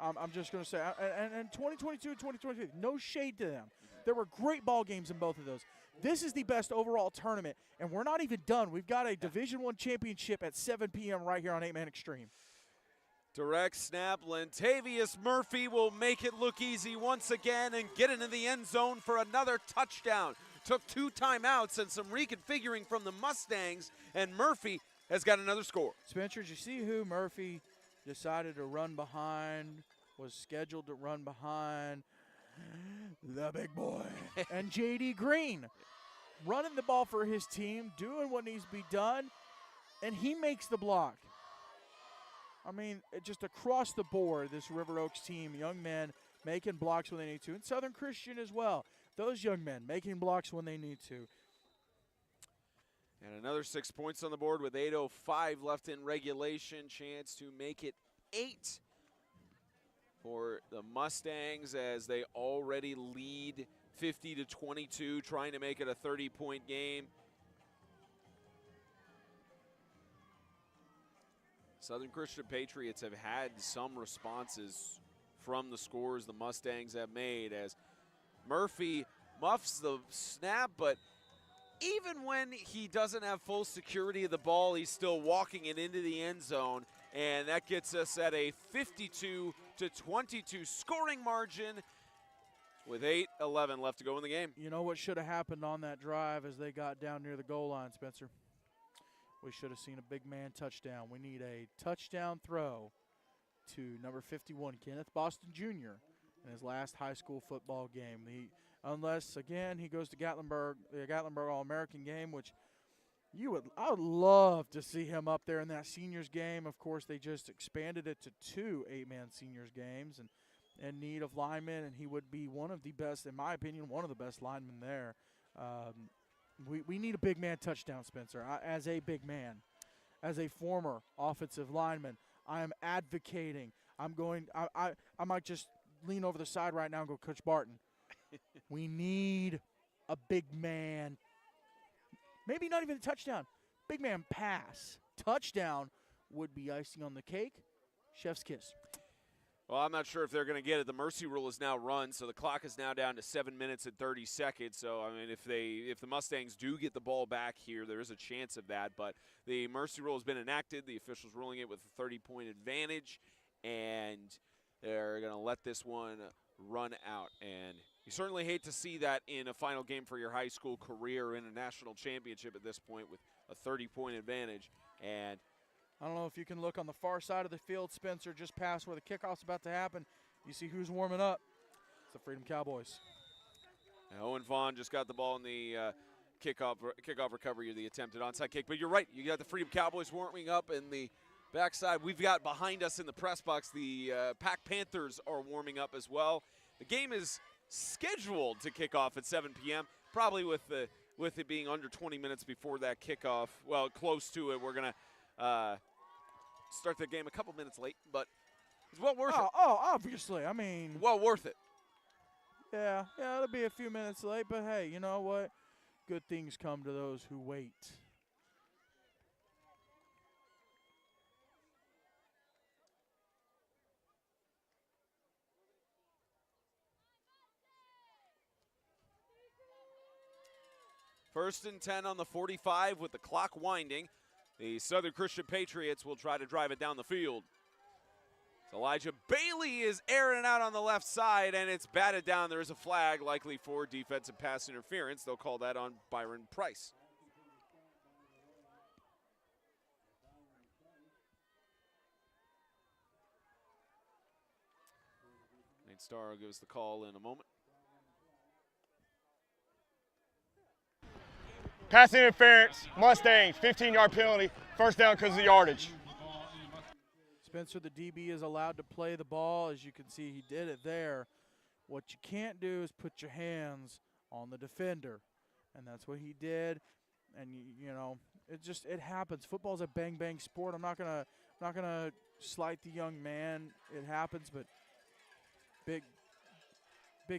I'm just going to say, and 2022 and 2023, no shade to them. There were great ball games in both of those. This is the best overall tournament, and we're not even done. We've got a Division I championship at 7 p.m. right here on 8-Man Extreme. Direct snap. Lentavius Murphy will make it look easy once again and get into the end zone for another touchdown. Took 2 timeouts and some reconfiguring from the Mustangs, and Murphy has got another score. Spencer, did you see who Murphy decided to run behind, was scheduled to run behind? The big boy. And J.D. Green running the ball for his team, doing what needs to be done, and he makes the block. I mean, just across the board, this River Oaks team, young men making blocks when they need to, and Southern Christian as well. Those young men making blocks when they need to. And another 6 points on the board with 8:05 left in regulation. Chance to make it 8 for the Mustangs as they already lead 50-22, trying to make it a 30-point game. Southern Christian Patriots have had some responses from the scores the Mustangs have made as Murphy muffs the snap, but even when he doesn't have full security of the ball, he's still walking it into the end zone, and that gets us at a 52-22 scoring margin with 8:11 left to go in the game. You know what should have happened on that drive as they got down near the goal line, Spencer? We should have seen a big man touchdown. We need a touchdown throw to number 51, Kenneth Boston Jr., in his last high school football game. Unless, again, he goes to Gatlinburg, the Gatlinburg All-American game, which I would love to see him up there in that seniors game. Of course, they just expanded it to 2 8-man seniors games and in need of linemen, and he would be one of the best, in my opinion, one of the best linemen there. We need a big man touchdown, Spencer. As a big man, as a former offensive lineman, I am advocating. I might just lean over the side right now and go, Coach Barton, we need a big man. Maybe not even a touchdown. Big man pass. Touchdown would be icing on the cake. Chef's kiss. Well, I'm not sure if they're going to get it. The mercy rule is now run, so the clock is now down to 7 minutes and 30 seconds. So, I mean, if the Mustangs do get the ball back here, there is a chance of that. But the mercy rule has been enacted. The officials ruling it with a 30-point advantage, and they're going to let this one run out. And you certainly hate to see that in a final game for your high school career in a national championship at this point with a 30-point advantage. And I don't know if you can look on the far side of the field, Spencer, just past where the kickoff's about to happen. You see who's warming up. It's the Freedom Cowboys. And Owen Vaughn just got the ball in the kickoff recovery of the attempted onside kick. But you're right. You got the Freedom Cowboys warming up in the backside. We've got behind us in the press box the Pack Panthers are warming up as well. The game is scheduled to kick off at 7 p.m., probably with it being under 20 minutes before that kickoff. Well, close to it. We're going to start the game a couple minutes late, but it's well worth it. Oh, obviously. I mean, well worth it. Yeah, it'll be a few minutes late, but hey, you know what? Good things come to those who wait. First and 10 on the 45 with the clock winding. The Southern Christian Patriots will try to drive it down the field. Elijah Bailey is airing it out on the left side, and it's batted down. There is a flag, likely for defensive pass interference. They'll call that on Byron Price. Nate Starr will give us the call in a moment. Pass interference, Mustangs, 15-yard penalty, first down because of the yardage. Spencer, the DB, is allowed to play the ball. As you can see, he did it there. What you can't do is put your hands on the defender, and that's what he did. And you know, it happens. Football's a bang sport. I'm not gonna slight the young man. It happens, but big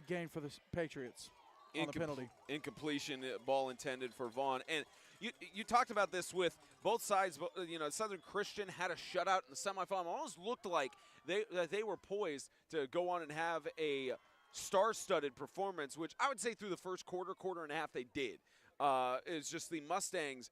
gain for the Patriots on the penalty. Incompletion, ball intended for Vaughn. And you talked about this with both sides. You know, Southern Christian had a shutout in the semifinal. It almost looked like they were poised to go on and have a star-studded performance, which I would say through the first quarter and a half they did. It's just the Mustangs,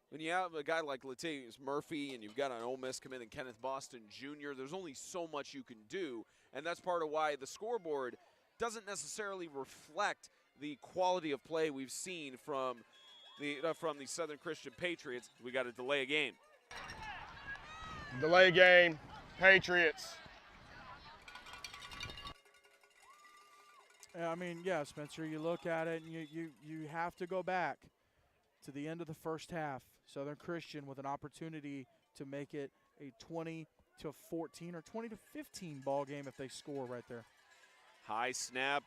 when you have a guy like Latavius Murphy and you've got an Ole Miss come in and Kenneth Boston Jr., there's only so much you can do, and that's part of why the scoreboard doesn't necessarily reflect the quality of play we've seen from the Southern Christian Patriots. We got to delay a game. Delay game, Patriots. I mean, yeah, Spencer, you look at it and you have to go back to the end of the first half. Southern Christian with an opportunity to make it a 20-14 or 20-15 ball game if they score right there. High snap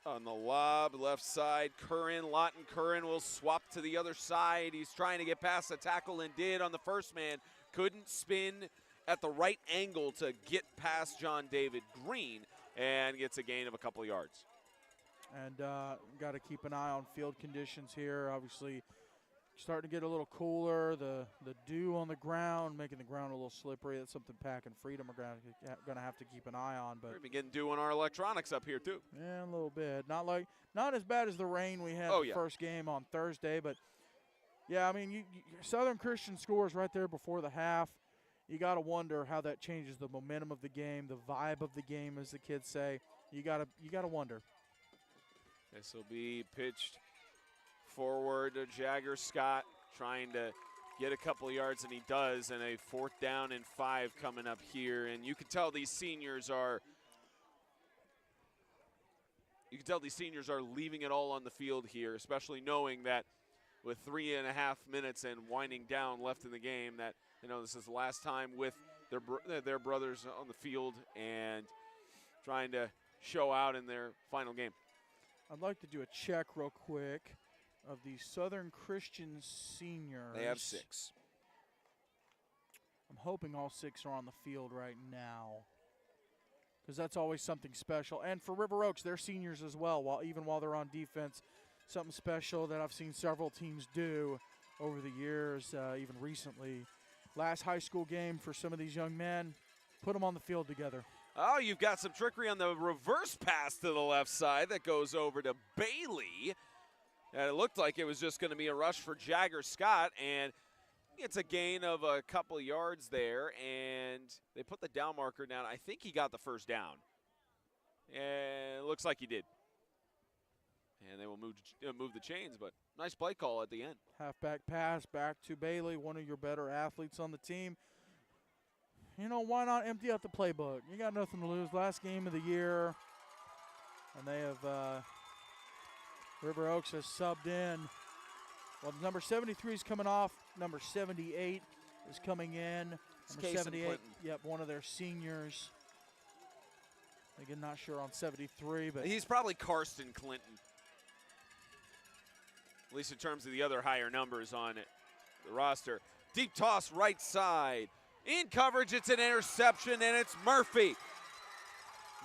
on the lob, left side. Lawton Curran will swap to the other side. He's trying to get past the tackle and did on the first man. Couldn't spin at the right angle to get past John David Green and gets a gain of a couple of yards. And got to keep an eye on field conditions here. Obviously, starting to get a little cooler. The dew on the ground, making the ground a little slippery. That's something Pack and Freedom are going to have to keep an eye on. But we're getting dew on our electronics up here too. Yeah, a little bit. Not as bad as the rain we had the first game on Thursday, but yeah, I mean, Southern Christian scores right there before the half. You got to wonder how that changes the momentum of the game, the vibe of the game, as the kids say. You got to wonder. This will be pitched forward to Jagger Scott, trying to get a couple of yards, and he does, and a 4th down and 5 coming up here. And you can tell these seniors are leaving it all on the field here, especially knowing that with 3.5 minutes and winding down left in the game, that this is the last time with their brothers on the field and trying to show out in their final game. I'd like to do a check real quick of the Southern Christian seniors. They have 6. I'm hoping all 6 are on the field right now, because that's always something special. And for River Oaks, they're seniors as well, even while they're on defense. Something special that I've seen several teams do over the years, even recently. Last high school game for some of these young men, put them on the field together. Oh, you've got some trickery on the reverse pass to the left side that goes over to Bailey. And it looked like it was just going to be a rush for Jagger Scott, and it's a gain of a couple yards there, and they put the down marker down. I think he got the first down, and it looks like he did. And they will move the chains, but nice play call at the end. Halfback pass back to Bailey, one of your better athletes on the team. Why not empty out the playbook? You got nothing to lose. Last game of the year, and they have River Oaks has subbed in. Well, number 73 is coming off. Number 78 is coming in. Number 78, yep, one of their seniors. Again, not sure on 73, but he's probably Karsten Clinton, at least in terms of the other higher numbers on the roster. Deep toss right side. In coverage, it's an interception, and it's Murphy.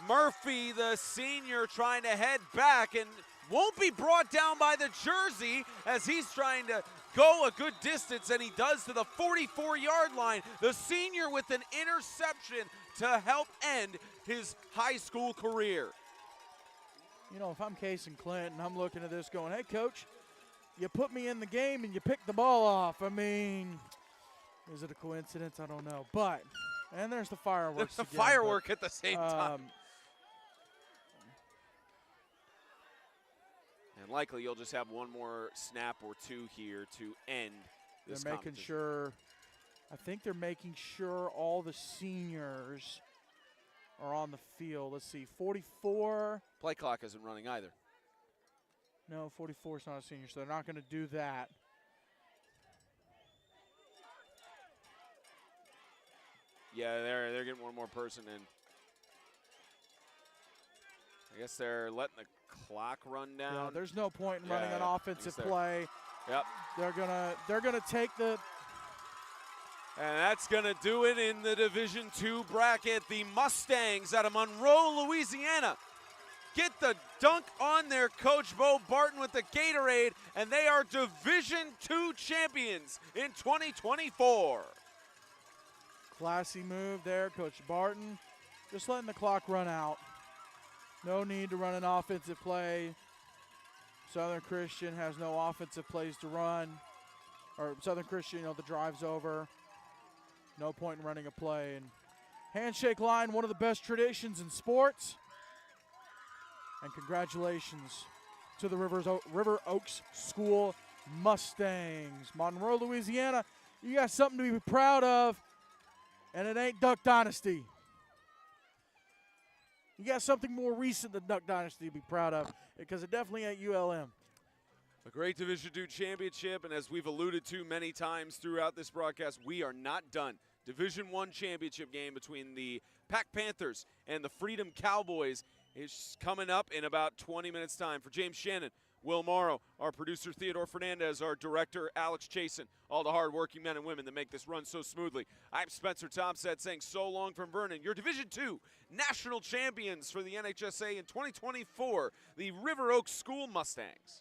Murphy, the senior, trying to head back and won't be brought down by the jersey as he's trying to go a good distance, and he does to the 44-yard line. The senior with an interception to help end his high school career. You know, if I'm Case and Clinton, I'm looking at this going, hey, Coach, you put me in the game and you picked the ball off. I mean, is it a coincidence? I don't know. But, and there's the fireworks There's the again, firework at the same time. And likely you'll just have one more snap or two here to end this They're making sure, I think they're making sure all the seniors are on the field. Let's see, 44. Play clock isn't running either. No, 44 is not a senior, so they're not going to do that. Yeah, they're getting one more person in. I guess they're letting the clock run down. Yeah, there's no point in running an offensive play. Yep. They're gonna take the. And that's gonna do it in the Division II bracket. The Mustangs out of Monroe, Louisiana, get the dunk on their coach, Bo Barton, with the Gatorade, and they are Division II champions in 2024. Classy move there, Coach Barton. Just letting the clock run out. No need to run an offensive play. Southern Christian has no offensive plays to run. Or Southern Christian, the drive's over. No point in running a play. And handshake line, one of the best traditions in sports. And congratulations to the River Oaks School Mustangs. Monroe, Louisiana, you got something to be proud of, and it ain't Duck Dynasty. You got something more recent than Duck Dynasty to be proud of, because it definitely ain't ULM. A great Division II championship, and as we've alluded to many times throughout this broadcast, we are not done. Division I championship game between the Pack Panthers and the Freedom Cowboys is coming up in about 20 minutes' time. For James Shannon, Will Morrow, our producer Theodore Fernandez, our director Alex Chasen, all the hard-working men and women that make this run so smoothly. I'm Spencer Thompson saying so long from Vernon. Your Division II national champions for the NHSA in 2024, the River Oaks School Mustangs.